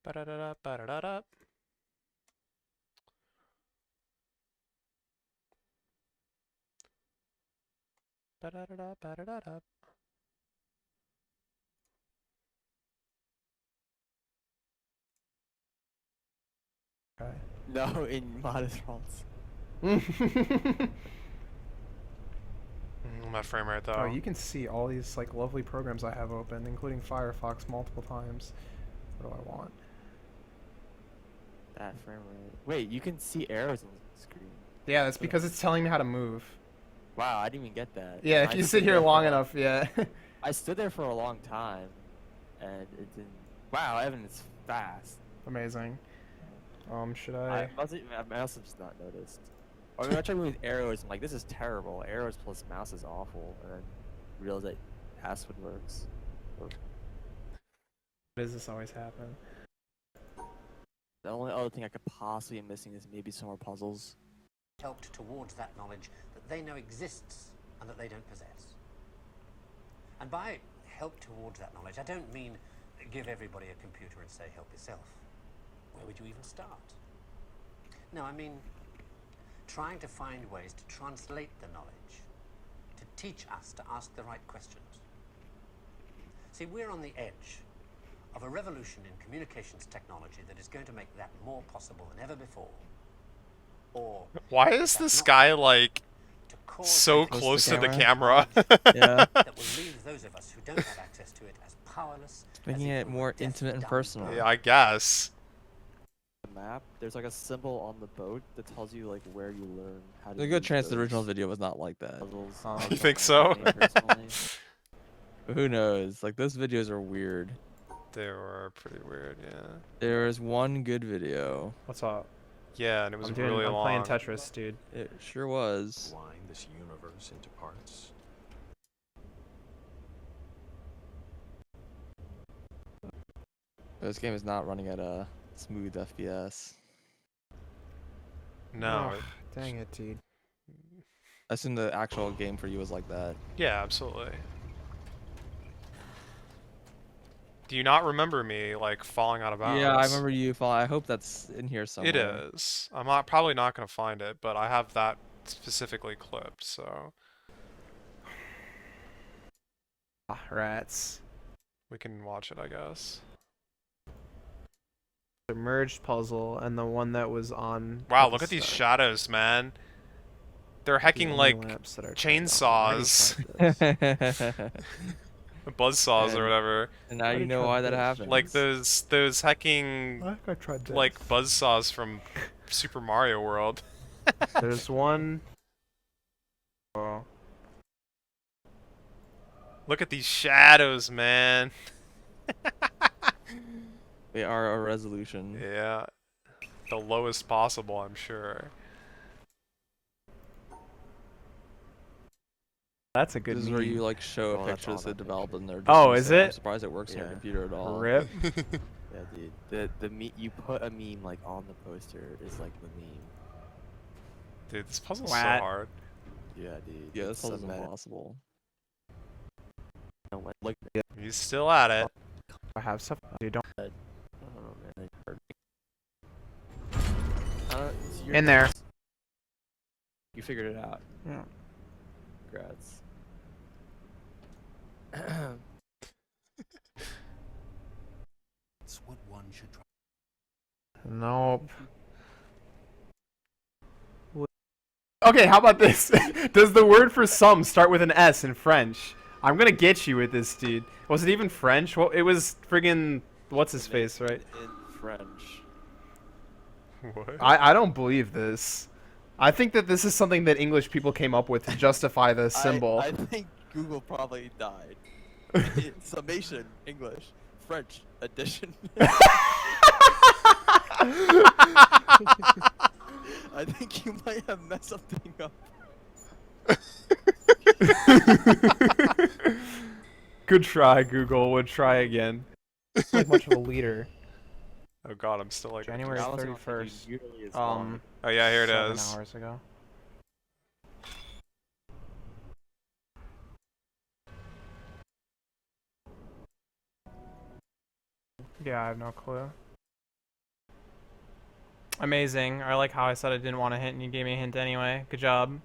Ba-da-da-da, ba-da-da-da. Ba-da-da-da, ba-da-da-da. No, in modest fonts. My frame rate though. Oh, you can see all these like lovely programs I have open, including Firefox multiple times. What do I want? That frame rate. Wait, you can see arrows on the screen. Yeah, that's because it's telling me how to move. Wow, I didn't even get that. Yeah, if I you stood sit here there for long a- enough, yeah. I stood there for a long time, and it didn't. Wow, Evan is fast. Amazing. Should I I? must have just not noticed. I mean, I tried moving arrows. I'm like, this is terrible. Arrows plus mouse is awful, and then realized that Aspen works. Why does this always happen? The only other thing I could possibly be missing is maybe some more puzzles. Helped towards that knowledge that they know exists and that they don't possess. And by help towards that knowledge, I don't mean give everybody a computer and say help yourself. Where would you even start? No, I mean trying to find ways to translate the knowledge, to teach us to ask the right questions. See, we're on the edge of a revolution in communications technology that is going to make that more possible than ever before. Or why is this guy like so close to the camera? Yeah. that will leave those of us who don't have access to it as powerless. Making it more intimate and personal. Yeah, I guess. The map, there's like a symbol on the boat that tells you like where you learn how to. There's a good use chance the those original video was not like that. puzzles. You think so? But who knows? Like, those videos are weird. They were pretty weird, yeah. There is one good video. What's up? Yeah, and it was I'm really long. playing Tetris, dude. It sure was. Line this universe into parts. This game is not running at a smooth FPS. No. Ugh, dang it, dude. I assume the actual game for you was like that. Yeah, absolutely. Do you not remember me like falling out of bounds? Yeah, I remember you fall. I hope that's in here somewhere. It is. I'm not probably not gonna find it, but I have that specifically clipped, so Ah, rats. we can watch it, I guess. The merged puzzle and the one that was on. Wow, look at these shadows, man. They're hacking like chainsaws, buzzsaws or whatever. And now you know why that happened. Like those hacking I tried this. like buzzsaws from Super Mario World. There's one. Oh. Look at these shadows, man. They are a resolution. Yeah. The lowest possible, I'm sure. That's a good This is meme. where you like show Oh, a that's picture all that's developed in their. Oh, is I'm it? surprised it works on your Yeah. computer at all. Rip. Yeah, dude. You put a meme like on the poster is like the meme. Dude, this puzzle's What? so hard. Yeah, dude. Yeah, this it's so puzzle's meta. impossible. No, like, He's still at it. I have stuff. Dude, don't. I don't know, man. It's your In there. guess. You figured it out. Yeah. Congrats. It's what one should try. Nope. Okay, how about this? Does the word for some start with an S in French? I'm gonna get you with this, dude. Was it even French? Well, it was friggin' what's his face, right? In French. What? I don't believe this. I think that this is something that English people came up with to justify the symbol. I think Google probably died. Summation, English, French, addition. I think you might have messed something up. Good try, Google. Would try again. It's like much of a leader. Oh god, I'm still like January That was not 31st. usually is long. Oh yeah, here it 7 is. hours ago. Yeah, I have no clue. Amazing. I like how I said I didn't want a hint and you gave me a hint anyway. Good job.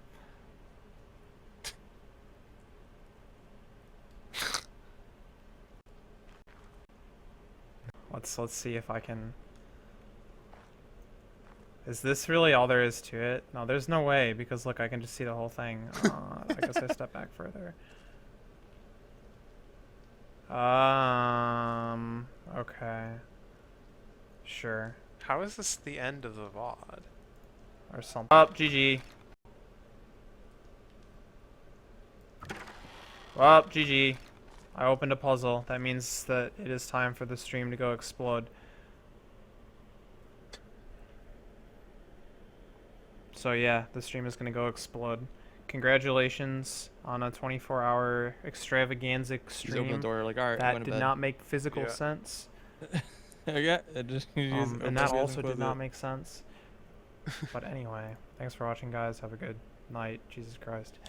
Let's see if I can. Is this really all there is to it? No, there's no way because look, I can just see the whole thing. I guess I step back further. Okay. Sure. How is this the end of the VOD? Or something. Up, GG. Up, GG. I opened a puzzle. That means that it is time for the stream to go explode. So yeah, the stream is gonna go explode. Congratulations on a 24-hour extravaganza He's opened the stream. door like, all right, That did not make physical Yeah. sense. Yeah, it just, And that also did not make sense. But anyway, thanks for watching, guys. Have a good night. Jesus Christ.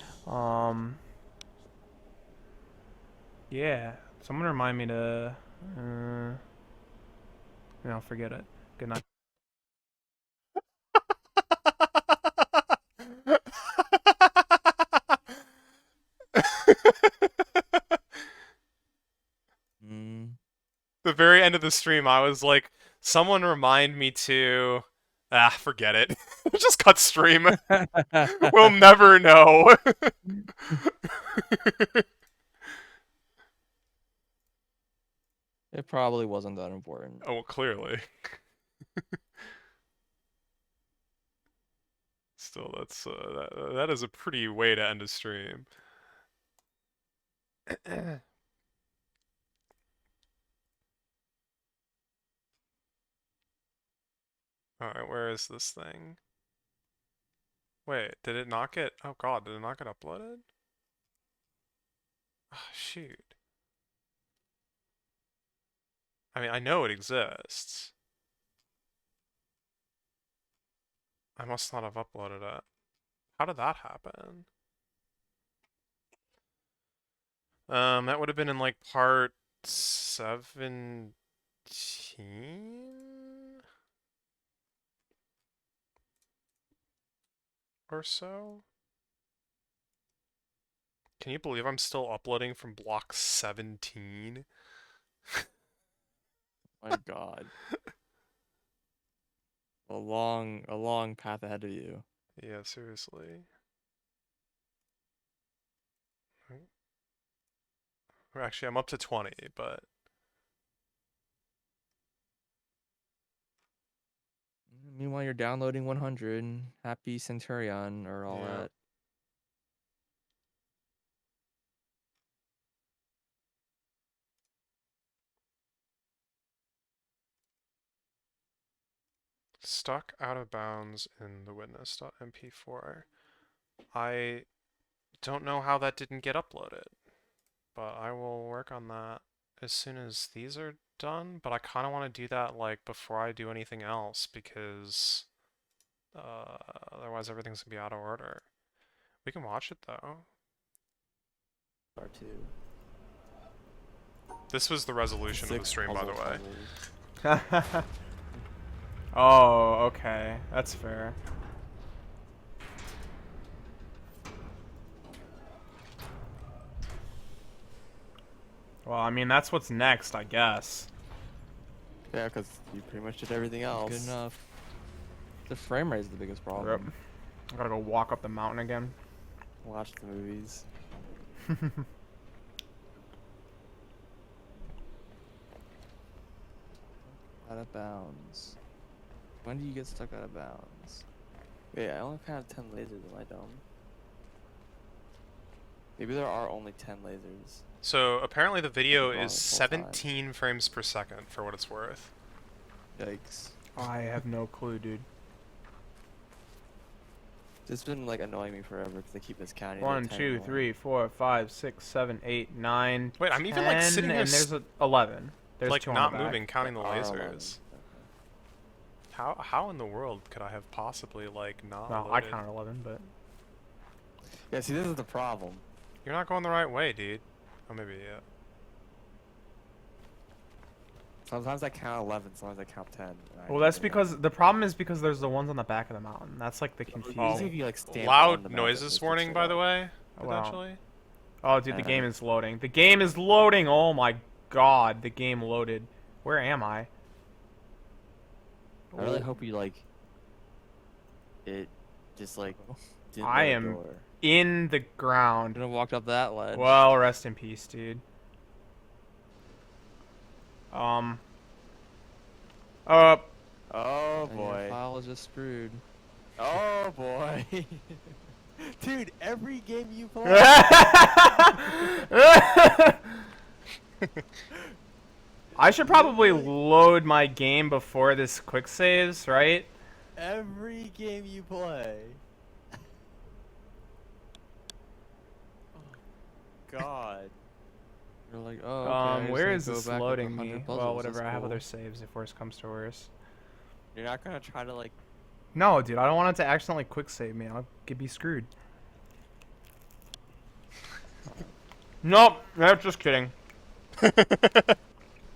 Yeah. Someone remind me to. No, forget it. Good night. The very end of the stream, I was like, someone remind me to... forget it. Just cut stream. We'll never know. It probably wasn't that important. Oh, well, clearly. Still, that's that is a pretty way to end a stream. Alright, where is this thing? Wait, did it not get... Oh god, did it not get uploaded? Oh, shoot. I mean, I know it exists. I must not have uploaded it. How did that happen? That would have been in like part 17? Or so? Can you believe I'm still uploading from block 17? My god. A long path ahead of you. Yeah, seriously. Or actually, I'm up to 20, but... Meanwhile, you're downloading 100. Happy Centurion or all Yeah. that. Stuck out of bounds in the witness.mp4. I don't know how that didn't get uploaded, but I will work on that as soon as these are done, but I kind of want to do that like before I do anything else because otherwise everything's gonna be out of order. We can watch it though. Part 2. This was the resolution of the 6 stream, by the puzzle way. puzzles. Oh, okay. That's fair. Well, I mean, that's what's next, I guess. Yeah, because you pretty much did everything else. Good enough. The frame rate is the biggest problem. Yep. I gotta go walk up the mountain again. Watch the movies. Out of bounds. When do you get stuck out of bounds? Wait, I only have 10 lasers. Am I dumb? Maybe there are only 10 lasers. So apparently the video wrong is this whole time. 17 frames per second for what it's worth. Yikes. I have no clue, dude. This has been like annoying me forever because they keep miscounting. 1, 2, 3, 4, 5, 6, 7, 8, 9. Wait, I'm even like 10, sitting here and there's 11. There's like 2 on not the back. moving, counting the There are 11. lasers. How in the world could I have possibly like not Well, I loaded? counted 11, but Yeah, see, this is the problem. You're not going the right way, dude. Oh, maybe yeah. Sometimes I count 11, sometimes I count 10. well, that's because the problem is because there's the ones on the back of the mountain. That's like the confusion. Usually if you, like, stand on Loud the mountain, noises it's warning, straight by up. the way. Oh, wow. Potentially. Oh, dude, the game is loading. The game is loading. Oh my god, the game loaded. Where am I? I really hope you like it just like didn't I load the am door. in the ground. Gonna walked up that ledge. Well, rest in peace, dude. Oh And your boy. file is just screwed. Oh boy. Dude, every game you play. I should probably load my game before this quick saves, right? Every game you play. God. You're like, oh, okay, I just where need is to go this back, like, loading 100 me? puzzles, Well, whatever. that's I have cool. other saves if worse comes to worse. You're not gonna try to like. No, dude, I don't want it to accidentally quick save me. I'll be screwed. Nope, that's just kidding.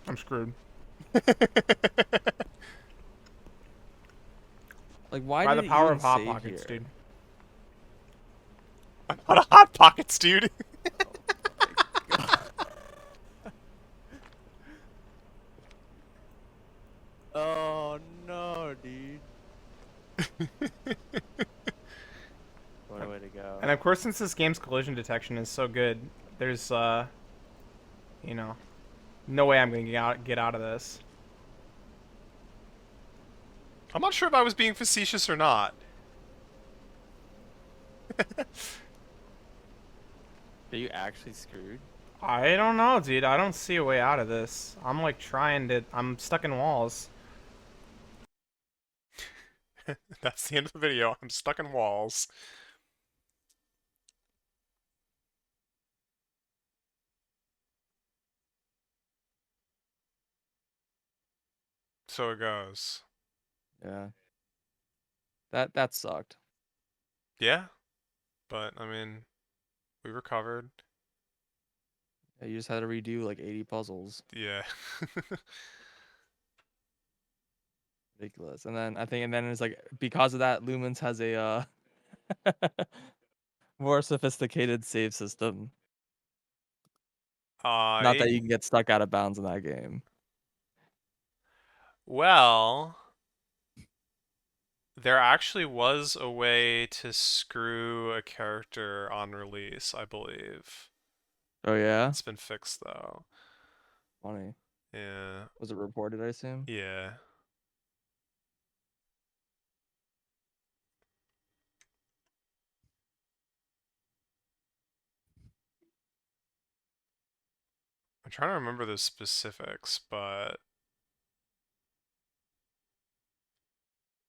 I'm screwed. Like, why By did the it power even of Hot save Pockets, here? dude. I'm out of Hot Pockets, dude. Oh no, dude. What a way to go. And of course, since this game's collision detection is so good, there's you know, no way I'm gonna get out of this. I'm not sure if I was being facetious or not. Are you actually screwed? I don't know, dude. I don't see a way out of this. I'm like trying to. I'm stuck in walls. That's the end of the video. I'm stuck in walls. So it goes. Yeah. That sucked. Yeah, but I mean, we recovered. Yeah, you just had to redo like 80 puzzles. Yeah. Ridiculous. And then it's like because of that, Lumens has a more sophisticated save system. Not that you can get stuck out of bounds in that game. Well, there actually was a way to screw a character on release, I believe. Oh yeah? It's been fixed though. Funny. Yeah. Was it reported, I assume? Yeah. I'm trying to remember the specifics, but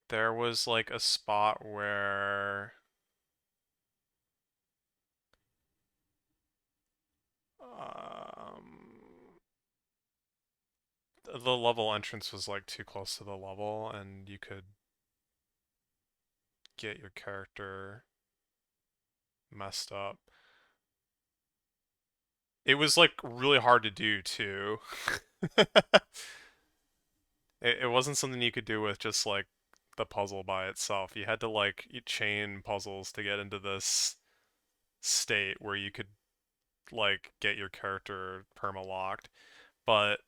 there was like a spot where the level entrance was like too close to the level and you could get your character messed up. It was like really hard to do too. It wasn't something you could do with just like the puzzle by itself. You had to like chain puzzles to get into this state where you could like get your character perma-locked. But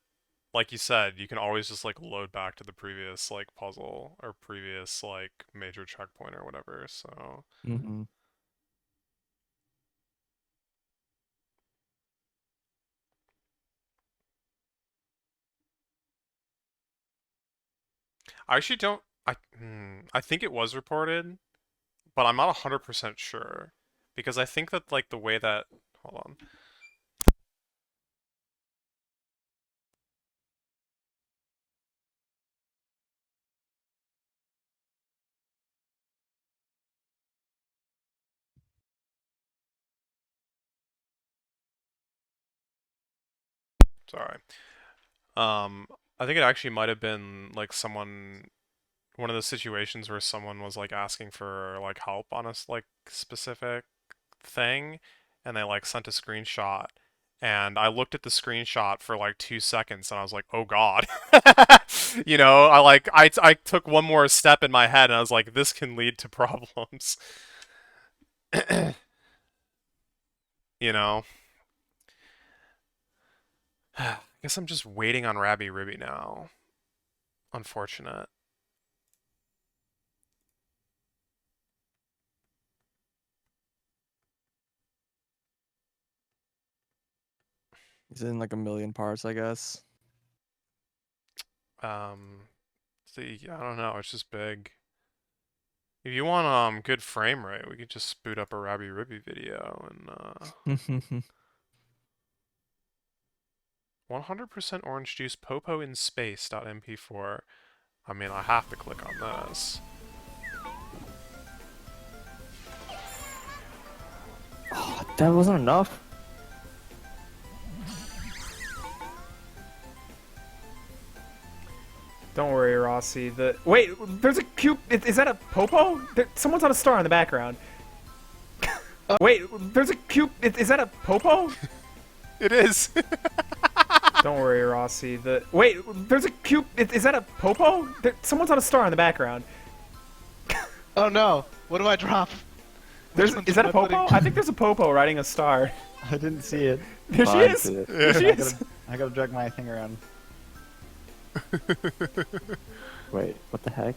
like you said, you can always just like load back to the previous like puzzle or previous like major checkpoint or whatever. So Mm-hmm. I actually don't. I think it was reported, but I'm not 100% sure because I think that like the way that hold on. Sorry. I think it actually might have been like one of those situations where someone was like asking for like help on a like specific thing, and they like sent a screenshot, and I looked at the screenshot for like 2 seconds, and I was like, oh God, you know, I took one more step in my head, and I was like, this can lead to problems, you know. I guess I'm just waiting on Rabby Ribby now. Unfortunate. He's in like a million parts, I guess. See, I don't know. It's just big. If you want good frame rate, we could just boot up a Rabby Ribby video and 100% orange juice popo in space.mp4. I mean, I have to click on this. Oh, that wasn't enough. Don't worry, Rossi. Wait, there's a cube. Is that a popo? Someone's on a star in the background. Wait, there's a cube. Is that a popo? It is. Don't worry, Rossi. Wait, there's a cube. Is that a popo? Someone's on a star in the background. Oh no! What do I drop? Is that a popo? I think there's a popo riding a star. I didn't see it. There she is. There she is. I gotta drag my thing around. Wait, what the heck?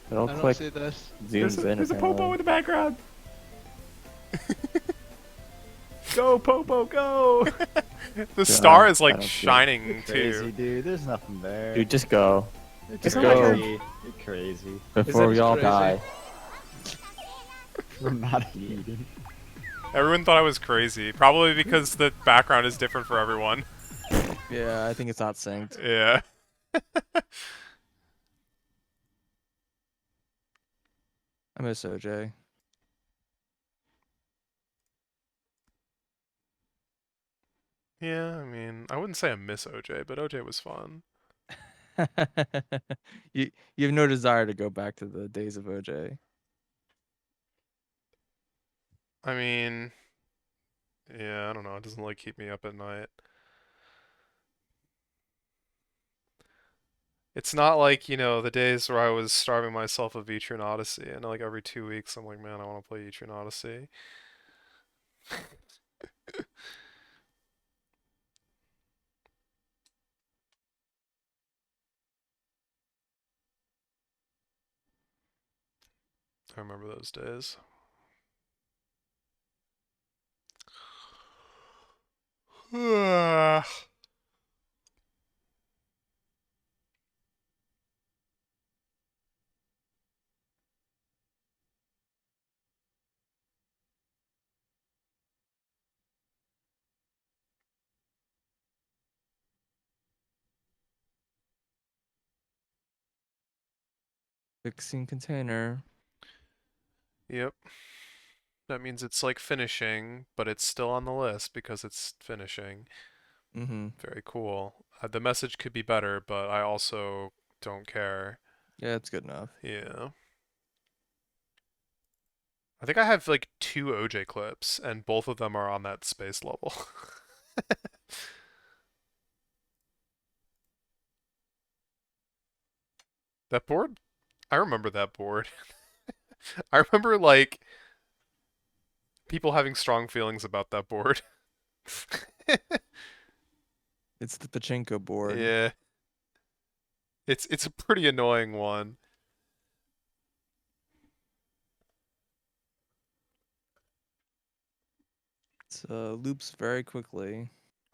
I don't see this. There's a popo in the background. Go, popo, go! The star is like shining crazy, too. Dude, there's nothing there. Dude, just go. Just go. You're crazy. Before we all die. We're not eating. Everyone thought I was crazy. Probably because the background is different for everyone. Yeah, I think it's not synced. Yeah. I miss OJ. Yeah, I mean, I wouldn't say I miss OJ, but OJ was fun. you have no desire to go back to the days of OJ. I mean, yeah, I don't know. It doesn't like keep me up at night. It's not like, you know, the days where I was starving myself of Etrian Odyssey, and like every 2 weeks I'm like, man, I want to play Etrian Odyssey. I remember those days. Fixing container. Yep. That means it's like finishing, but it's still on the list because it's finishing. Mm-hmm. Very cool. The message could be better, but I also don't care. Yeah, it's good enough. Yeah. I think I have like 2 OJ clips, and both of them are on that space level. That board? I remember that board. I remember, like, people having strong feelings about that board. It's the Pachinko board. Yeah. It's a pretty annoying one. It loops very quickly.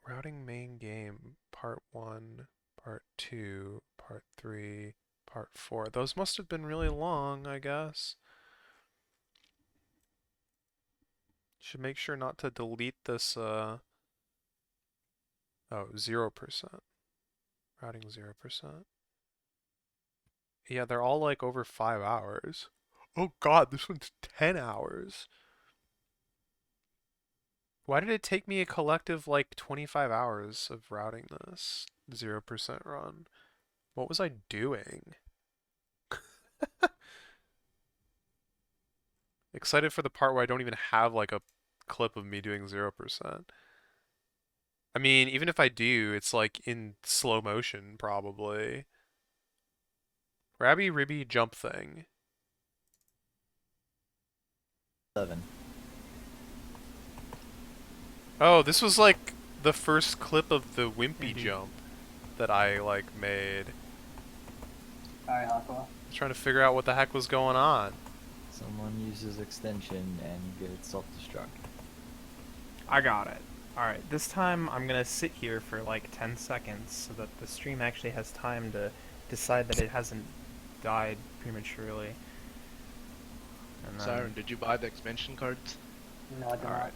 Routing main game, part 1, part 2, part 3, part 4. Those must have been really long, I guess. Should make sure not to delete this, oh, 0%. Routing 0%. Yeah, they're all like over 5 hours. Oh god, this one's 10 hours. Why did it take me a collective like 25 hours of routing this 0% run? What was I doing? Excited for the part where I don't even have like a clip of me doing 0%. I mean, even if I do, it's like in slow motion probably. Rabby Ribby jump thing. 7. Oh, this was like the first clip of the Wimpy jump that I like made. Alright, Aqua. I was trying to figure out what the heck was going on. Someone uses extension and gets self-destruct. I got it. Alright, this time I'm gonna sit here for like 10 seconds so that the stream actually has time to decide that it hasn't died prematurely. And then... Siren, did you buy the expansion cards? No, I did not. Alright.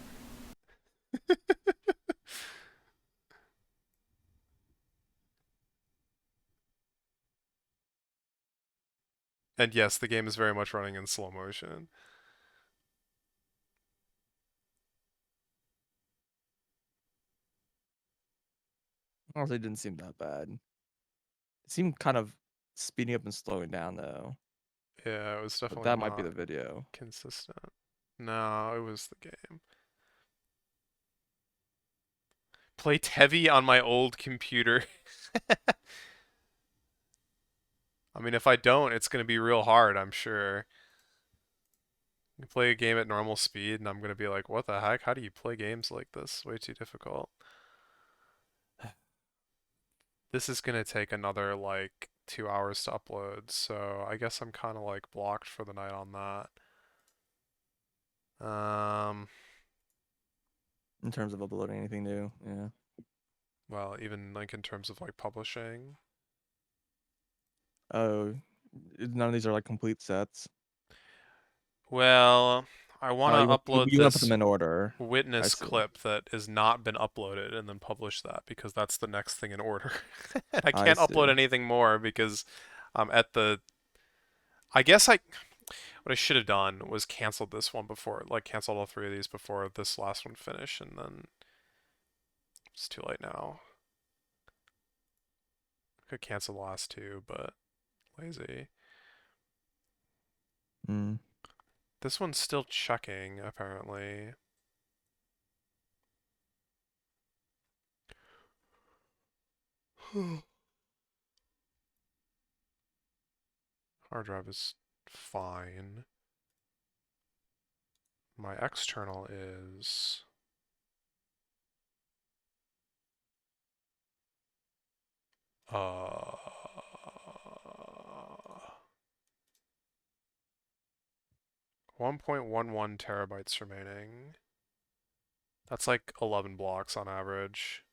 And yes, the game is very much running in slow motion. Honestly, it didn't seem that bad. It seemed kind of speeding up and slowing down though. Yeah, it was But definitely that might be not the video. consistent. No, it was the game. Play Tevi on my old computer. I mean, if I don't, it's going to be real hard, I'm sure. You play a game at normal speed, and I'm going to be like, what the heck? How do you play games like this? Way too difficult. This is going to take another, like, 2 hours to upload, so I guess I'm kind of, like, blocked for the night on that. In terms of uploading anything new, yeah. Well, even, like, in terms of, like, publishing. Oh, none of these are like complete sets. Well, I want to upload you wanna put this them in order. witness see. clip that has not been uploaded and then publish that because that's the next thing in order. And I I can't upload see. anything more because I'm at the... I guess what I should have done was canceled this one before, like canceled all 3 of these before this last one finished, and then it's too late now. Could cancel the last 2, but lazy. This one's still checking, apparently. Hard drive is fine. My external is... 1.11 terabytes remaining. That's like 11 blocks on average.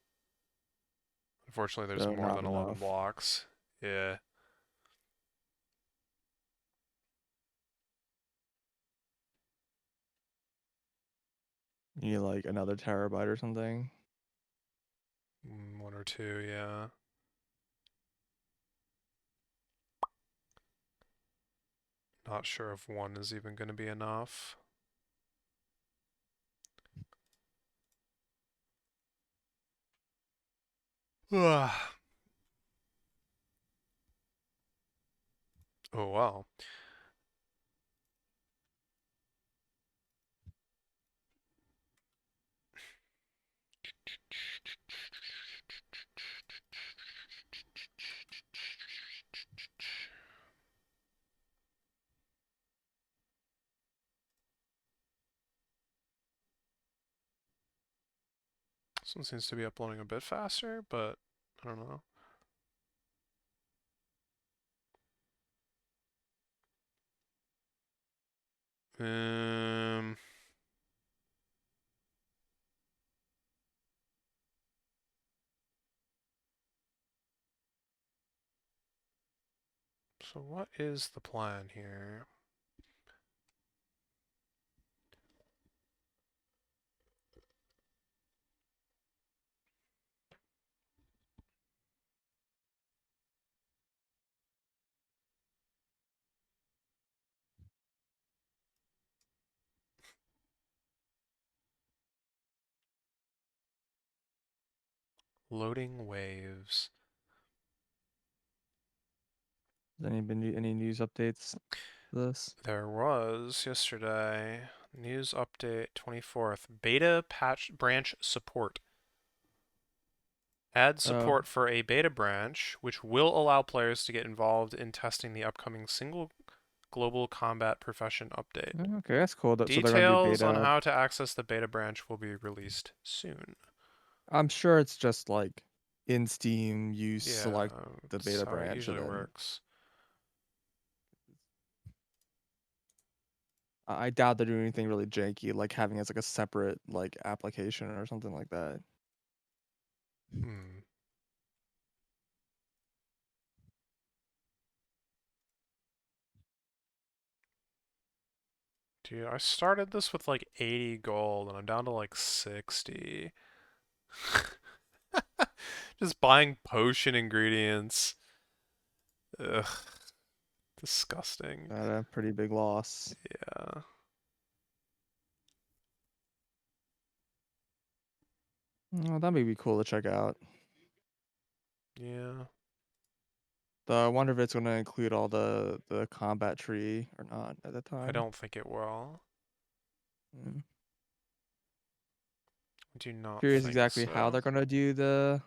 Unfortunately, there's So more not than 11 enough. blocks. Yeah. You need like another terabyte or something. 1 or 2, yeah. Not sure if 1 is even going to be enough. Oh, wow. This one seems to be uploading a bit faster, but I don't know. So what is the plan here? Loading waves. Has any news updates for this? There was yesterday. News update 24th. Beta patch branch support. Add support for a beta branch, which will allow players to get involved in testing the upcoming single global combat profession update. Okay, that's cool. So they're gonna do Details on beta. how to access the beta branch will be released soon. I'm sure it's just like in Steam, you Yeah, select the that's beta how it branch. usually and then works. I doubt they're doing anything really janky, like having it as like a separate like application or something like that. Hmm. Dude, I started this with like 80 gold and I'm down to like 60. Just buying potion ingredients. Ugh. Disgusting. A pretty big loss. Yeah. Oh, that may be cool to check out. Yeah. I wonder if it's going to include all the combat tree or not at the time. I don't think it will. Mm. I do not Curious think exactly how so. they're going to do the...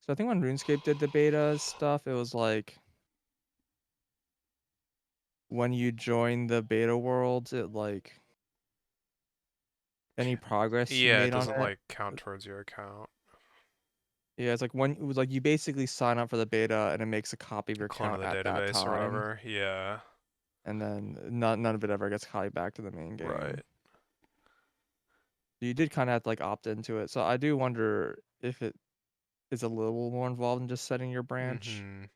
So I think when RuneScape did the beta stuff, it was like... When you join the beta world, it like... Any progress you Yeah, it made on doesn't it. like count towards your account. Yeah, it's like when it was like you basically sign up for the beta and it makes a copy of your Clone of account the at that database time. or whatever. Yeah. And then none of it ever gets copied back to the main game. Right. You did kind of have to like opt into it. So I do wonder if it is a little more involved in just setting your branch. Mhm.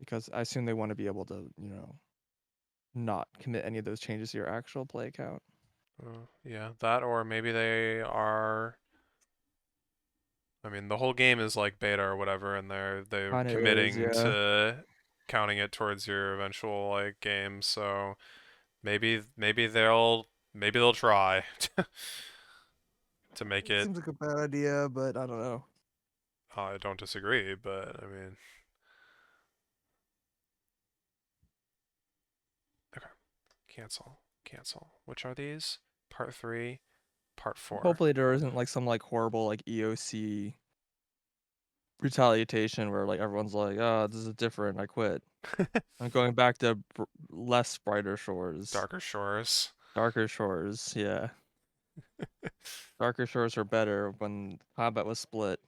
Because I assume they want to be able to, you know, not commit any of those changes to your actual play account. Yeah, that or maybe they are. I mean, the whole game is like beta or whatever, and they're Kinda committing is, yeah. to counting it towards your eventual like game. So maybe they'll try to make it. Seems like a bad idea, but I don't know. I don't disagree, but I mean. Okay. Cancel. Which are these? Part 3, Part 4. Hopefully there isn't like some like horrible like EOC retaliation where like everyone's like, oh, this is different, I quit. I'm going back to less brighter shores. Darker Shores. Darker shores, yeah. Darker shores are better when combat was split.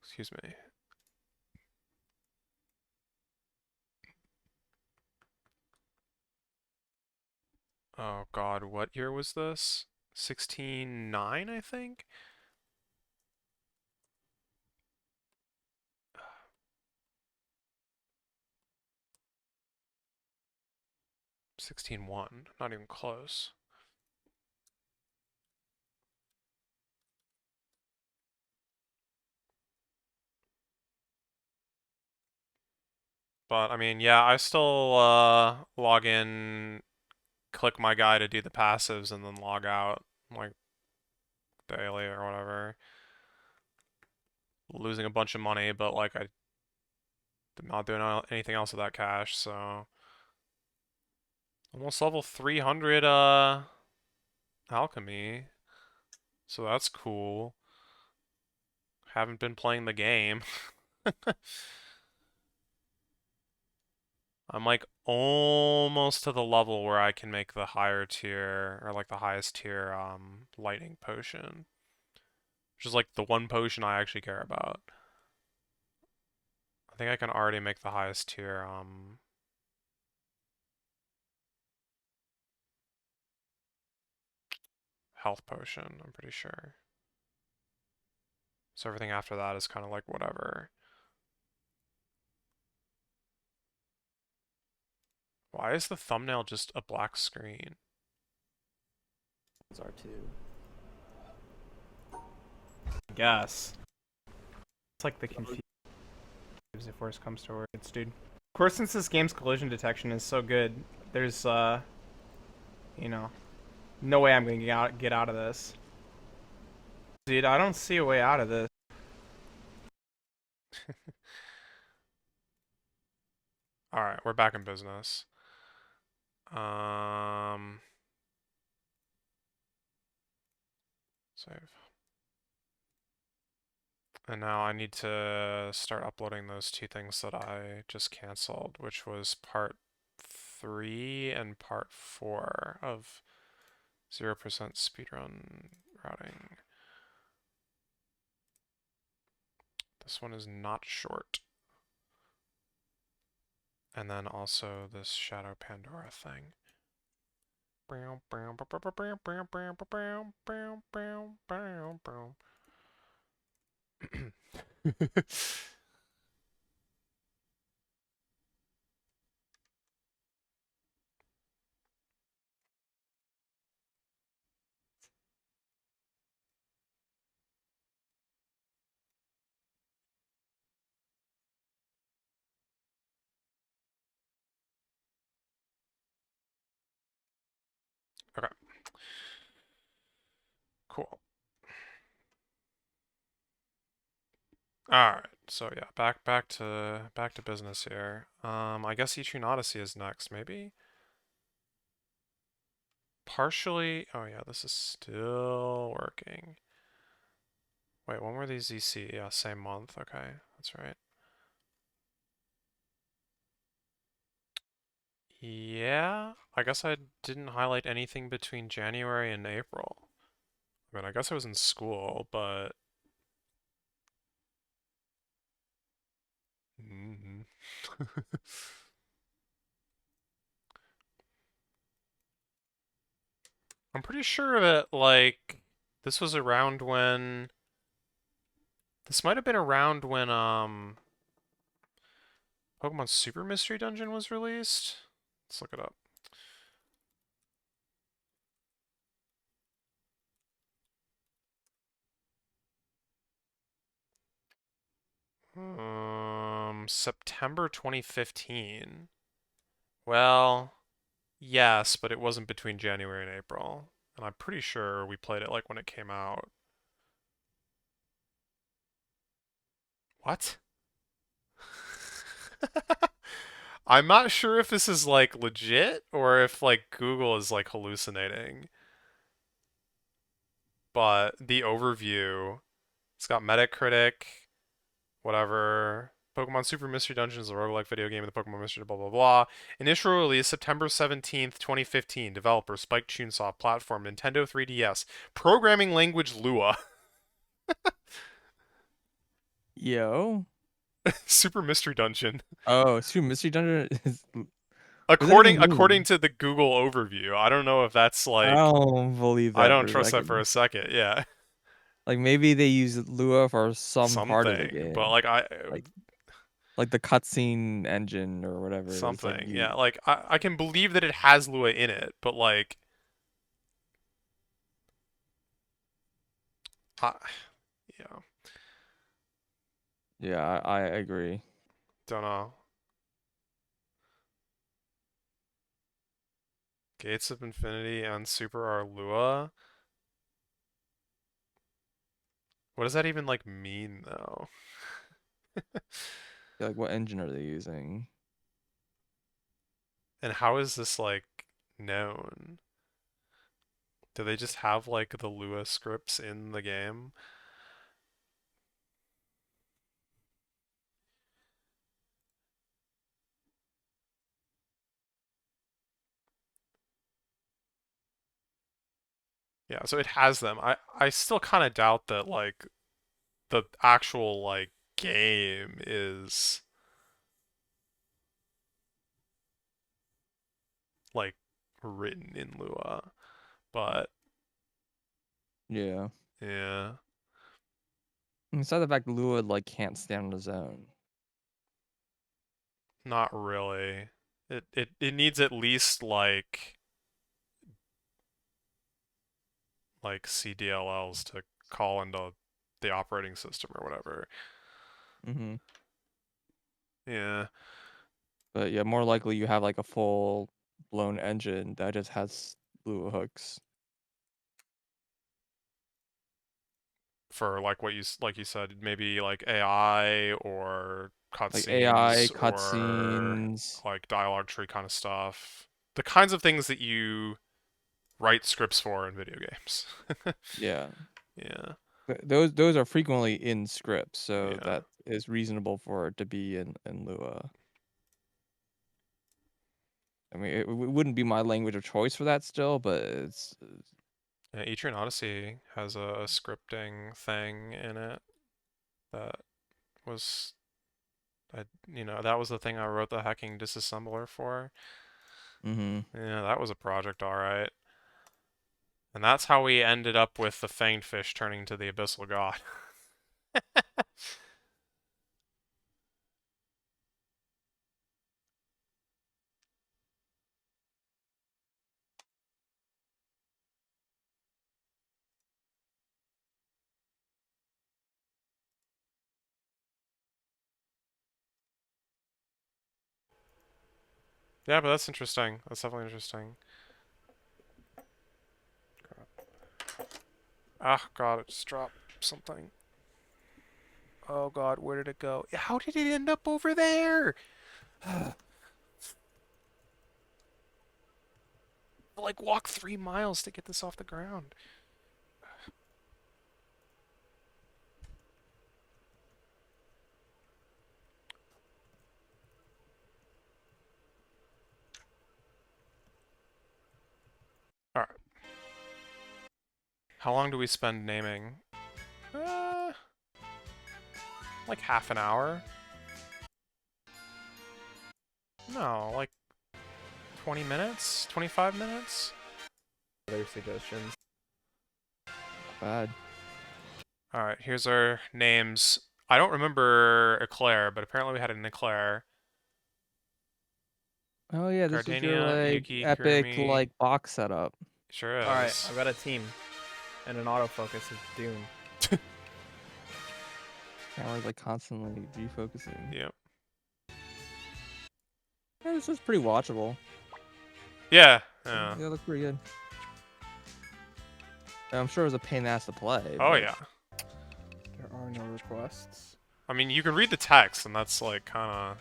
Excuse me. Oh god, what year was this? 16.9, I think? $16.1, not even close. But I mean, yeah, I still log in, click my guy to do the passives, and then log out like daily or whatever. Losing a bunch of money, but like I'm not doing anything else with that cash, so almost level 300 alchemy. So that's cool. Haven't been playing the game. I'm like almost to the level where I can make the higher tier or like the highest tier lightning potion. Which is like the one potion I actually care about. I think I can already make the highest tier health potion, I'm pretty sure. So everything after that is kind of like whatever. Why is the thumbnail just a black screen? It's R2. Guess. It's like the confusion if worse comes to worse, dude. Of course, since this game's collision detection is so good, there's you know, No way I'm gonna get out of this. Dude, I don't see a way out of this. Alright, we're back in business. Save. And now I need to start uploading those two things that I just canceled, which was part 3 and part 4 of 0% speedrun routing. This one is not short. And then also this Shadow Pandora thing. Okay. Cool. Alright, so yeah, back to business here. I guess Etrian Odyssey is next, maybe? Partially, oh yeah, this is still working. Wait, when were these ZC? Yeah, same month, okay, that's right. Yeah, I guess I didn't highlight anything between January and April. I mean, I guess I was in school, but... I'm pretty sure that, like, this was around when... This might have been around when, Pokemon Super Mystery Dungeon was released? Let's look it up. September 2015. Well, yes, but it wasn't between January and April. And I'm pretty sure we played it like when it came out. What? I'm not sure if this is like legit or if like Google is like hallucinating. But the overview, it's got Metacritic, whatever. Pokemon Super Mystery Dungeon is a roguelike video game of the Pokemon Mystery, blah, blah, blah. Initial release September 17th, 2015. Developer Spike Chunsoft. Platform Nintendo 3DS. Programming language Lua. Yo. Super Mystery Dungeon. Oh, Super Mystery Dungeon is... According to the Google overview. I don't know if that's like... I don't believe that. I don't trust that for a second, yeah. Like maybe they use Lua for some part of the game. But like like the cutscene engine or whatever. Something, like yeah. Like I can believe that it has Lua in it, but like yeah. Yeah, I agree. Don't know. Gates of Infinity and Super are Lua. What does that even like mean though? Yeah, like what engine are they using? And how is this like known? Do they just have like the Lua scripts in the game? Yeah, so it has them. I still kind of doubt that like the actual like game is like written in Lua, but yeah. Besides the fact Lua like can't stand on his own. Not really. It needs at least like CDLLs to call into the operating system or whatever. Mm-hmm. Yeah. But yeah, more likely you have like a full blown engine that just has Lua hooks. for like what like you said, maybe like AI or cutscenes, Like AI, or cutscenes. like dialogue tree kind of stuff. The kinds of things that you write scripts for in video games. Yeah. Yeah. Those are frequently in scripts, so Yeah. that is reasonable for it to be in Lua. I mean, it wouldn't be my language of choice for that still, but it's Yeah, Etrian Odyssey has a scripting thing in it that was, that was the thing I wrote the hacking disassembler for. Yeah, that was a project, all right. And that's how we ended up with the fanged fish turning to the abyssal god. Yeah, but that's interesting. That's definitely interesting. Ah, God, it just dropped something. Oh, God, where did it go? How did it end up over there? Like, walk 3 miles to get this off the ground. Alright. How long do we spend naming? Like half an hour? No, like 20 minutes? 25 minutes? Other suggestions? bad. Alright, here's our names. I don't remember Eclair, but apparently we had an Eclair. Oh yeah, this is your Gardenia, like Yuki, epic Kurumi. like box setup. Sure is. Alright, I've got a team. And an autofocus of Doom. Camera's like constantly refocusing. Yep. Yeah, this is pretty watchable. Yeah. Yeah. Yeah, it looks pretty good. I'm sure it was a pain in the ass to play. Oh but- yeah. There are no requests. I mean, you can read the text, and that's like kind of.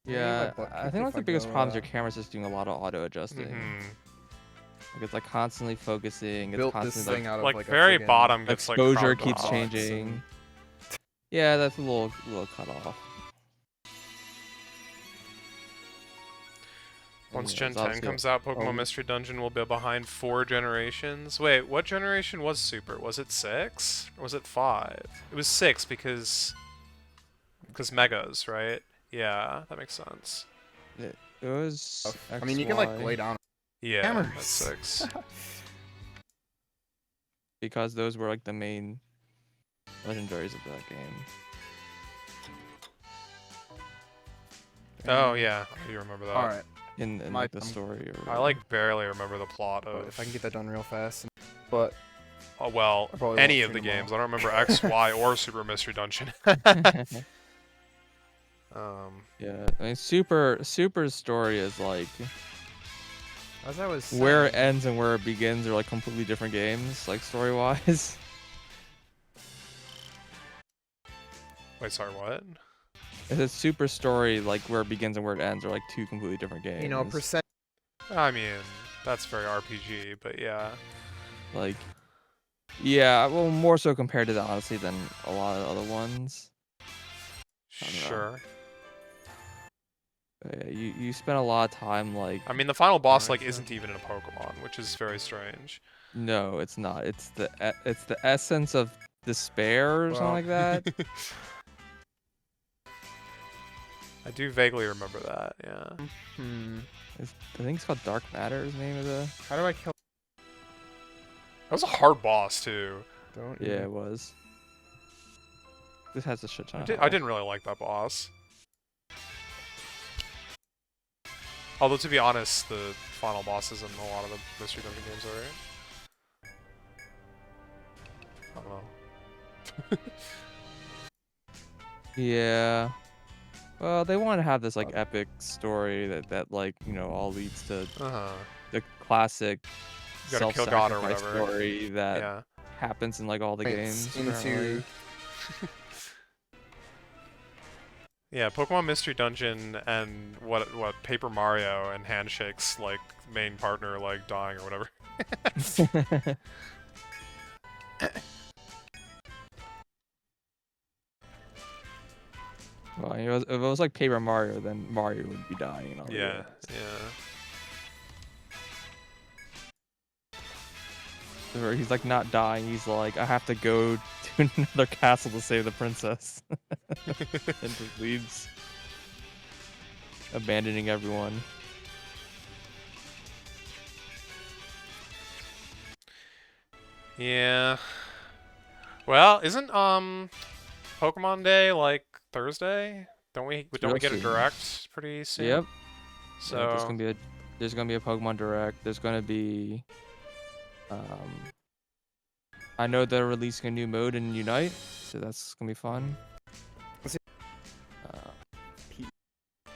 Yeah, butt I kicked think if one of the I biggest go, problems your camera's just doing a lot of auto adjusting. Mhm. Like it's like constantly focusing. It's Built this constantly thing out of Like, like a very friggin- bottom gets like exposure cropped keeps off. changing. Yeah, that's a little cut off. Once Yeah, Gen it's 10 obviously comes out, Pokemon a- Mystery Dungeon will be behind 4 generations. Wait, what generation was Super? Was it 6? Or was it 5? It was 6 because Megas, right? Yeah, that makes sense. It was. I mean, you can like XY. lay down. Yeah, Hammers. that's 6. Because those were like the main legendaries of that game. Oh yeah, I do remember that. Alright. In like the story. Or I like barely remember the plot of. If I can get that done real fast. But Oh, well, I probably any won't of the stream them games. I don't remember X, Y, or Super Mystery Dungeon. Yeah, I mean, Super's story is like as I was where it saying- ends and where it begins are like completely different games, like story wise. Wait, sorry, what? It's a Super story, like where it begins and where it ends are like two completely different games. You know, percent. I mean, that's very RPG, but yeah. Like, yeah, well, more so compared to that, honestly, than a lot of other ones. I don't know. Sure. Yeah, you spend a lot of time like. I mean, the final boss like isn't even in a Pokemon, which is very strange. No, it's not. It's the essence of despair or something like that. I do vaguely remember that. Yeah. I think it's called Dark Matter. Is the name of the. How do I kill? That was a hard boss too. Don't. Yeah, it was. This has a shit ton. of I health. didn't really like that boss. Although, to be honest, the final bosses in a lot of the Mystery Dungeon games are right. I don't know. Yeah. Well, they want to have this like epic story that like all leads to the classic You gotta kill God or self-sacrifice whatever. story that Yeah. happens in like all the games. apparently. Yeah, Pokemon Mystery Dungeon and what Paper Mario and Handshake's like main partner like dying or whatever. Well, if it was like Paper Mario, then Mario would be dying. In all the Yeah, games. yeah. Where he's like not dying. He's like, I have to go to another castle to save the princess, and just leaves, abandoning everyone. Yeah. Well, isn't Pokemon Day like Thursday? Don't we get a Real soon. direct pretty soon? Yep. So Yeah, there's gonna be a Pokemon Direct. There's gonna be, I know they're releasing a new mode in Unite, so that's gonna be fun.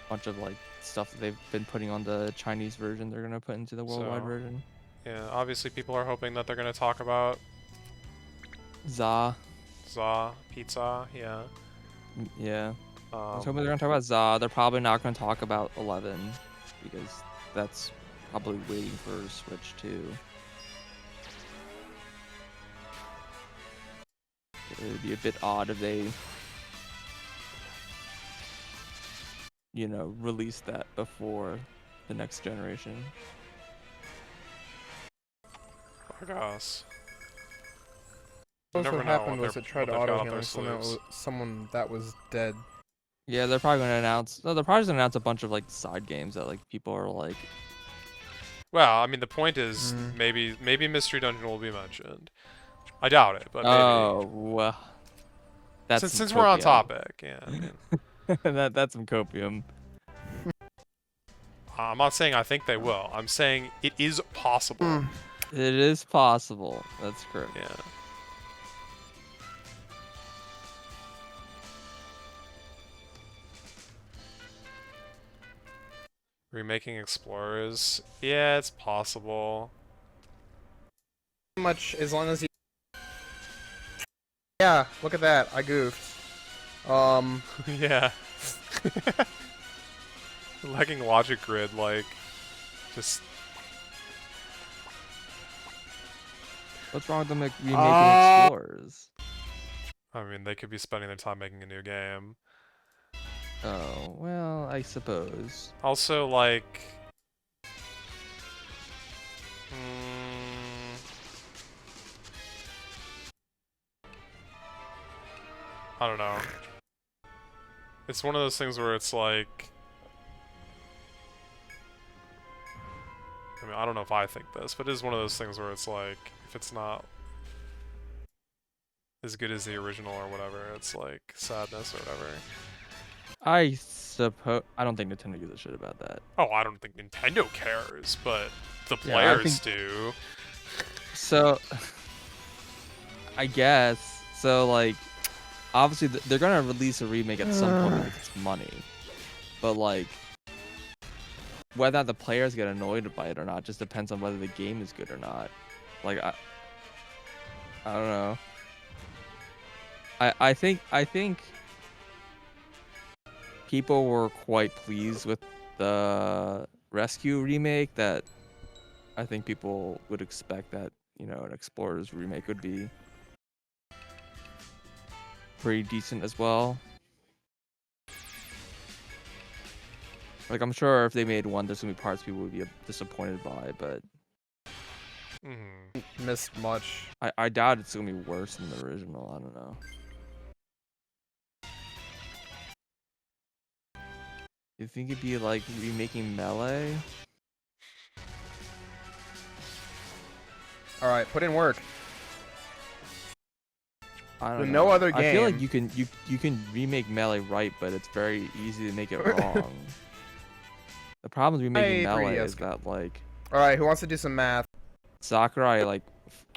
Bunch of like stuff that they've been putting on the Chinese version, they're gonna put into the worldwide So, version. Yeah, obviously people are hoping that they're gonna talk about ZA. Pizza, yeah. Yeah. I was hoping they're gonna talk about ZA. They're probably not gonna talk about 11 because that's probably waiting for Switch 2. It would be a bit odd if they, release that before the next generation. I guess. What happened was it tried to auto healing someone that was dead. Yeah, they're probably gonna announce. No, they're probably gonna announce a bunch of like side games that like people are like. Well, I mean, the point is maybe Mystery Dungeon will be mentioned. I doubt it, but maybe. Oh, well. That's since we're on topic, yeah. I mean. that's some copium. I'm not saying I think they will. I'm saying it is possible. It is possible. That's correct. Yeah. Remaking Explorers? Yeah, it's possible. Much as long as you. Yeah, look at that. I goofed. Yeah. Lagging logic grid, like, just. What's wrong with them like, remaking Explorers? I mean, they could be spending their time making a new game. Oh, well, I suppose. Also, like... I don't know. It's one of those things where it's like... I mean, I don't know if I think this, but it is one of those things where it's like, if it's not as good as the original or whatever, it's like sadness or whatever. I suppose. I don't think Nintendo gives a shit about that. Oh, I don't think Nintendo cares, but the players do. So, I guess. So, like, obviously, they're gonna release a remake at some point because it's money. But, like, whether the players get annoyed by it or not just depends on whether the game is good or not. Like, I don't know. I think people were quite pleased with the Rescue remake. That I think people would expect that, an Explorers remake would be pretty decent as well. Like, I'm sure if they made one, there's gonna be parts people would be disappointed by, but missed much. I doubt it's gonna be worse than the original. I don't know. You think it'd be like remaking Melee? All right, put in work. I don't With know. no other I feel like game. you can remake Melee right, but it's very easy to make it wrong. The problem with remaking Melee is that, like... All right, who wants to do some math? Sakurai, like,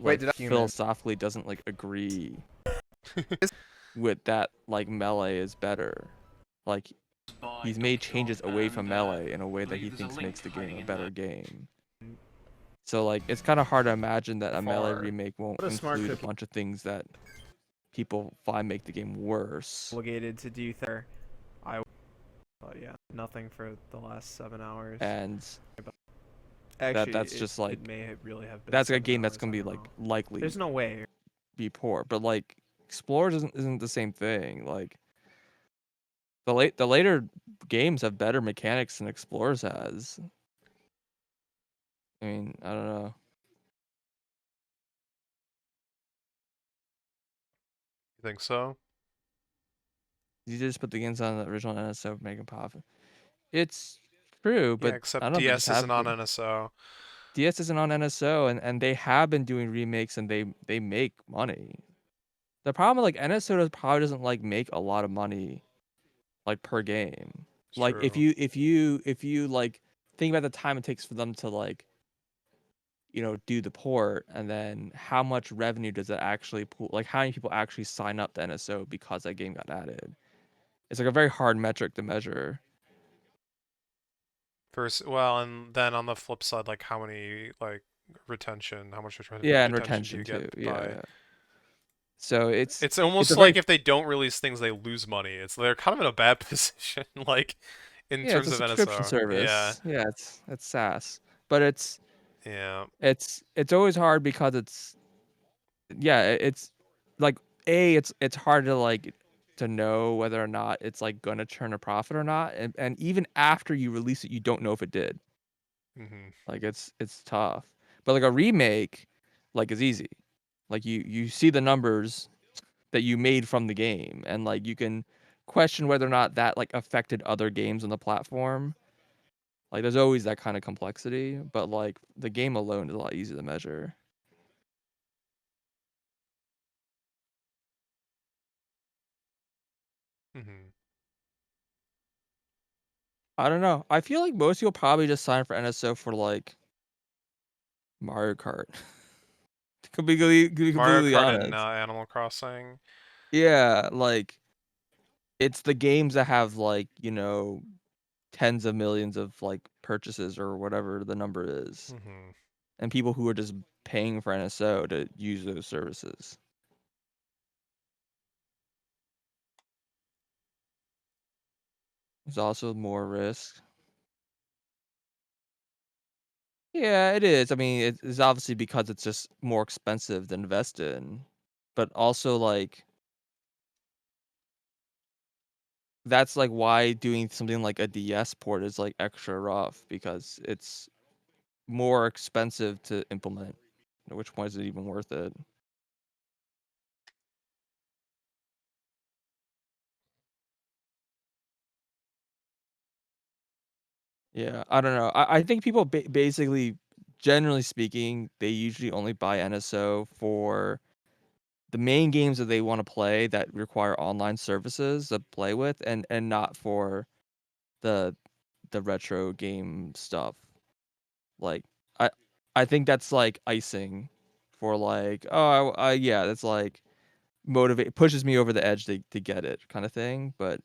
Wait, philosophically doesn't, like, agree with that, like, Melee is better. Like, he's made changes away from Melee in a way that he thinks makes the game a better game. So like it's kind of hard to imagine that a Melee Far. remake won't What a smart include a cookie. bunch of things that people find make the game worse. Obligated to do there. But yeah, nothing for the last 7 hours. And Actually, that's just like it may really have been that's a 7 game that's hours, gonna I be don't like know. likely There's no way. be poor, but like Explorers isn't the same thing. Like the later games have better mechanics than Explorers has. I mean, I don't know. You think so? You just put the games on the original NSO, make them pop. It's true, Yeah, but I except don't know if they DS just have isn't on to. NSO. DS isn't on NSO, and they have been doing remakes, and they make money. The problem with like NSO probably doesn't like make a lot of money, like per game. It's Like if true. you like think about the time it takes for them to like, do the port, and then how much revenue does it actually pull? Like how many people actually sign up to NSO because that game got added? It's like a very hard metric to measure. First, well, and then on the flip side, like how many like retention, how much Yeah, and retention do you retention get too. Yeah, by? yeah. So It's almost a like very if they don't release things, they lose money. They're kind of in a bad position, like in yeah, it's terms a of subscription NSO. Yeah, service. Yeah, it's SaaS, but yeah. it's always hard because it's like it's hard to like to know whether or not it's like gonna turn a profit or not, and even after you release it, you don't know if it did. Mm-hmm. Like it's tough, but like a remake, like is easy. Like you see the numbers that you made from the game, and like you can question whether or not that like affected other games on the platform. Like there's always that kind of complexity, but like the game alone is a lot easier to measure. Mm-hmm. I don't know. I feel like most people probably just sign for NSO for like Mario Kart. To be Mario completely Kart and honest. Animal Crossing. Yeah, like it's the games that have like, tens of millions of like purchases or whatever the number is. Mm-hmm. And people who are just paying for NSO to use those services. There's also more risk. Yeah, it is. I mean, it's obviously because it's just more expensive to invest in, but also like that's like why doing something like a DS port is like extra rough because it's more expensive to implement. At which point is it even worth it? Yeah, I don't know. I think people basically, generally speaking, they usually only buy NSO for the main games that they want to play that require online services to play with, and not for the retro game stuff. Like I I think that's like icing for like, oh yeah, that's like pushes me over the edge to get it kind of thing. But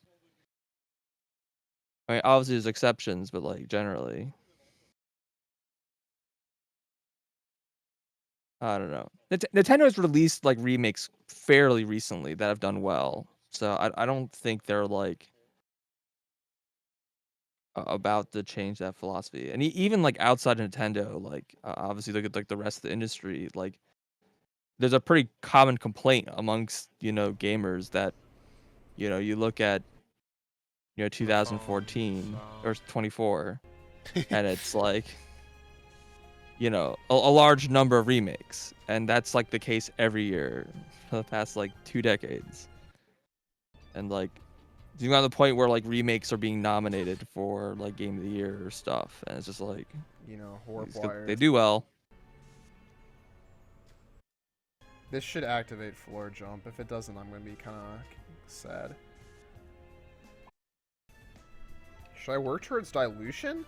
I mean, obviously there's exceptions, but like generally, I don't know. Nintendo has released like remakes fairly recently that have done well, so I don't think they're like about to change that philosophy. And even like outside Nintendo, like obviously look at like the rest of the industry, like there's a pretty common complaint amongst gamers that you look at 2014 or 24, and it's like a large number of remakes, and that's like the case every year for the past like 2 decades. And like you got to the point where like remakes are being nominated for like Game of the Year or stuff, and it's just like Warp they wires. do well. This should activate floor jump. If it doesn't, I'm gonna be kind of sad. Should I work towards dilution?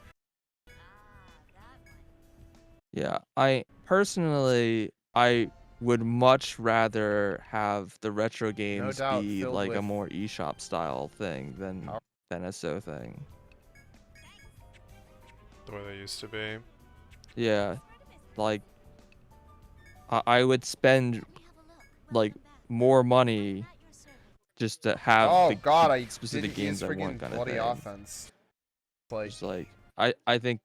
Yeah, I personally would much rather have the retro games doubt, be filled like a with- more eShop style thing than a SO thing. The way they used to be. Yeah, like I would spend like more money just to have Oh the God, I specific didn't games use I want friggin' kind of bloody thing. offense. Like, Just like I think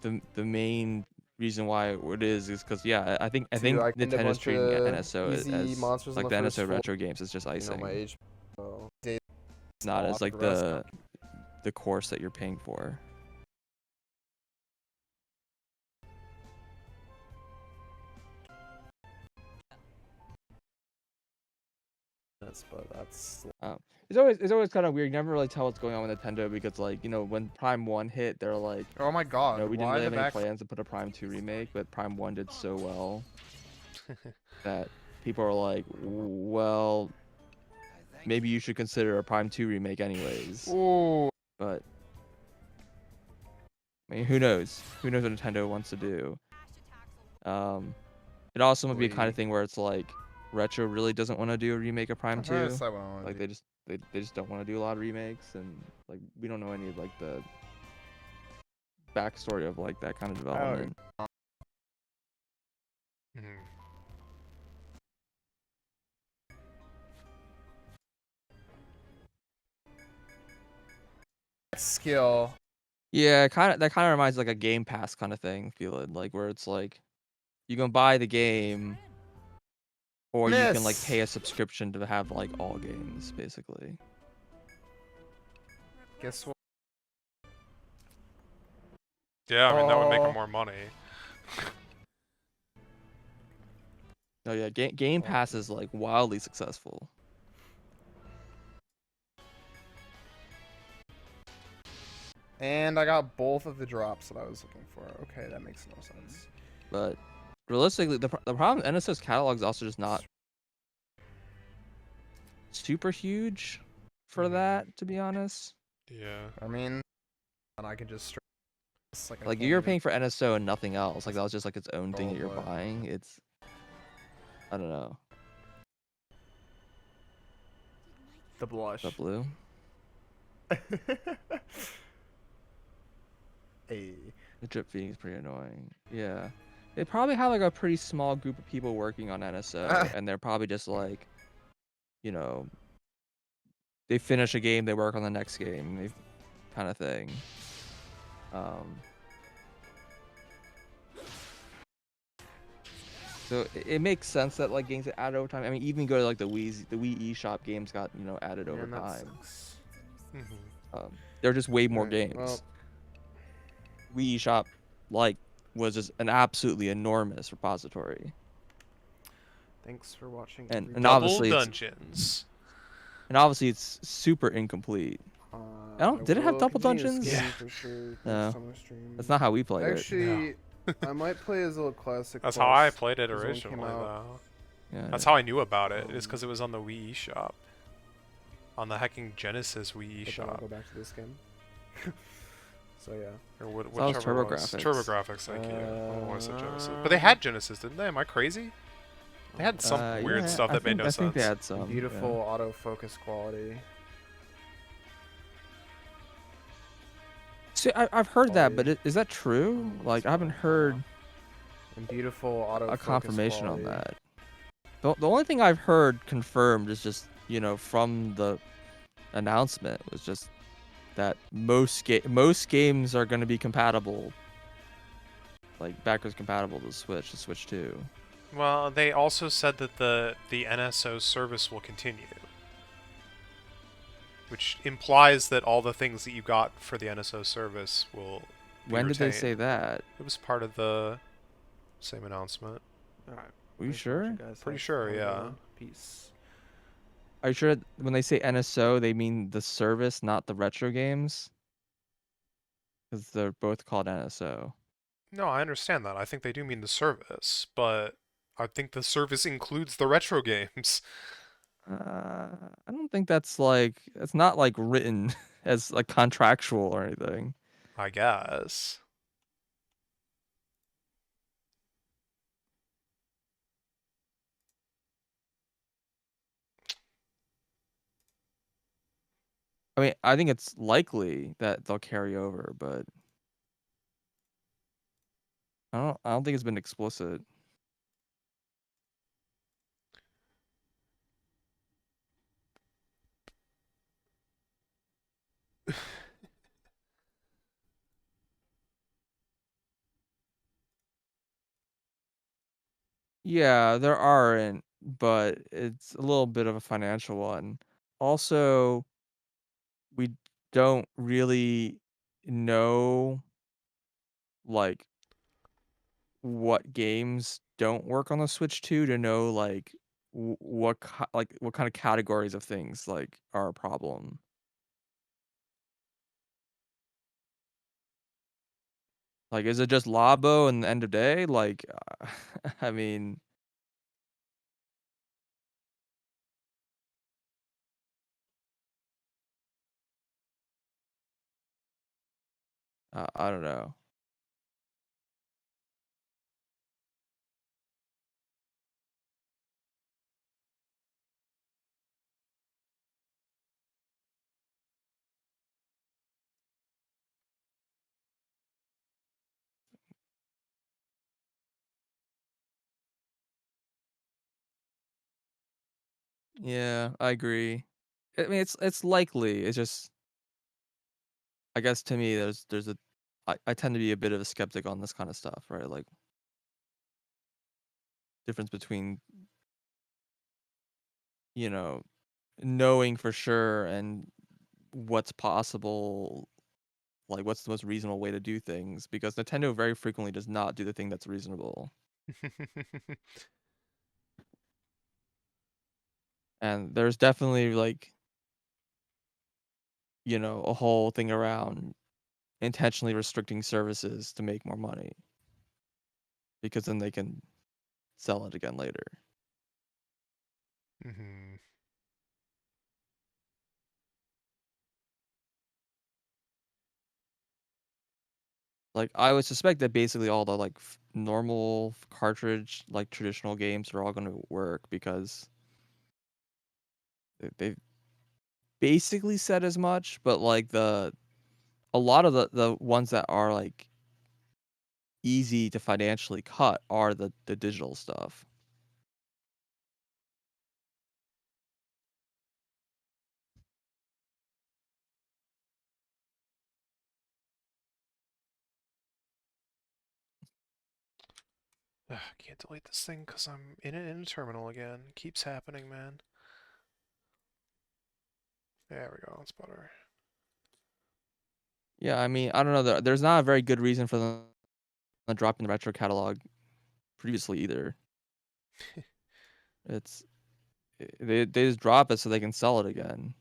the main reason why it is because yeah, I think Dude, I gained a Nintendo's bunch treating of NSO easy as monsters on like the the first NSO floor. retro games is just you icing, know, my age. So, not as like rest the course that you're paying for. but that's It's always kind of weird. You never really tell what's going on with Nintendo because like when Prime 1 hit, they're like, oh my God, no, we didn't why really the have any back? plans to put a Prime 2 remake, but Prime 1 did so well that people are like, well, maybe you should consider a Prime 2 remake anyways. Ooh. But I mean, who knows? Who knows what Nintendo wants to do? It also might be a kind of thing where it's like Retro really doesn't want to do a remake of Prime 2. Yes, I wanna Like do. they just don't want to do a lot of remakes, and like we don't know any of like the backstory of like that kind of development. Skill. Yeah, that kind of reminds like a Game Pass kind of thing, feeling like where it's like you can buy the game, or you can like pay a subscription to have like all games, basically. Guess what? Yeah, I mean that would make Oh. them more money. Oh yeah, Game Pass is like wildly successful. And I got both of the drops that I was looking for. Okay, that makes no sense. But realistically, the problem with NSO's catalog is also just not super huge for that, to be honest. Yeah. I mean, and I could just Like you're paying for NSO and nothing else. Like that was just like its own thing that you're but- buying. It's I don't know. The blush. The blue. Hey. The drip feeding is pretty annoying. Yeah. They probably have like a pretty small group of people working on NSO, and they're probably just like, you know, they finish a game, they work on the next game, they kind of thing. So it makes sense that like games get added over time. I mean, even go to like the Wii eShop games got added over Man, that time. sucks. There are just way more Alright, games. well. Wii eShop was just an absolutely enormous repository. Thanks for watching. And everybody. obviously Dungeons. And obviously it's super incomplete. Did it have double dungeons? Yeah. For sure, No. next time I stream. That's not how we played Actually, I might play as a classic. That's how I Plus, played it 'cause when originally, came out. though. Yeah, That's how I knew about it. Is because it was on the Wii eShop. On the hecking Genesis Wii But then I'll eShop. go back to this game. So yeah. Or That was whichever TurboGrafx. TurboGrafx, thank you. I want to say Genesis. But they had Genesis, didn't they? Am I crazy? They had some weird yeah, stuff I that made think- no I sense. think they had some. Beautiful autofocus quality. See, I've heard that, but is that true? Like, I haven't heard And beautiful autofocus a confirmation on quality. that. The only thing I've heard confirmed is just, from the announcement was just that most games are going to be compatible, like backwards compatible to the Switch 2. Well, they also said that the NSO service will continue. Which implies that all the things that you got for the NSO service will be When did they retained. say that? It was part of the same announcement. Alright. Are you sure? Pretty sure, yeah. Peace. Are you sure when they say NSO, they mean the service, not the retro games? Because they're both called NSO. No, I understand that. I think they do mean the service, but I think the service includes the retro games. I don't think it's not like written as like contractual or anything. I guess. I mean, I think it's likely that they'll carry over, but I don't think it's been explicit. Yeah, there aren't, but it's a little bit of a financial one. Also, we don't really know like what games don't work on the Switch 2 to know like what what kind of categories of things like are a problem. Like, is it just Labo and the end of day? Like, I mean, I don't know. Yeah, I agree. I mean, it's likely. It's just, I guess to me, there's a, I tend to be a bit of a skeptic on this kind of stuff, right? Like, difference between, you know, knowing for sure and what's possible, like what's the most reasonable way to do things, because Nintendo very frequently does not do the thing that's reasonable. And there's definitely like, a whole thing around intentionally restricting services to make more money, because then they can sell it again later. Mm-hmm. Like, I would suspect that basically all the like normal cartridge, like traditional games are all going to work because they've basically said as much, but like a lot of the ones that are like easy to financially cut are the digital stuff. Ugh, can't delete this thing because I'm in a terminal again. Keeps happening, man. There we go. That's better. Yeah, I mean, I don't know. There's not a very good reason for them to drop in the retro catalog previously either. It's they just drop it so they can sell it again.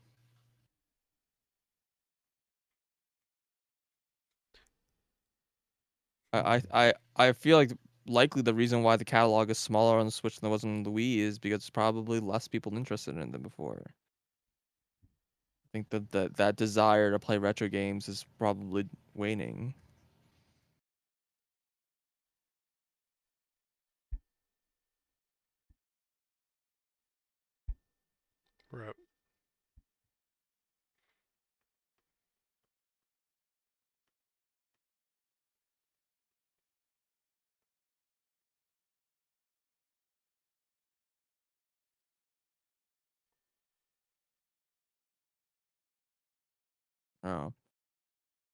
I feel like likely the reason why the catalog is smaller on the Switch than it was on the Wii is because there's probably less people interested in it than before. I think that desire to play retro games is probably waning. Rip. Oh,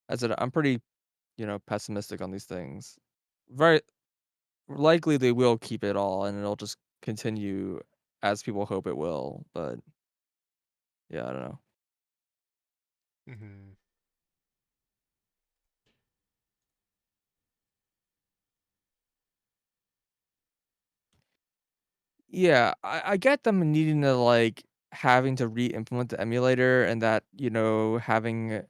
as I said, I'm pretty, pessimistic on these things. Very likely they will keep it all, and it'll just continue as people hope it will. But yeah, I don't know. Mm-hmm. Yeah, I get them needing to like having to re-implement the emulator and that, having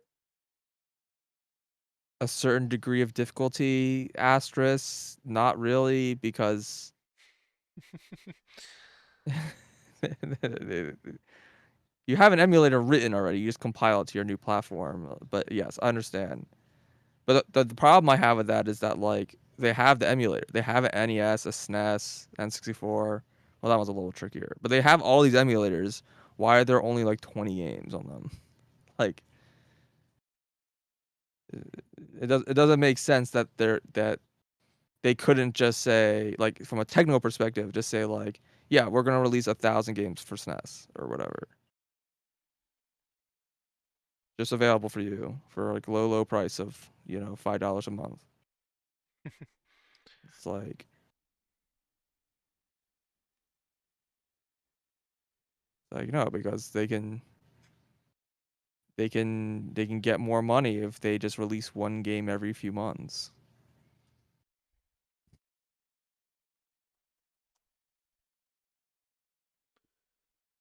a certain degree of difficulty asterisk, not really, because you have an emulator written already. You just compile it to your new platform. But yes, I understand. But the problem I have with that is that like they have the emulator. They have an NES, a SNES, N64. Well, that was a little trickier. But they have all these emulators. Why are there only like 20 games on them? Like it doesn't make sense that they couldn't just say, like, from a technical perspective, just say like, yeah, we're gonna release 1,000 games for SNES or whatever. Just available for you for like low price of, you know, $5 a month. It's like no, because they can get more money if they just release one game every few months.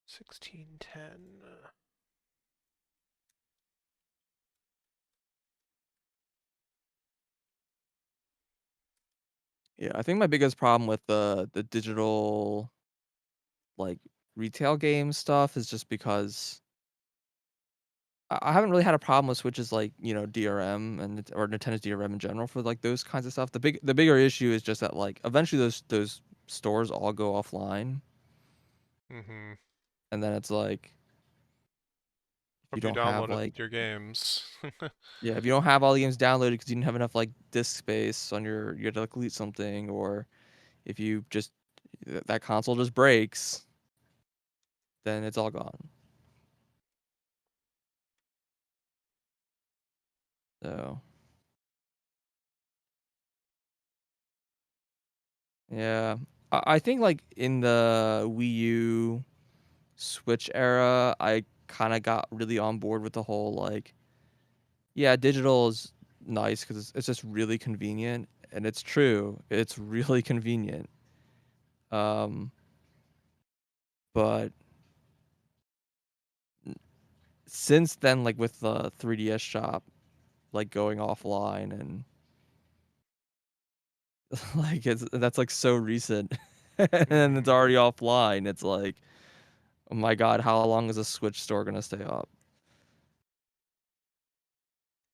$16.10. Yeah, I think my biggest problem with the digital, like, retail game stuff is just because I haven't really had a problem with Switch's, like, you know, DRM or Nintendo's DRM in general for, like, those kinds of stuff. The bigger issue is just that, like, eventually those stores all go offline. Mm-hmm. And then it's like, if you Hope you don't have, downloaded like your games. yeah, if you don't have all the games downloaded because you didn't have enough, like, disk space on you had to, like, delete something, or if you just that console just breaks, then it's all gone. So yeah. I think, like, in the Wii U Switch era, I kinda got really on board with the whole, like, yeah, digital is nice 'cause it's just really convenient, and it's true. It's really convenient. Um, but since then, like, with the 3DS shop, like, going offline and like, that's, like, so recent, and it's already offline, it's like, "Oh my god, how long is a Switch store gonna stay up?"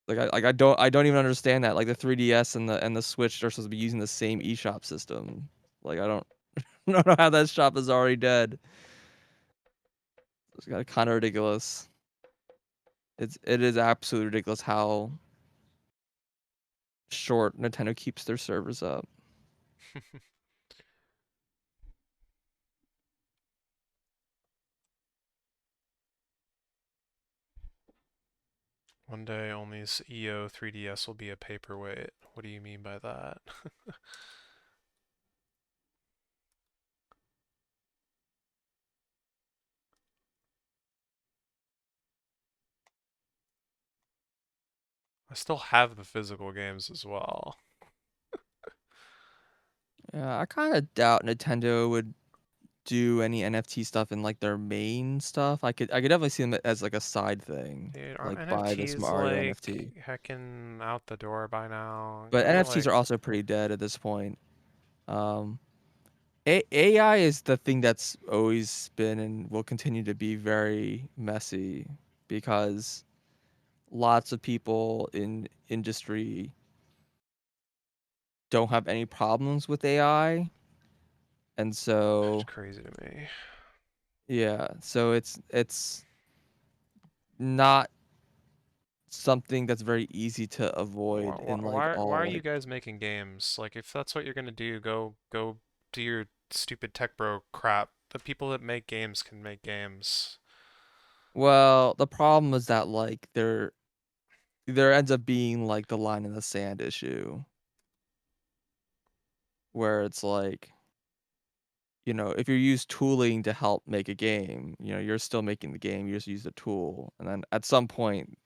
I don't even understand that, like, the 3DS and the Switch are supposed to be using the same eShop system. Like, I don't I don't know how that shop is already dead. It's kinda ridiculous. It is absolutely ridiculous how short Nintendo keeps their servers up. One day only EO 3DS will be a paperweight. What do you mean by that? I still have the physical games as well. Yeah, I kinda doubt Nintendo would do any NFT stuff in, like, their main stuff. I could definitely see them as, like, a side thing, Dude, aren't like, buy this NFTs Mario like NFT. heckin' out the door by now? But Can't we NFTs like are also pretty dead at this point. Um, AI is the thing that's always been and will continue to be very messy because lots of people in industry don't have any problems with AI. And so it's crazy to me. yeah, so it's not something that's very easy to avoid in, like, Why all, are you like guys making games? Like, if that's what you're gonna do, go do your stupid tech bro crap. The people that make games can make games. well, the problem is that, like, there ends up being, like, the line in the sand issue where it's like, you know, if you use tooling to help make a game, you know, you're still making the game, you just use the tool, and then at some point,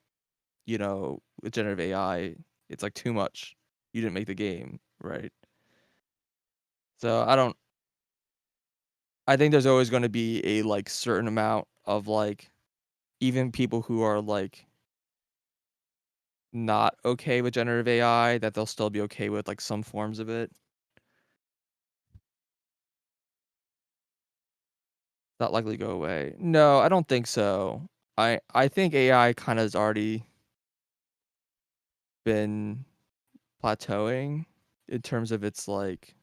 you know, with generative AI, it's, like, too much. You didn't make the game, right? So, I think there's always gonna be a, like, certain amount of, like, even people who are, like, not okay with generative AI, that they'll still be okay with, like, some forms of it. Not likely to go away. No, I don't think so. I think AI kinda has already been plateauing in terms of its, like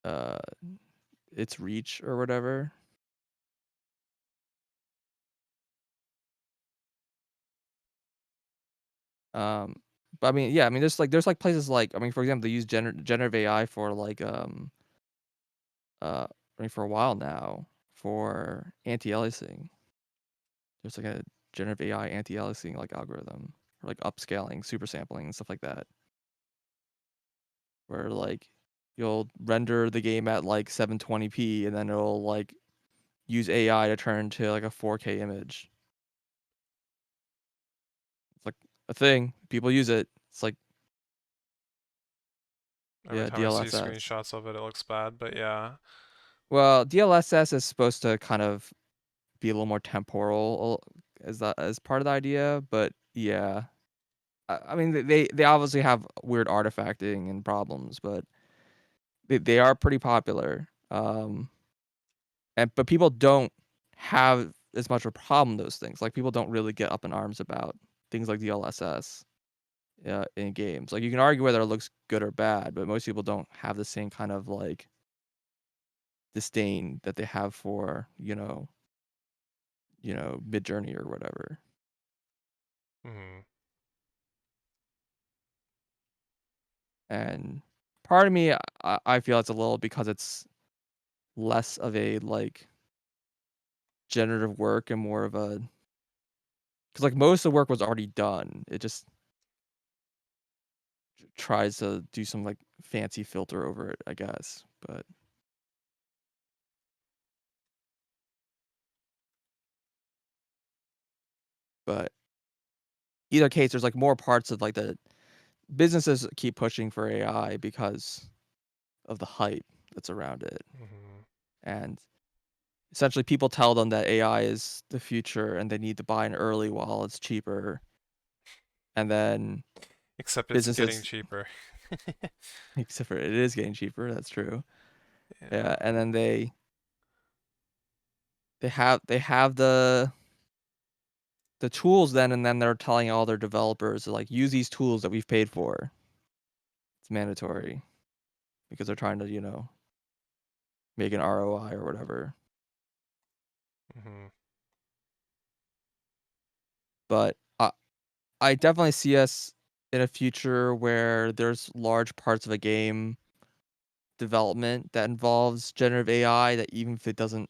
uh, its reach or whatever. Um, But I mean, yeah, I mean, there's like places like, I mean, for example, they use generative AI for like I mean, for a while now for anti-aliasing. There's like a generative AI anti-aliasing like algorithm, or like upscaling, super sampling, and stuff like that, where like you'll render the game at like 720p, and then it'll like use AI to turn into like a 4K image. It's like a thing. People use it. It's like, Every yeah, time I see DLSS. screenshots of it, it looks bad. But yeah. Well, DLSS is supposed to kind of be a little more temporal as part of the idea, but yeah. I mean, they obviously have weird artifacting and problems, but they are pretty popular. But people don't have as much of a problem with those things. Like, people don't really get up in arms about things like DLSS in games. Like, you can argue whether it looks good or bad, but most people don't have the same kind of like disdain that they have for Midjourney or whatever. Mm-hmm. And part of me, I feel it's a little because it's less of a like generative work and more of a, because like most of the work was already done. It just tries to do some like fancy filter over it, I guess. But either case, there's like more parts of like the businesses keep pushing for AI because of the hype that's around it. Mm-hmm. And essentially people tell them that AI is the future and they need to buy in early while it's cheaper. And then Except it's businesses, getting cheaper. except for it is getting cheaper, that's true. Yeah. Yeah, and then they have the tools then, and then they're telling all their developers to like use these tools that we've paid for. It's mandatory because they're trying to, make an ROI or whatever. Mm-hmm. But I definitely see us in a future where there's large parts of a game development that involves generative AI, that even if it doesn't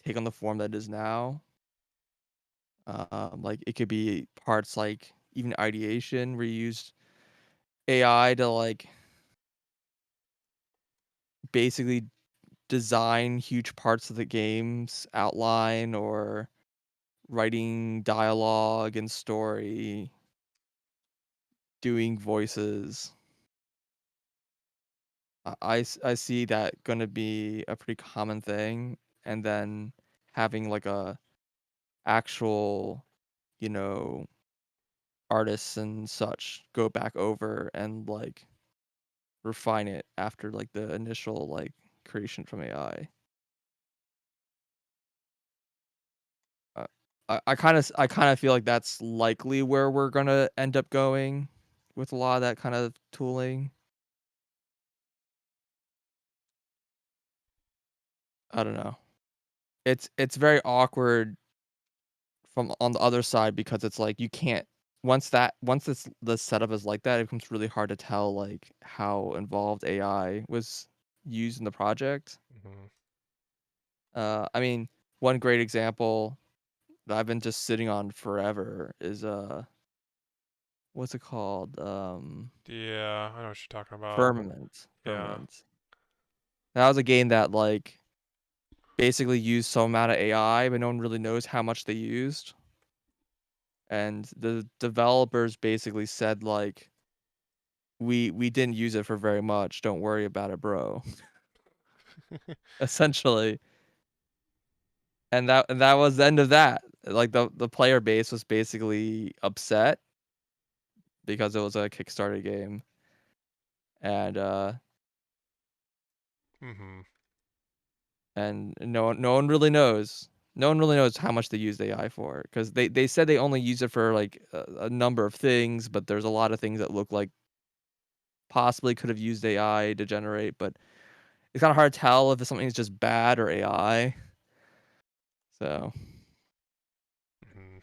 take on the form that it is now, like it could be parts like even ideation where you use AI to like basically design huge parts of the game's outline, or writing dialogue and story, doing voices. I see that gonna be a pretty common thing, and then having like a actual, you know, artists and such go back over and like refine it after like the initial like creation from AI. I kind of feel like that's likely where we're gonna end up going with a lot of that kind of tooling. I don't know. It's very awkward from on the other side, because it's like you can't, once the setup is like that, it becomes really hard to tell like how involved AI was used in the project. Mm-hmm. I mean, one great example that I've been just sitting on forever is what's it called? Yeah, I know what you're talking about. Firmament. Yeah. Firmament. That was a game that like basically used some amount of AI, but no one really knows how much they used. And the developers basically said like, we didn't use it for very much. Don't worry about it, bro. Essentially. And that was the end of that. Like the player base was basically upset because it was a Kickstarter game. And Mm-hmm. and no one really knows. No one really knows how much they used AI for, because they said they only use it for like a number of things, but there's a lot of things that look like possibly could have used AI to generate, but it's kind of hard to tell if something's just bad or AI. So Mm-hmm.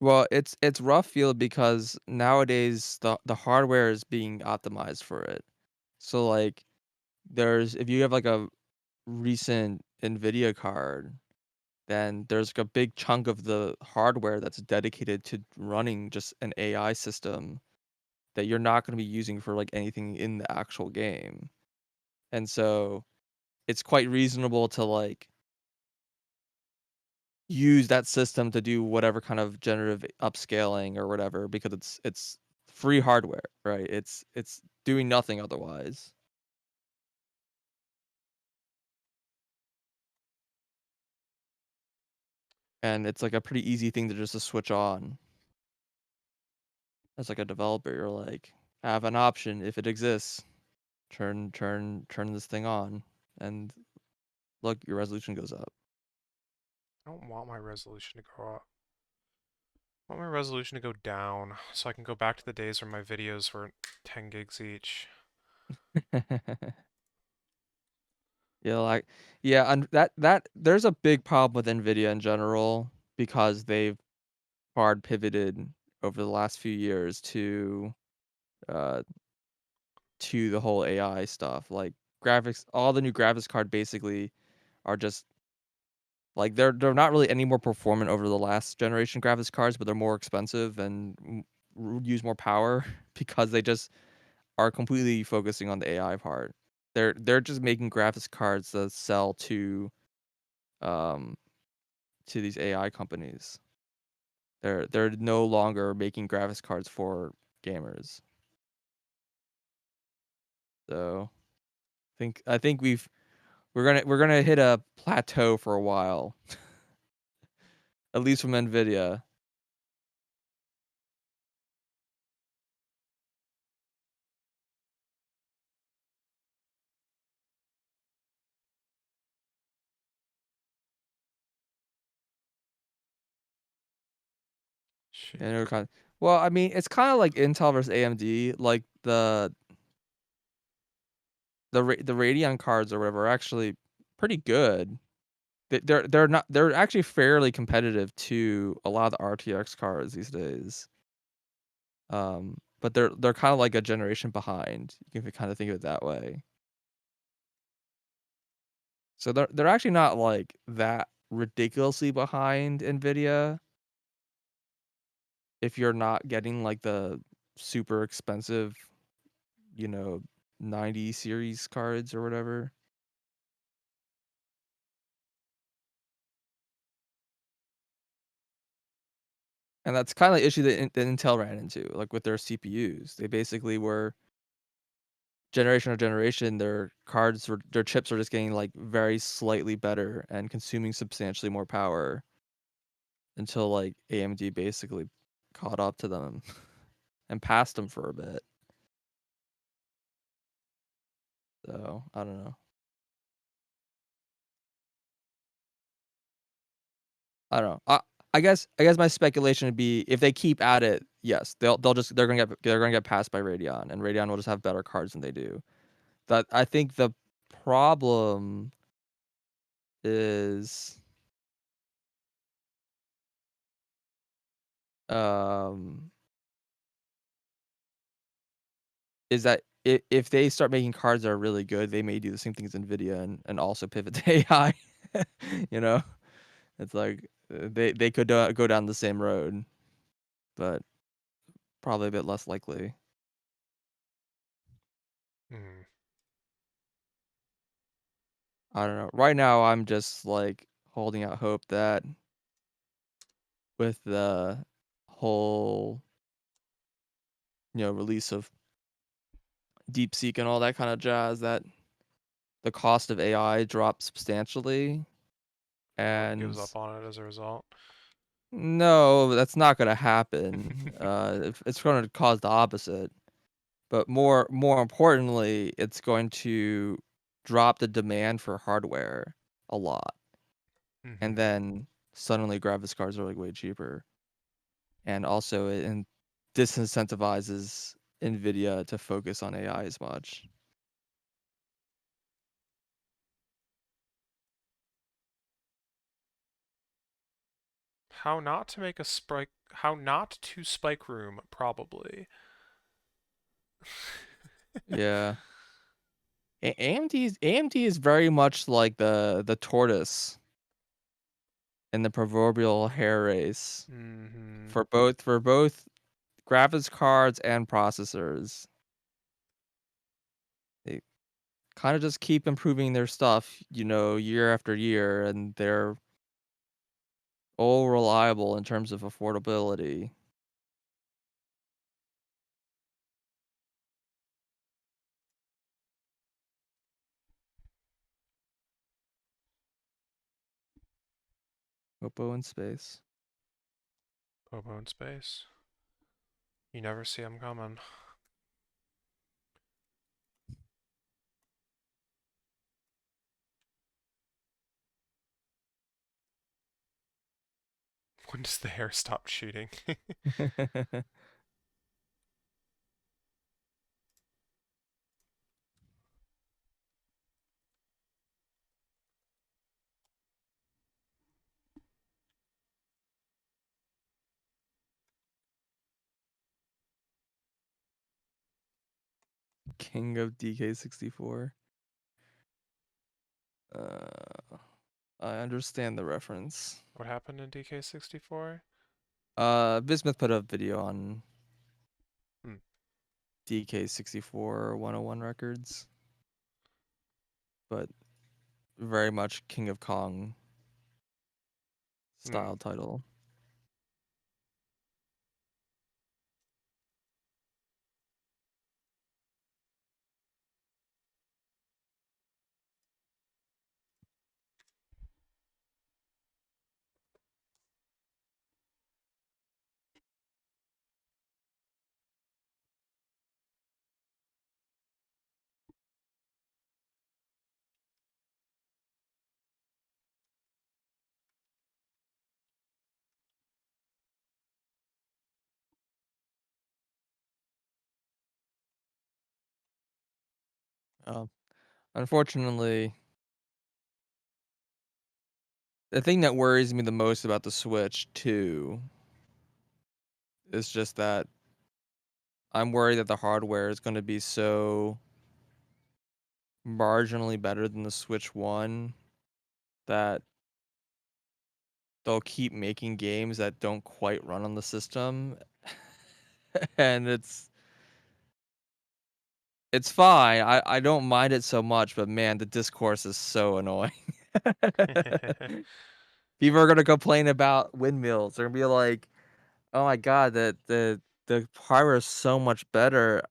Well, it's rough field because nowadays the hardware is being optimized for it. So like there's if you have like a recent Nvidia card, then there's like a big chunk of the hardware that's dedicated to running just an AI system that you're not going to be using for like anything in the actual game. And so it's quite reasonable to like use that system to do whatever kind of generative upscaling or whatever because it's free hardware, right? It's doing nothing otherwise. And it's like a pretty easy thing to just to switch on. As like a developer, you're like, I have an option if it exists. Turn this thing on and look, your resolution goes up. I don't want my resolution to go up. I want my resolution to go down so I can go back to the days where my videos were 10 gigs each. And that there's a big problem with Nvidia in general because they've hard pivoted over the last few years uh to the whole AI stuff. Like graphics, all the new graphics card basically are just like they're not really any more performant over the last generation graphics cards, but they're more expensive and use more power because they just are completely focusing on the AI part. They're just making graphics cards that sell um to these AI companies. They're no longer making graphics cards for gamers. So I think we're gonna hit a plateau for a while. At least from Nvidia. And they're well, I mean, it's kind of like Intel versus AMD. Like the Radeon cards or whatever are actually pretty good. They're actually fairly competitive to a lot of the RTX cards these days. But they're kind of like a generation behind. You can kind of think of it that way. So they're actually not like that ridiculously behind Nvidia. If you're not getting like the super expensive, 90 series cards or whatever. And that's kind of the issue that Intel ran into, like with their CPUs. They basically were generation to generation, their chips were just getting like very slightly better and consuming substantially more power until like AMD basically caught up to them and passed them for a bit. So I don't know. I don't know. I guess my speculation would be if they keep at it, yes, they're gonna get passed by Radeon, and Radeon will just have better cards than they do. That I think the problem is um is that if they start making cards that are really good, they may do the same thing as Nvidia and also pivot to AI. You know, it's like they could go down the same road, but probably a bit less likely. I don't know. Right now, I'm just like holding out hope that with the whole, release of DeepSeek and all that kind of jazz, that the cost of AI drops substantially. And Gives up on it as a result. No, that's not going to happen. It's going to cause the opposite. But more importantly, it's going to drop the demand for hardware a lot. And then suddenly graphics cards are like way cheaper. And also it disincentivizes Nvidia to focus on AI as much. How not to make a how not to Spike Room, probably. Yeah. AMD is very much like the tortoise in the proverbial hair race Mm-hmm. for both graphics cards and processors. They kind of just keep improving their stuff, year after year, and they're all reliable in terms of affordability. Popo in space. Popo in space. You never see him coming. When does the hair stop shooting? King of DK64. I understand the reference. What happened in DK64? Bismuth put a video on Hmm. DK64 101 records, but very much King of Kong style title. Unfortunately, the thing that worries me the most about the Switch 2 is just that I'm worried that the hardware is going to be so marginally better than the Switch 1 that they'll keep making games that don't quite run on the system. And it's fine. I don't mind it so much, but man, the discourse is so annoying. People are gonna complain about windmills. They're gonna be like, "Oh my god, the hardware is so much better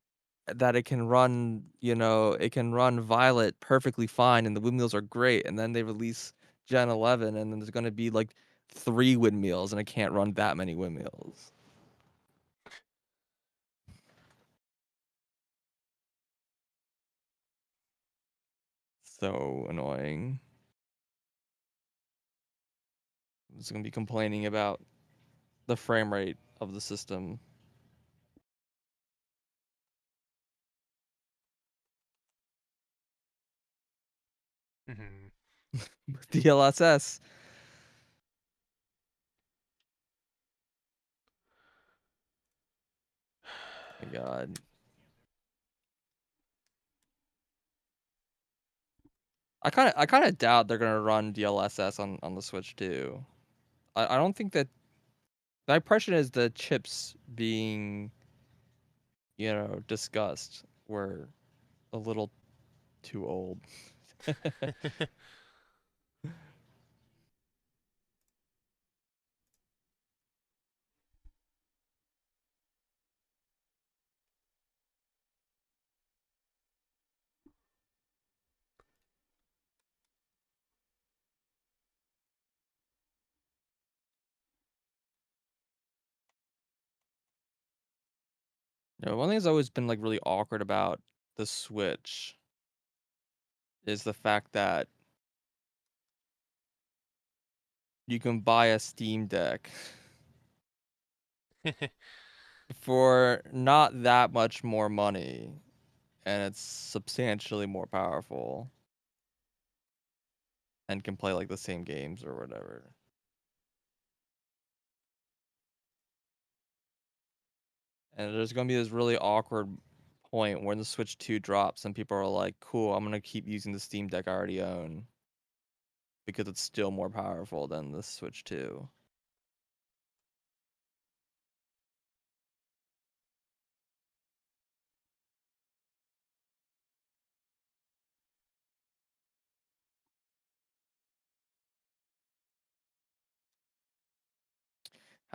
that it can run, it can run Violet perfectly fine, and the windmills are great." And then they release Gen 11, and then there's gonna be like 3 windmills, and it can't run that many windmills. So annoying. It's gonna be complaining about the frame rate of the system. DLSS. My god. I kind of doubt they're gonna run DLSS on the Switch too. I don't think that. My impression is the chips being, discussed were a little too old. One thing that's always been like really awkward about the Switch is the fact that you can buy a Steam Deck for not that much more money, and it's substantially more powerful and can play like the same games or whatever. And there's gonna be this really awkward point when the Switch 2 drops and people are like, cool, I'm gonna keep using the Steam Deck I already own. Because it's still more powerful than the Switch 2.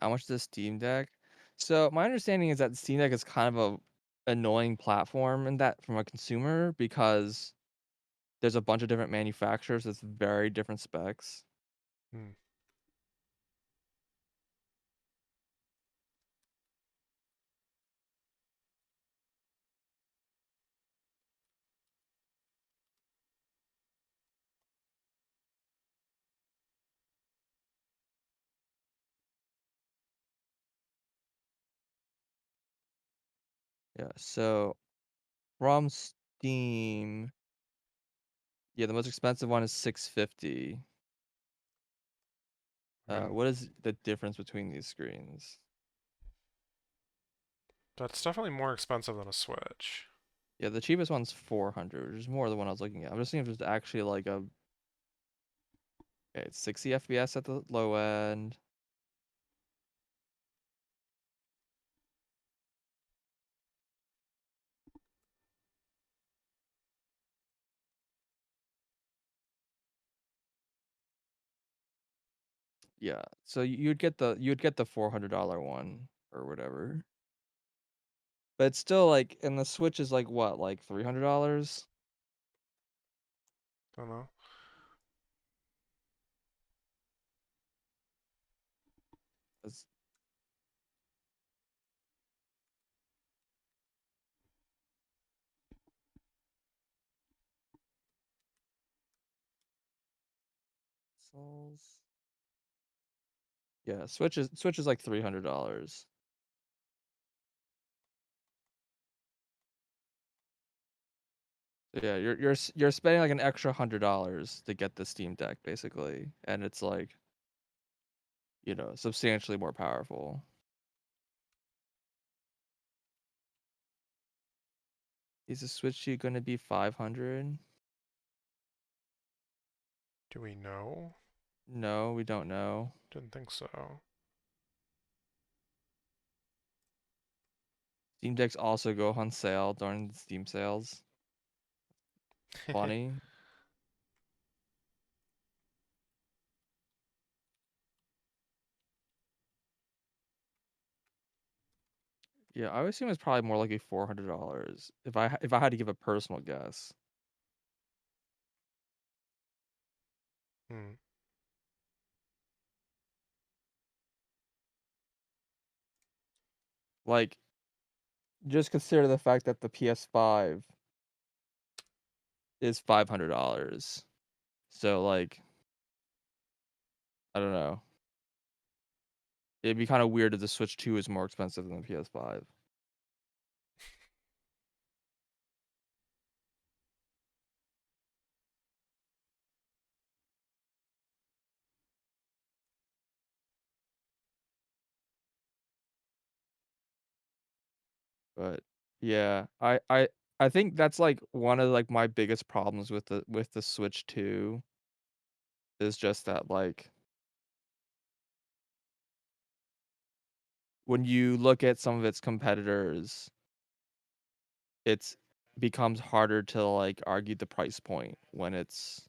How much is the Steam Deck? So my understanding is that the Steam Deck is kind of a annoying platform in that from a consumer because there's a bunch of different manufacturers with very different specs. Hmm. Yeah, so from Steam, yeah, the most expensive one is $650. Hmm. What is the difference between these screens? That's definitely more expensive than a Switch. Yeah, the cheapest one's 400, which is more than what I was looking at. I'm just seeing if there's actually like a okay, it's 60 FPS at the low end. Yeah, so you'd get the $400 one or whatever. But it's still like, and the Switch is like what, like $300? Don't know. It's, Souls. Yeah, Switch is like $300. So yeah, you're spending like an extra $100 to get the Steam Deck basically, and it's like, you know, substantially more powerful. Is the Switch 2 going to be 500? Do we know? No, we don't know. Didn't think so. Steam Decks also go on sale during the Steam sales. Funny. Yeah, I would assume it's probably more like a $400 if I had to give a personal guess. Hmm. Like, just consider the fact that the PS5 is $500. So like, I don't know. It'd be kind of weird if the Switch 2 is more expensive than the PS5. But yeah, I think that's like one of like my biggest problems with the Switch 2 is just that like when you look at some of its competitors, it's becomes harder to like argue the price point when it's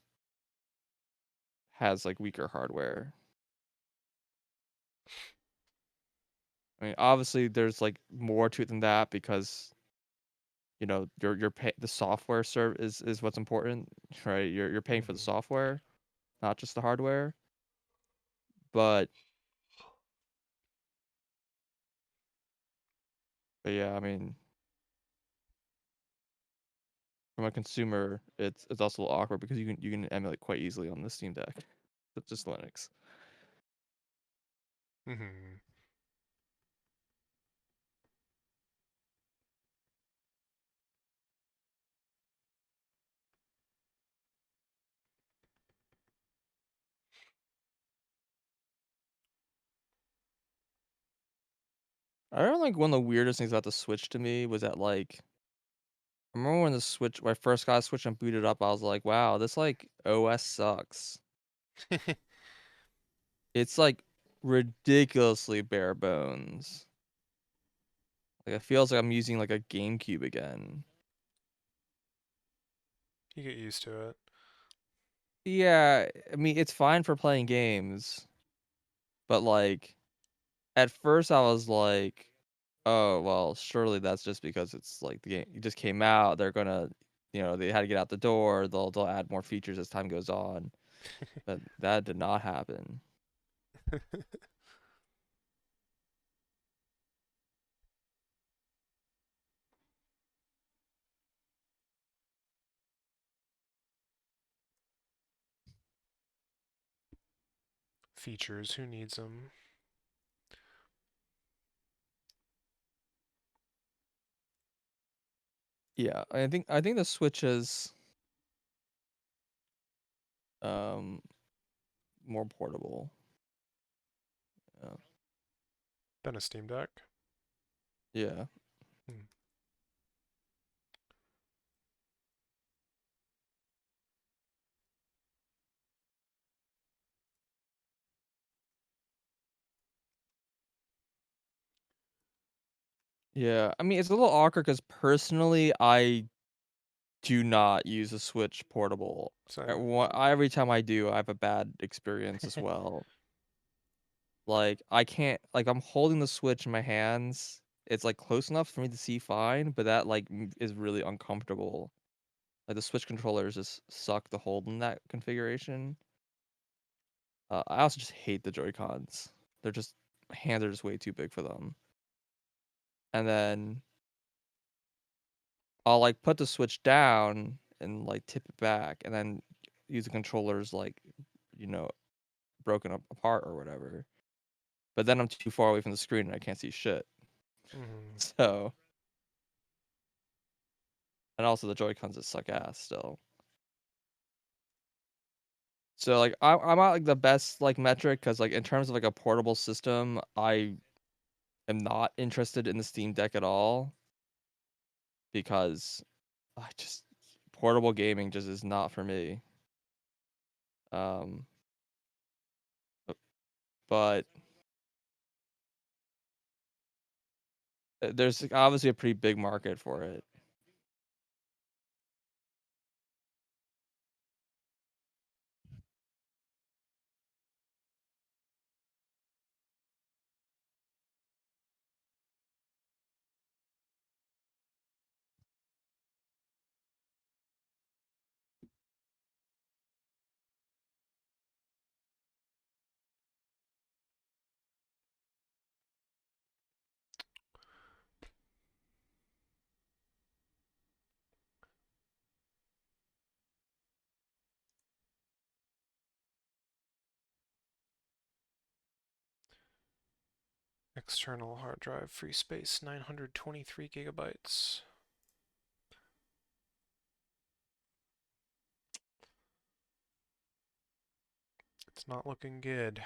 has like weaker hardware. I mean, obviously there's like more to it than that because you know you're pay the software serve is what's important, right? You're paying for the software, not just the hardware. But yeah, I mean, from a consumer, it's also a little awkward because you can emulate quite easily on the Steam Deck. It's just Linux. Hmm. I don't like one of the weirdest things about the Switch to me was that like I remember when when I first got a Switch and booted up, I was like, wow, this like OS sucks. It's like ridiculously bare bones. Like it feels like I'm using like a GameCube again. You get used to it. Yeah, I mean it's fine for playing games, but like at first I was like, oh well, surely that's just because it's like the game it just came out. They're gonna, they had to get out the door. They'll add more features as time goes on, but that did not happen. Features, who needs them? Yeah, I think the Switch is um more portable. Yeah. Than a Steam Deck? Yeah. Hmm. Yeah, I mean, it's a little awkward because personally, I do not use a Switch portable. Same. Every time I do, I have a bad experience as well. Like, I can't, like, I'm holding the Switch in my hands. It's like close enough for me to see fine, but that like is really uncomfortable. Like the Switch controllers just suck to hold in that configuration. I also just hate the Joy-Cons. They're just my hands are just way too big for them. And then I'll like put the Switch down and like tip it back and then use the controllers like, you know, broken up apart or whatever. But then I'm too far away from the screen and I can't see shit. Mm-hmm. So and also the Joy-Cons just suck ass still. So like I'm not like the best like metric because like in terms of like a portable system, I am not interested in the Steam Deck at all because I just portable gaming just is not for me. Um, but there's obviously a pretty big market for it. External hard drive, free space, 923 gigabytes. It's not looking good.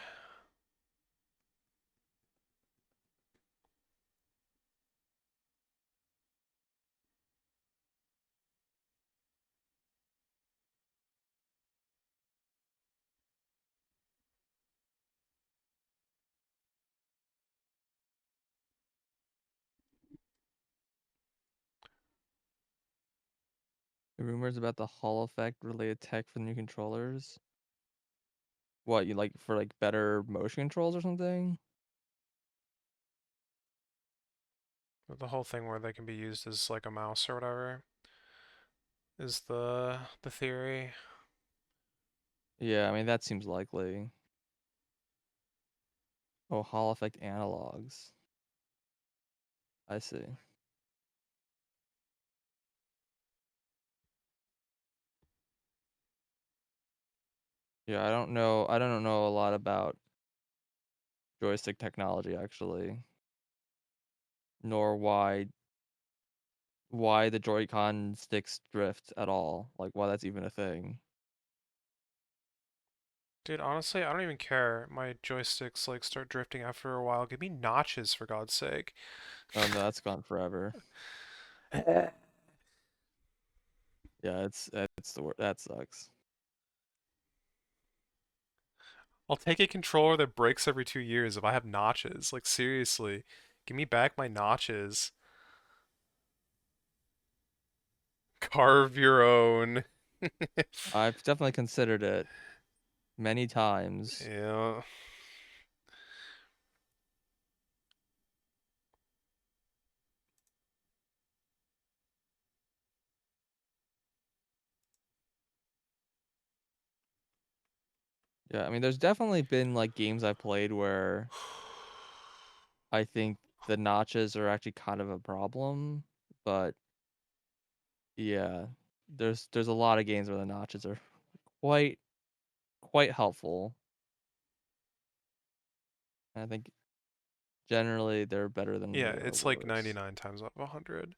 The rumors about the Hall effect related tech for the new controllers. What, you like for like better motion controls or something? The whole thing where they can be used as like a mouse or whatever is the theory. Yeah, I mean that seems likely. Oh, Hall effect analogs. I see. Yeah, I don't know a lot about joystick technology actually, nor why the Joy-Con sticks drift at all. Like why that's even a thing. Dude, honestly, I don't even care. My joysticks like start drifting after a while. Give me notches for God's sake. Oh no, that's gone forever. Yeah, it's the word. That sucks. I'll take a controller that breaks every 2 years if I have notches. Like, seriously. Give me back my notches. Carve your own. I've definitely considered it many times. Yeah. Yeah, I mean, there's definitely been like games I've played where I think the notches are actually kind of a problem, but yeah, there's a lot of games where the notches are quite helpful. And I think generally they're better than Yeah, they are it's like worse. 99 times out of 100.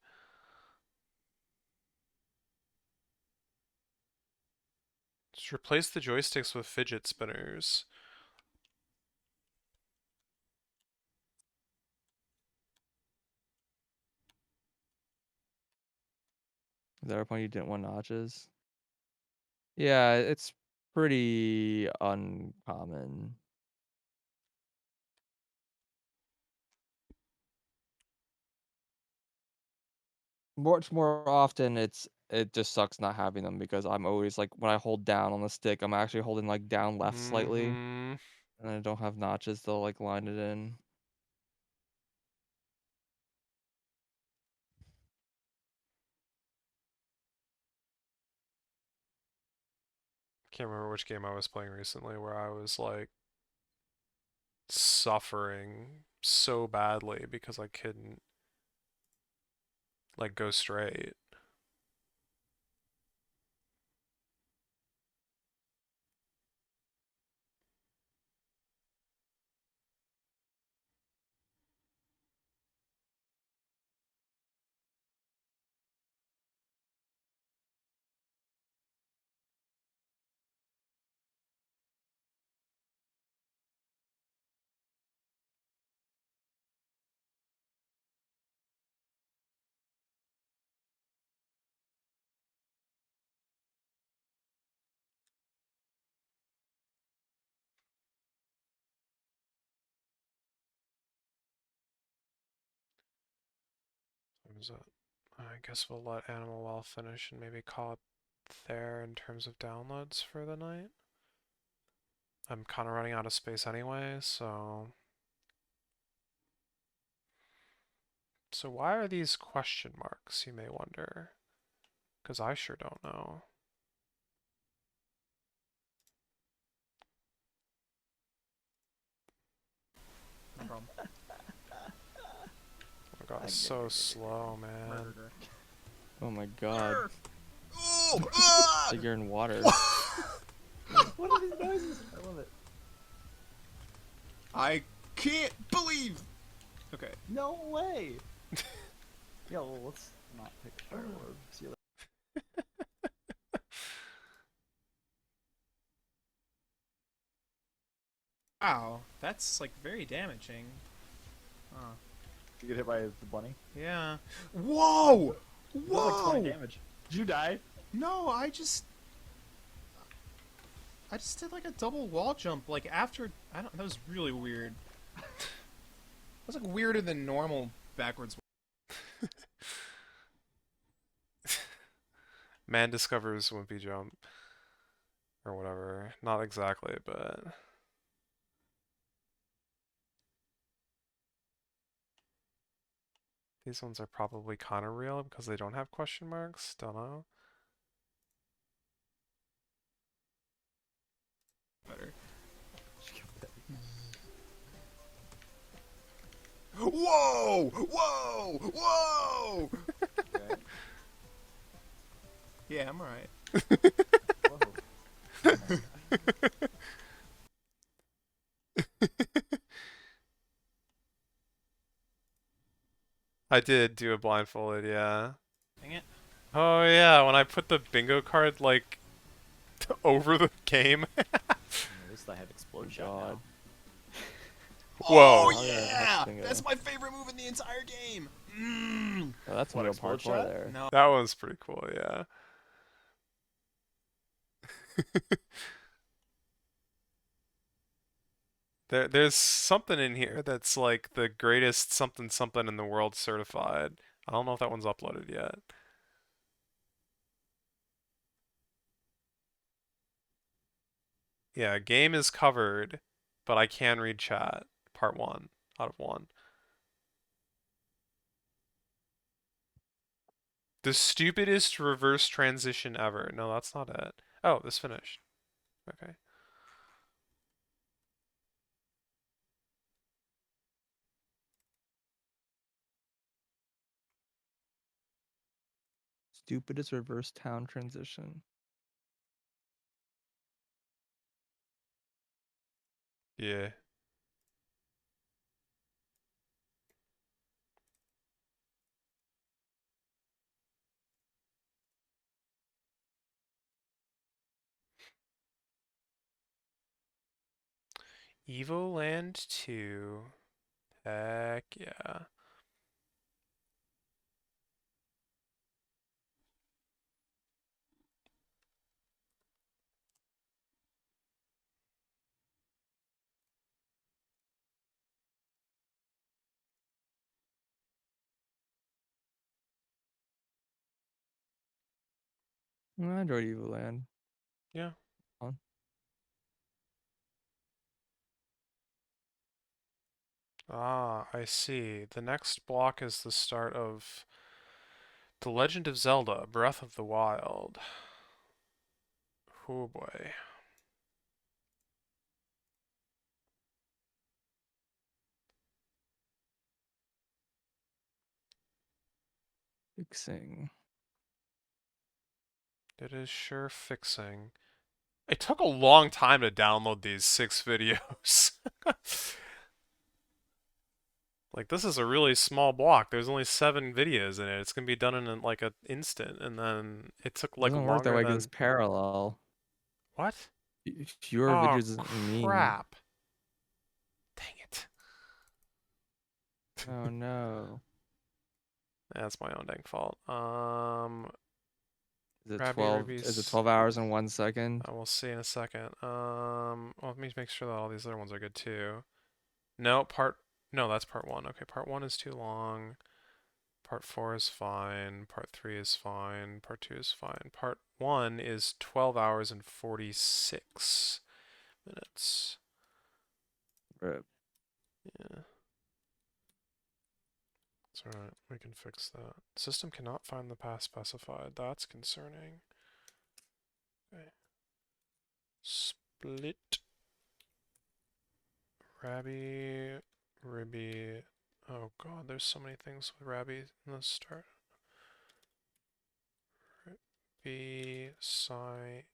Just replace the joysticks with fidget spinners. Is there a point you didn't want notches? Yeah, it's pretty uncommon. Much more often, it just sucks not having them because I'm always like when I hold down on the stick, I'm actually holding like down left slightly, Mm-hmm. and I don't have notches to like line it in. Can't remember which game I was playing recently where I was like suffering so badly because I couldn't like go straight. What was that? I guess we'll let Animal Well finish and maybe call it there in terms of downloads for the night. I'm kind of running out of space anyway, so... So why are these question marks, you may wonder? Because I sure don't know. No problem. Oh my god, it's so slow, man. Oh my god. Oh! Like you're in water. What are these noises? I love it. I can't believe. Okay. No way. Yeah, well, let's not pick Fire Orb. See you later. Wow, that's like very damaging. Huh. You get hit by the bunny? Yeah. Whoa! That was like 20 damage. Did you die? No, I just did like a double wall jump. Like after that was really weird. That was like weirder than normal backwards. Man discovers Wimpy Jump. Or whatever. Not exactly, but... These ones are probably kind of real because they don't have question marks. Don't know. Better. Whoa! Whoa! Whoa! Okay. Yeah, I'm alright. I did do a blindfolded, yeah. Dang it. Oh yeah, when I put the bingo card, like, over the game. I have explode shot God. now. Whoa. Oh Oh, yeah, yeah! bingo. That's my favorite move in the entire game. Oh, that's some What, real explode parkour shot? there. No. That one's pretty cool, yeah. There's something in here that's like the greatest something something in the world certified. I don't know if that one's uploaded yet. Yeah, game is covered, but I can read chat. Part 1 out of 1. The stupidest reverse transition ever. No, that's not it. Oh, this finished. Okay. Stupidest reverse town transition. Yeah. Evoland 2. Heck yeah. I enjoyed Evoland. Yeah. Fun. Ah, I see. The next block is the start of The Legend of Zelda: Breath of the Wild. Oh boy. Fixing. It is sure fixing. It took a long time to download these 6 videos. Like, this is a really small block. There's only 7 videos in it. It's gonna be done in like an instant, and then it took like Doesn't work that longer way than... because it's parallel. What? Fewer Oh, videos doesn't mean. crap. Dang it. Oh no. That's my own dang fault. Is it Krabby 12? Is it Ruby's- 12 hours and 1 second? I will see in a second. Well, let me make sure that all these other ones are good too. No, that's part 1. Okay, part 1 is too long. Part 4 is fine. Part 3 is fine. Part 2 is fine. Part 1 is 12 hours and 46 minutes. Rip. Yeah. It's alright, we can fix that. System cannot find the path specified. That's concerning. Okay. Split. Rabby. Ribby. Oh god, there's so many things with Rabby in the start. Ribby. Sigh.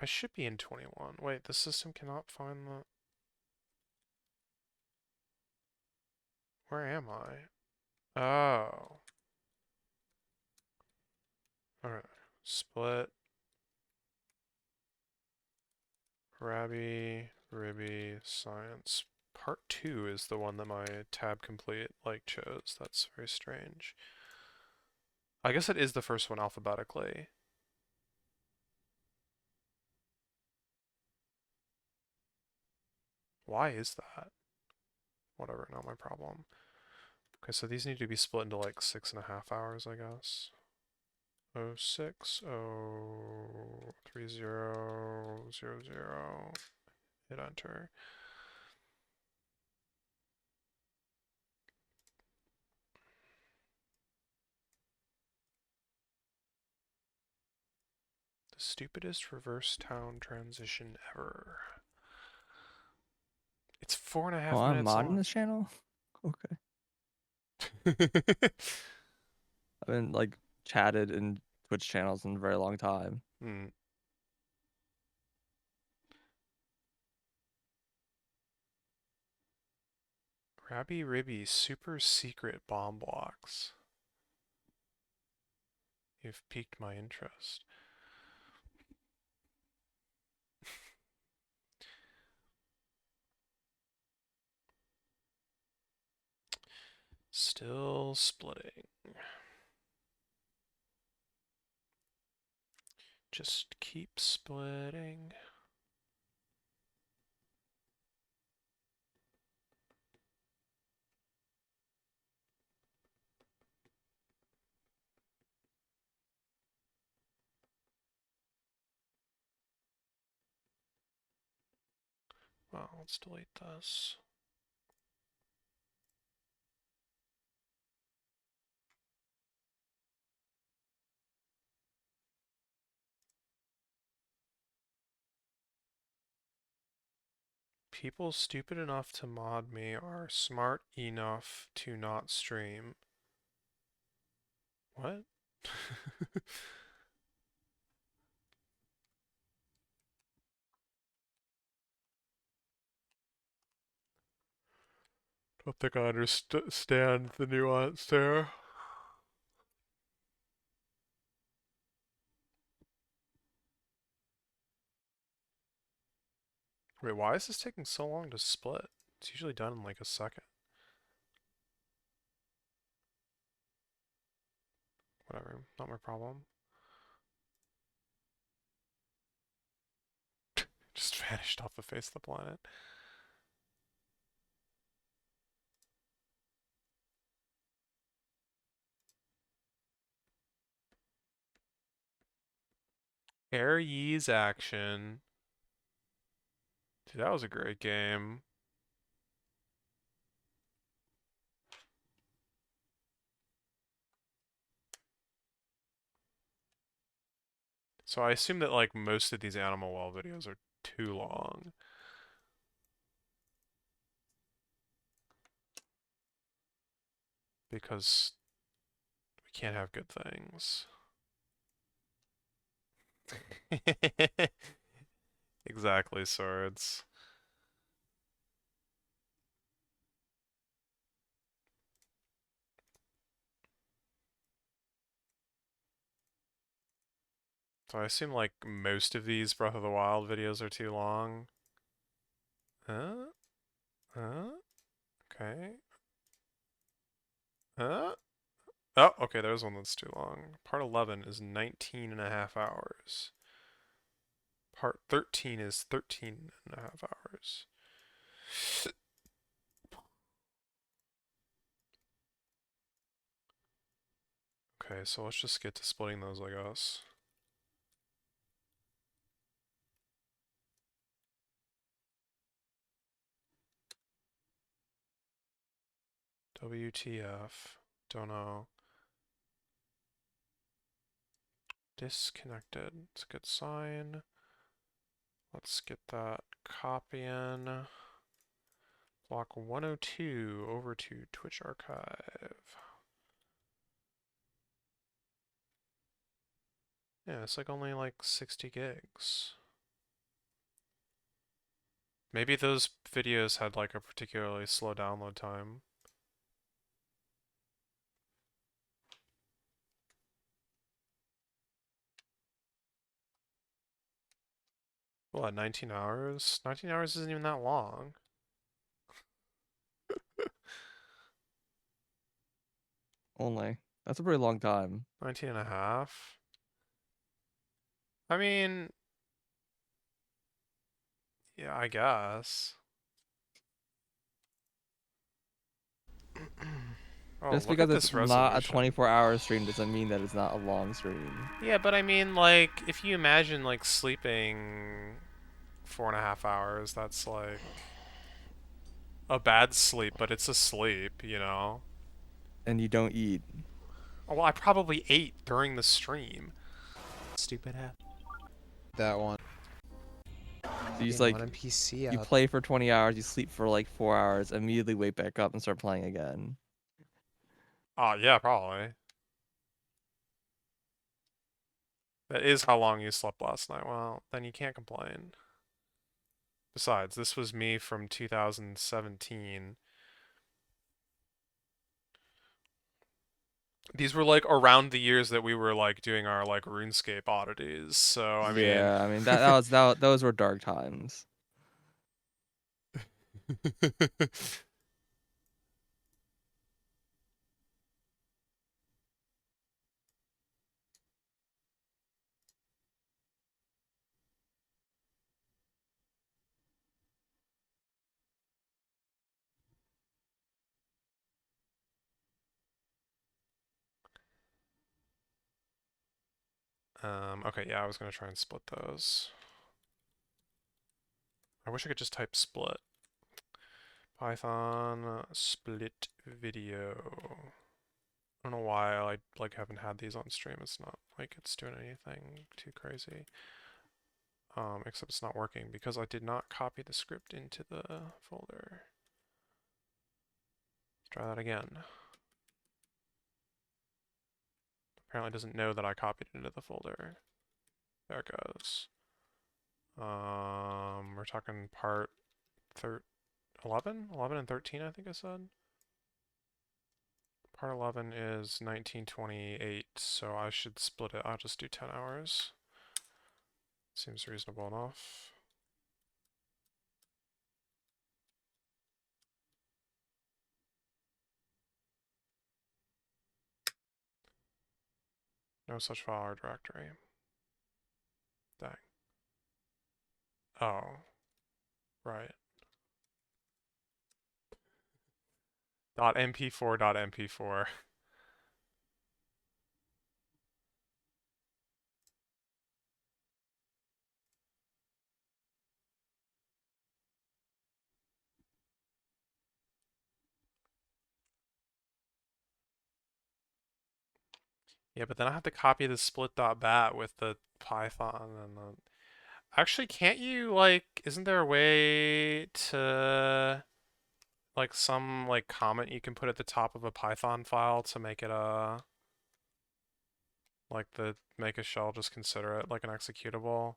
I should be in 21. Wait, the system cannot find the... Where am I? Oh. Alright. Split. Rabby, Ribby, Science. Part 2 is the one that my tab complete like chose. That's very strange. I guess it is the first one alphabetically. Why is that? Whatever, not my problem. Okay, so these need to be split into like 6.5 hours, I guess. 06, 30, 00. Hit enter. The stupidest reverse town transition ever. It's 4.5 minutes I'm modding long. this channel? Okay. I haven't like chatted in Twitch channels in a very long time. Rabby Ribby super secret bomb blocks. You've piqued my interest. Still splitting. Just keep splitting. Well, let's delete this. People stupid enough to mod me are smart enough to not stream. What? Don't think I understand the nuance there. Wait, why is this taking so long to split? It's usually done in like a second. Whatever, not my problem. Just vanished off the face of the planet. Air Yee's action. Dude, that was a great game. So I assume that like most of these Animal Well videos are too long. Because we can't have good things. Exactly, swords. So I assume like most of these Breath of the Wild videos are too long. Huh? Huh? Okay. Huh? Oh, okay, there's one that's too long. Part 11 is 19.5 hours. Part 13 is 13.5 hours. Okay, so let's just get to splitting those, I guess. WTF. Don't know. Disconnected. It's a good sign. Let's get that copy in. Block 102 over to Twitch Archive. Yeah, it's like only like 60 gigs. Maybe those videos had like a particularly slow download time. What, 19 hours? 19 hours isn't even that long. Only. That's a pretty long time. 19 and a half? I mean, yeah, I guess. Oh, Just look because at it's this not a resolution. 24-hour stream doesn't mean that it's not a long stream. Yeah, but I mean, like, if you imagine, like, sleeping 4.5 hours, that's like a bad sleep, but it's a sleep, you know? And you don't eat. Oh, well, I probably ate during the stream. Stupid ass. That one. So you just Game like, on PC you out. play for 20 hours, you sleep for like 4 hours, immediately wake back up and start playing again. Oh, yeah, probably. That is how long you slept last night. Well, then you can't complain. Besides, this was me from 2017. These were like around the years that we were like doing our like RuneScape oddities. So I mean, Yeah, I mean that those were dark times. Okay, yeah, I was gonna try and split those. I wish I could just type split. Python split video. I don't know why I like haven't had these on stream. It's not like it's doing anything too crazy. Except it's not working because I did not copy the script into the folder. Let's try that again. Apparently doesn't know that I copied it into the folder. There it goes. We're talking part 11? 11 and 13, I think I said. Part 11 is 1928, so I should split it. I'll just do 10 hours. Seems reasonable enough. No such file or directory. Dang. Oh. Right. .mp4.mp4. Yeah, but then I have to copy the split.bat with the Python and the... Actually, can't you, like, isn't there a way to, like, some, like, comment you can put at the top of a Python file to make it a, like, make a shell just consider it, like, an executable?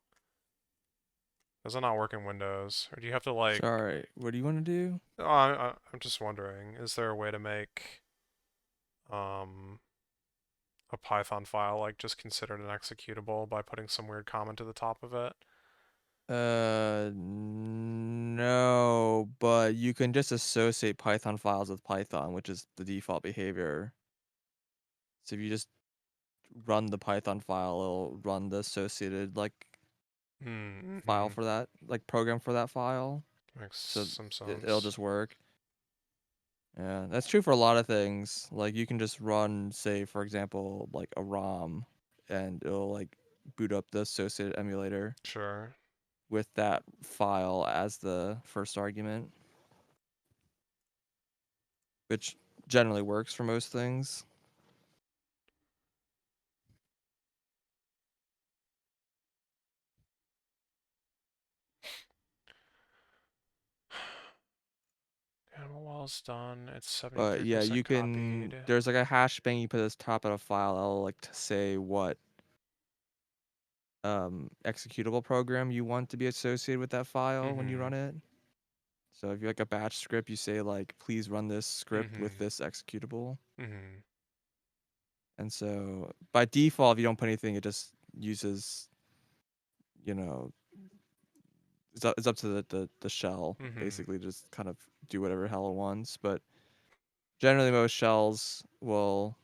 Does it not work in Windows? Or do you have to, like... Sorry, what do you want to do? Oh, I'm just wondering, is there a way to make, a Python file, like, just considered an executable by putting some weird comment to the top of it? No, but you can just associate Python files with Python, which is the default behavior. So if you just run the Python file, it'll run the associated like file for that, like program for that file. Makes so some it'll sense. just work. Yeah, that's true for a lot of things. Like you can just run, say, for example, like a ROM, and it'll like boot up the associated emulator. Sure. With that file as the first argument, which generally works for most things. Animal wall's done. It's 73% But yeah, you can. copied. There's like a hash bang you put at the top of a file. I'll like to say what executable program you want to be associated with that file when you run it. So if you like a batch script, you say like, please run this script with this executable. And so by default, if you don't put anything, it just uses, you know, it's up to the shell basically, just kind of do whatever hell it wants. But generally, most shells will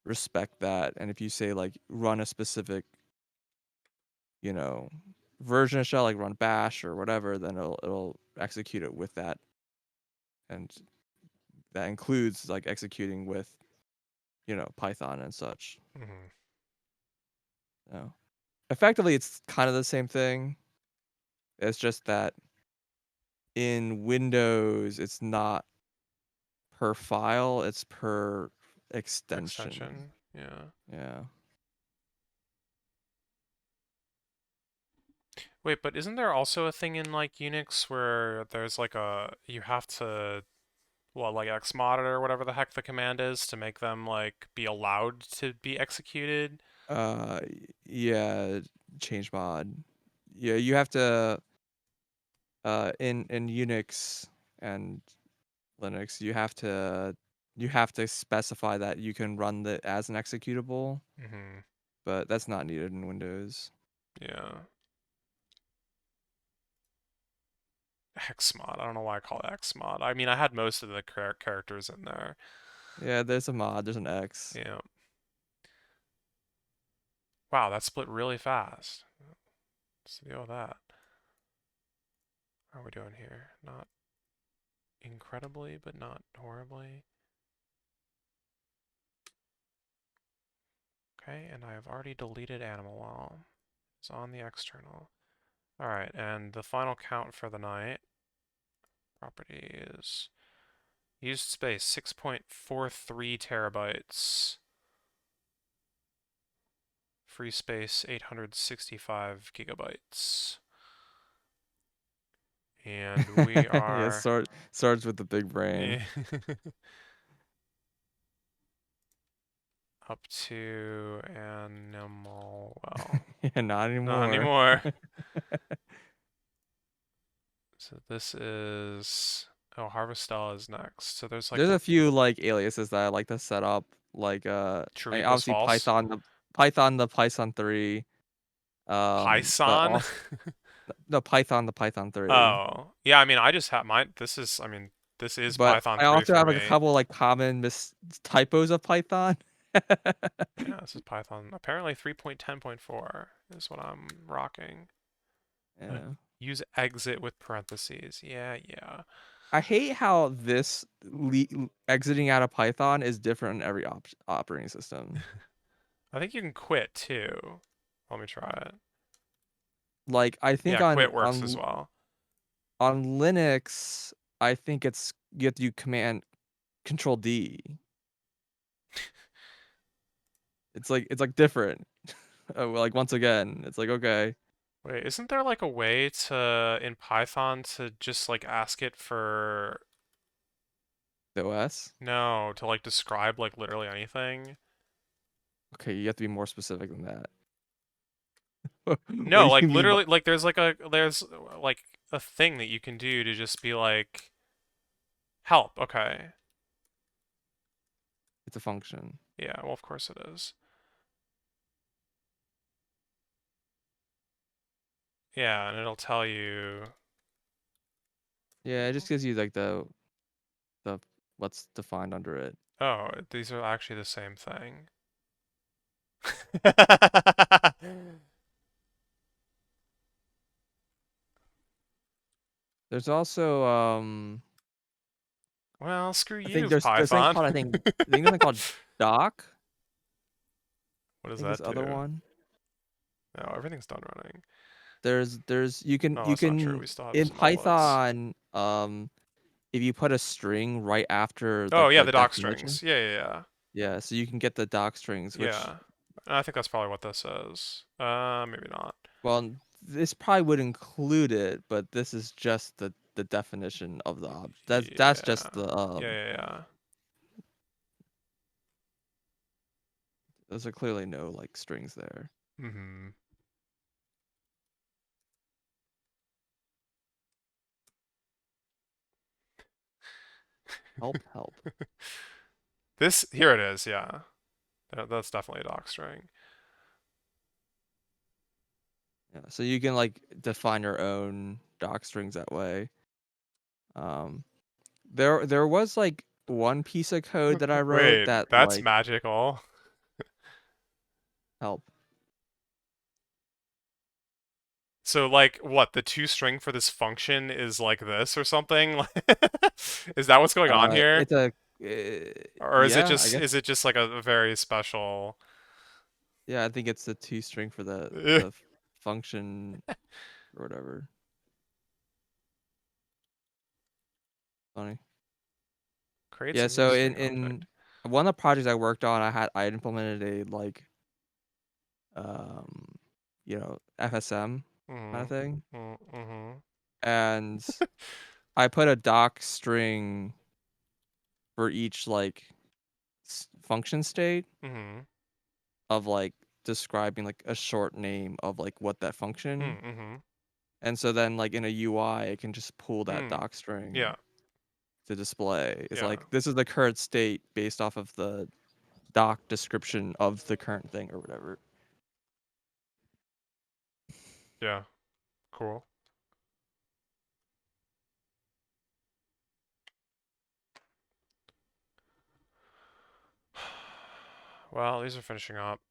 respect that. And if you say like run a specific, you know, version of shell, like run bash or whatever, then it'll execute it with that. And that includes like executing with, you know, Python and such. So effectively, it's kind of the same thing. It's just that in Windows, it's not per file, it's per extension. Yeah. Yeah. Wait, but isn't there also a thing in like Unix where there's like you have to, well, like xmod it or whatever the heck the command is to make them like be allowed to be executed? Yeah, change mod. Yeah, you have to in Unix and Linux, you have to specify that you can run it as an executable. But that's not needed in Windows. Yeah. Xmod. I don't know why I call it Xmod. I mean, I had most of the characters in there. Yeah, there's a mod. There's an X. Yeah. Wow, that split really fast. What's the deal with that? How are we doing here? Not incredibly, but not horribly. Okay, and I have already deleted animal wall. It's on the external. Alright, and the final count for the night. Property is used space 6.43 terabytes. Free space 865 gigabytes. And we Yeah, are starts with the big brain. up to animal well. Yeah, not anymore. Not anymore. So this is Harvestella is next. So there's like There's a few like aliases that I like to set up, like true I mean, equals obviously false. the Python 3. But Python? also, the Python 3. Oh. Yeah, I mean I just have mine this is But Python I 3 also for have me. like a couple like common typos of Python. Yeah, this is Python. Apparently 3.10.4 is what I'm rocking. Yeah. Use exit with parentheses. Yeah. I hate how this exiting out of Python is different in every operating system. I think you can quit too. Let me try it. Like I think yeah, on quit works as well. On Linux, I think you have to do Command Control D. It's like different. Like once again, it's like okay. Wait, isn't there like a way to in Python to just like ask it for The OS? No, to like describe like literally anything? Okay, you have to be more specific than that. No, What do like you mean literally like there's like a thing that you can do to just be like help, okay. It's a function. Yeah, well of course it is. Yeah, and it'll tell you. Yeah, it just gives you like the what's defined under it. Oh, these are actually the same thing. There's also well, screw you, I think there's Python. something called there's something called doc. What does I think that this other do? one. No, everything's done running. There's you can Oh, that's not true. We still have in some outlets. Python if you put a string right after Oh like yeah, the the doc definition. strings. Yeah. Yeah, so you can get the doc strings, which Yeah. I think that's probably what this is. Maybe not. well, this probably would include it, but this is just the definition of the object. That's just the Yeah. There's clearly no like strings there. Mm-hmm. Help. Here it is, yeah. That's definitely a doc string. Yeah, so you can like define your own doc strings that way. There was like one piece of code that I wrote Wait, that that's like magical. help. So like what, the toString for this function is like this or something? Is that what's going on here? It's a or is yeah, is it just like a very special Yeah, I think it's the toString for the function or whatever. Funny. Creates Yeah, a so new in string object. one of the projects I worked on, I implemented a like FSM kind of thing. Mm-hmm. And I put a doc string for each like function state of like describing like a short name of like what that function. And so then like in a UI, it can just pull that doc string. Yeah. To display. It's like this is the current state based off of the doc description of the current thing or whatever. Yeah. Cool. Well, these are finishing up.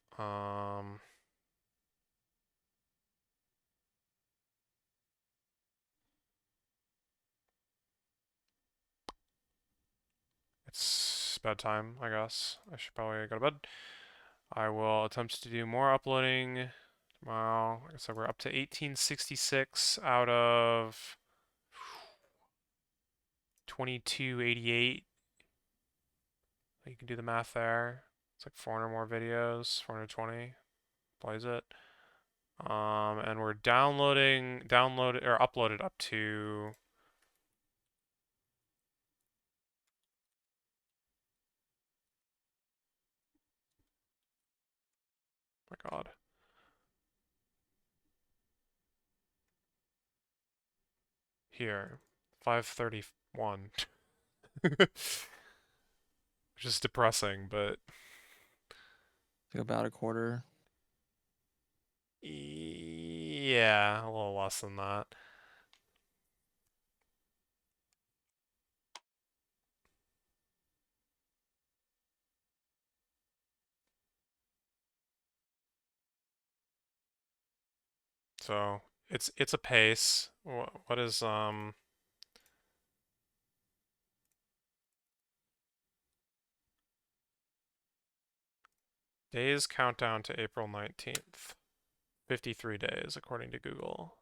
It's bedtime, I guess. I should probably go to bed. I will attempt to do more uploading tomorrow. Like I said, we're up to 1866 out of 2288. You can do the math there. It's like 400 more videos, 420. Plays it. And we're uploaded up to my God. Here, 531. Which is depressing, but Like about a quarter. yeah, a little less than that. So it's a pace. What is days countdown to April 19th? 53 days according to Google.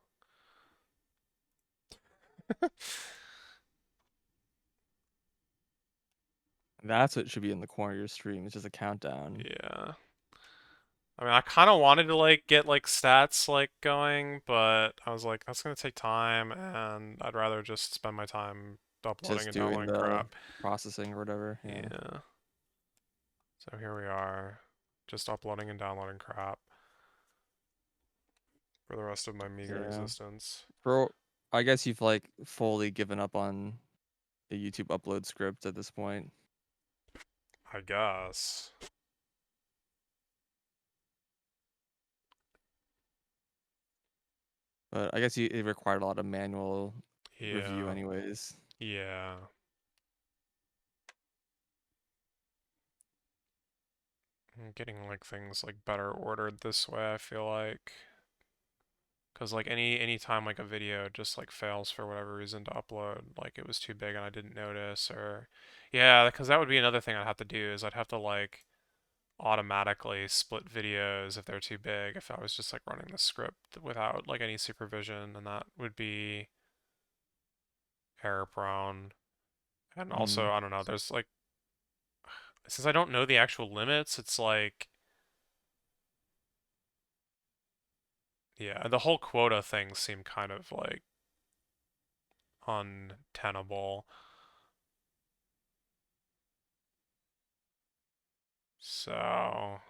That's what should be in the corner of your stream. It's just a countdown. Yeah. I mean, I kind of wanted to like get like stats like going, but I was like, that's gonna take time, and I'd rather just spend my time uploading Just and doing downloading the crap. processing or whatever. Yeah. Yeah. So here we are, just uploading and downloading crap for the rest of my meager Yeah. existence. Bro, I guess you've like fully given up on the YouTube upload script at this point. I guess. But I guess it required a lot of manual review Yeah. anyways. Yeah. I'm getting like things like better ordered this way, I feel like. Cause like any time like a video just like fails for whatever reason to upload, like it was too big and I didn't notice, or yeah, because that would be another thing I'd have to do is I'd have to like automatically split videos if they're too big if I was just like running the script without like any supervision, and that would be error prone. And also, I don't know, there's like, since I don't know the actual limits, it's like, yeah, the whole quota thing seemed kind of like untenable. So,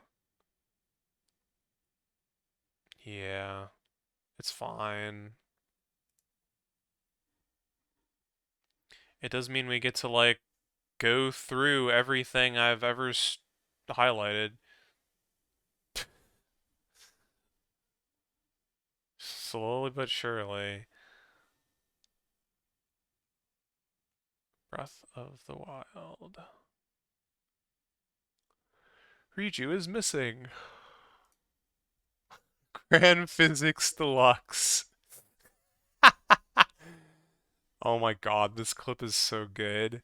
yeah, it's fine. It does mean we get to like go through everything I've ever highlighted. Slowly but surely. Breath of the Wild. Riju is missing. Grand Physics Deluxe. Oh my god, this clip is so good.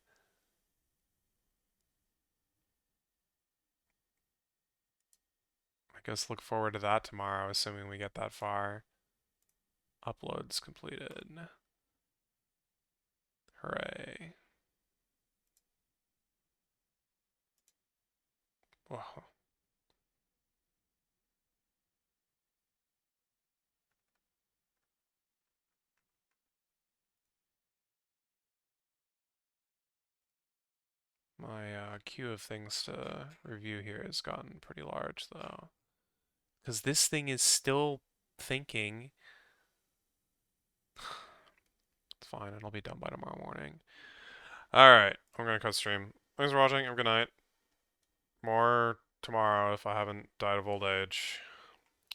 I guess look forward to that tomorrow, assuming we get that far. Uploads completed. Hooray. Whoa. My queue of things to review here has gotten pretty large, though. Because this thing is still thinking. It's fine, it'll be done by tomorrow morning. Alright, I'm gonna cut stream. Thanks for watching, have a good night. More tomorrow if I haven't died of old age.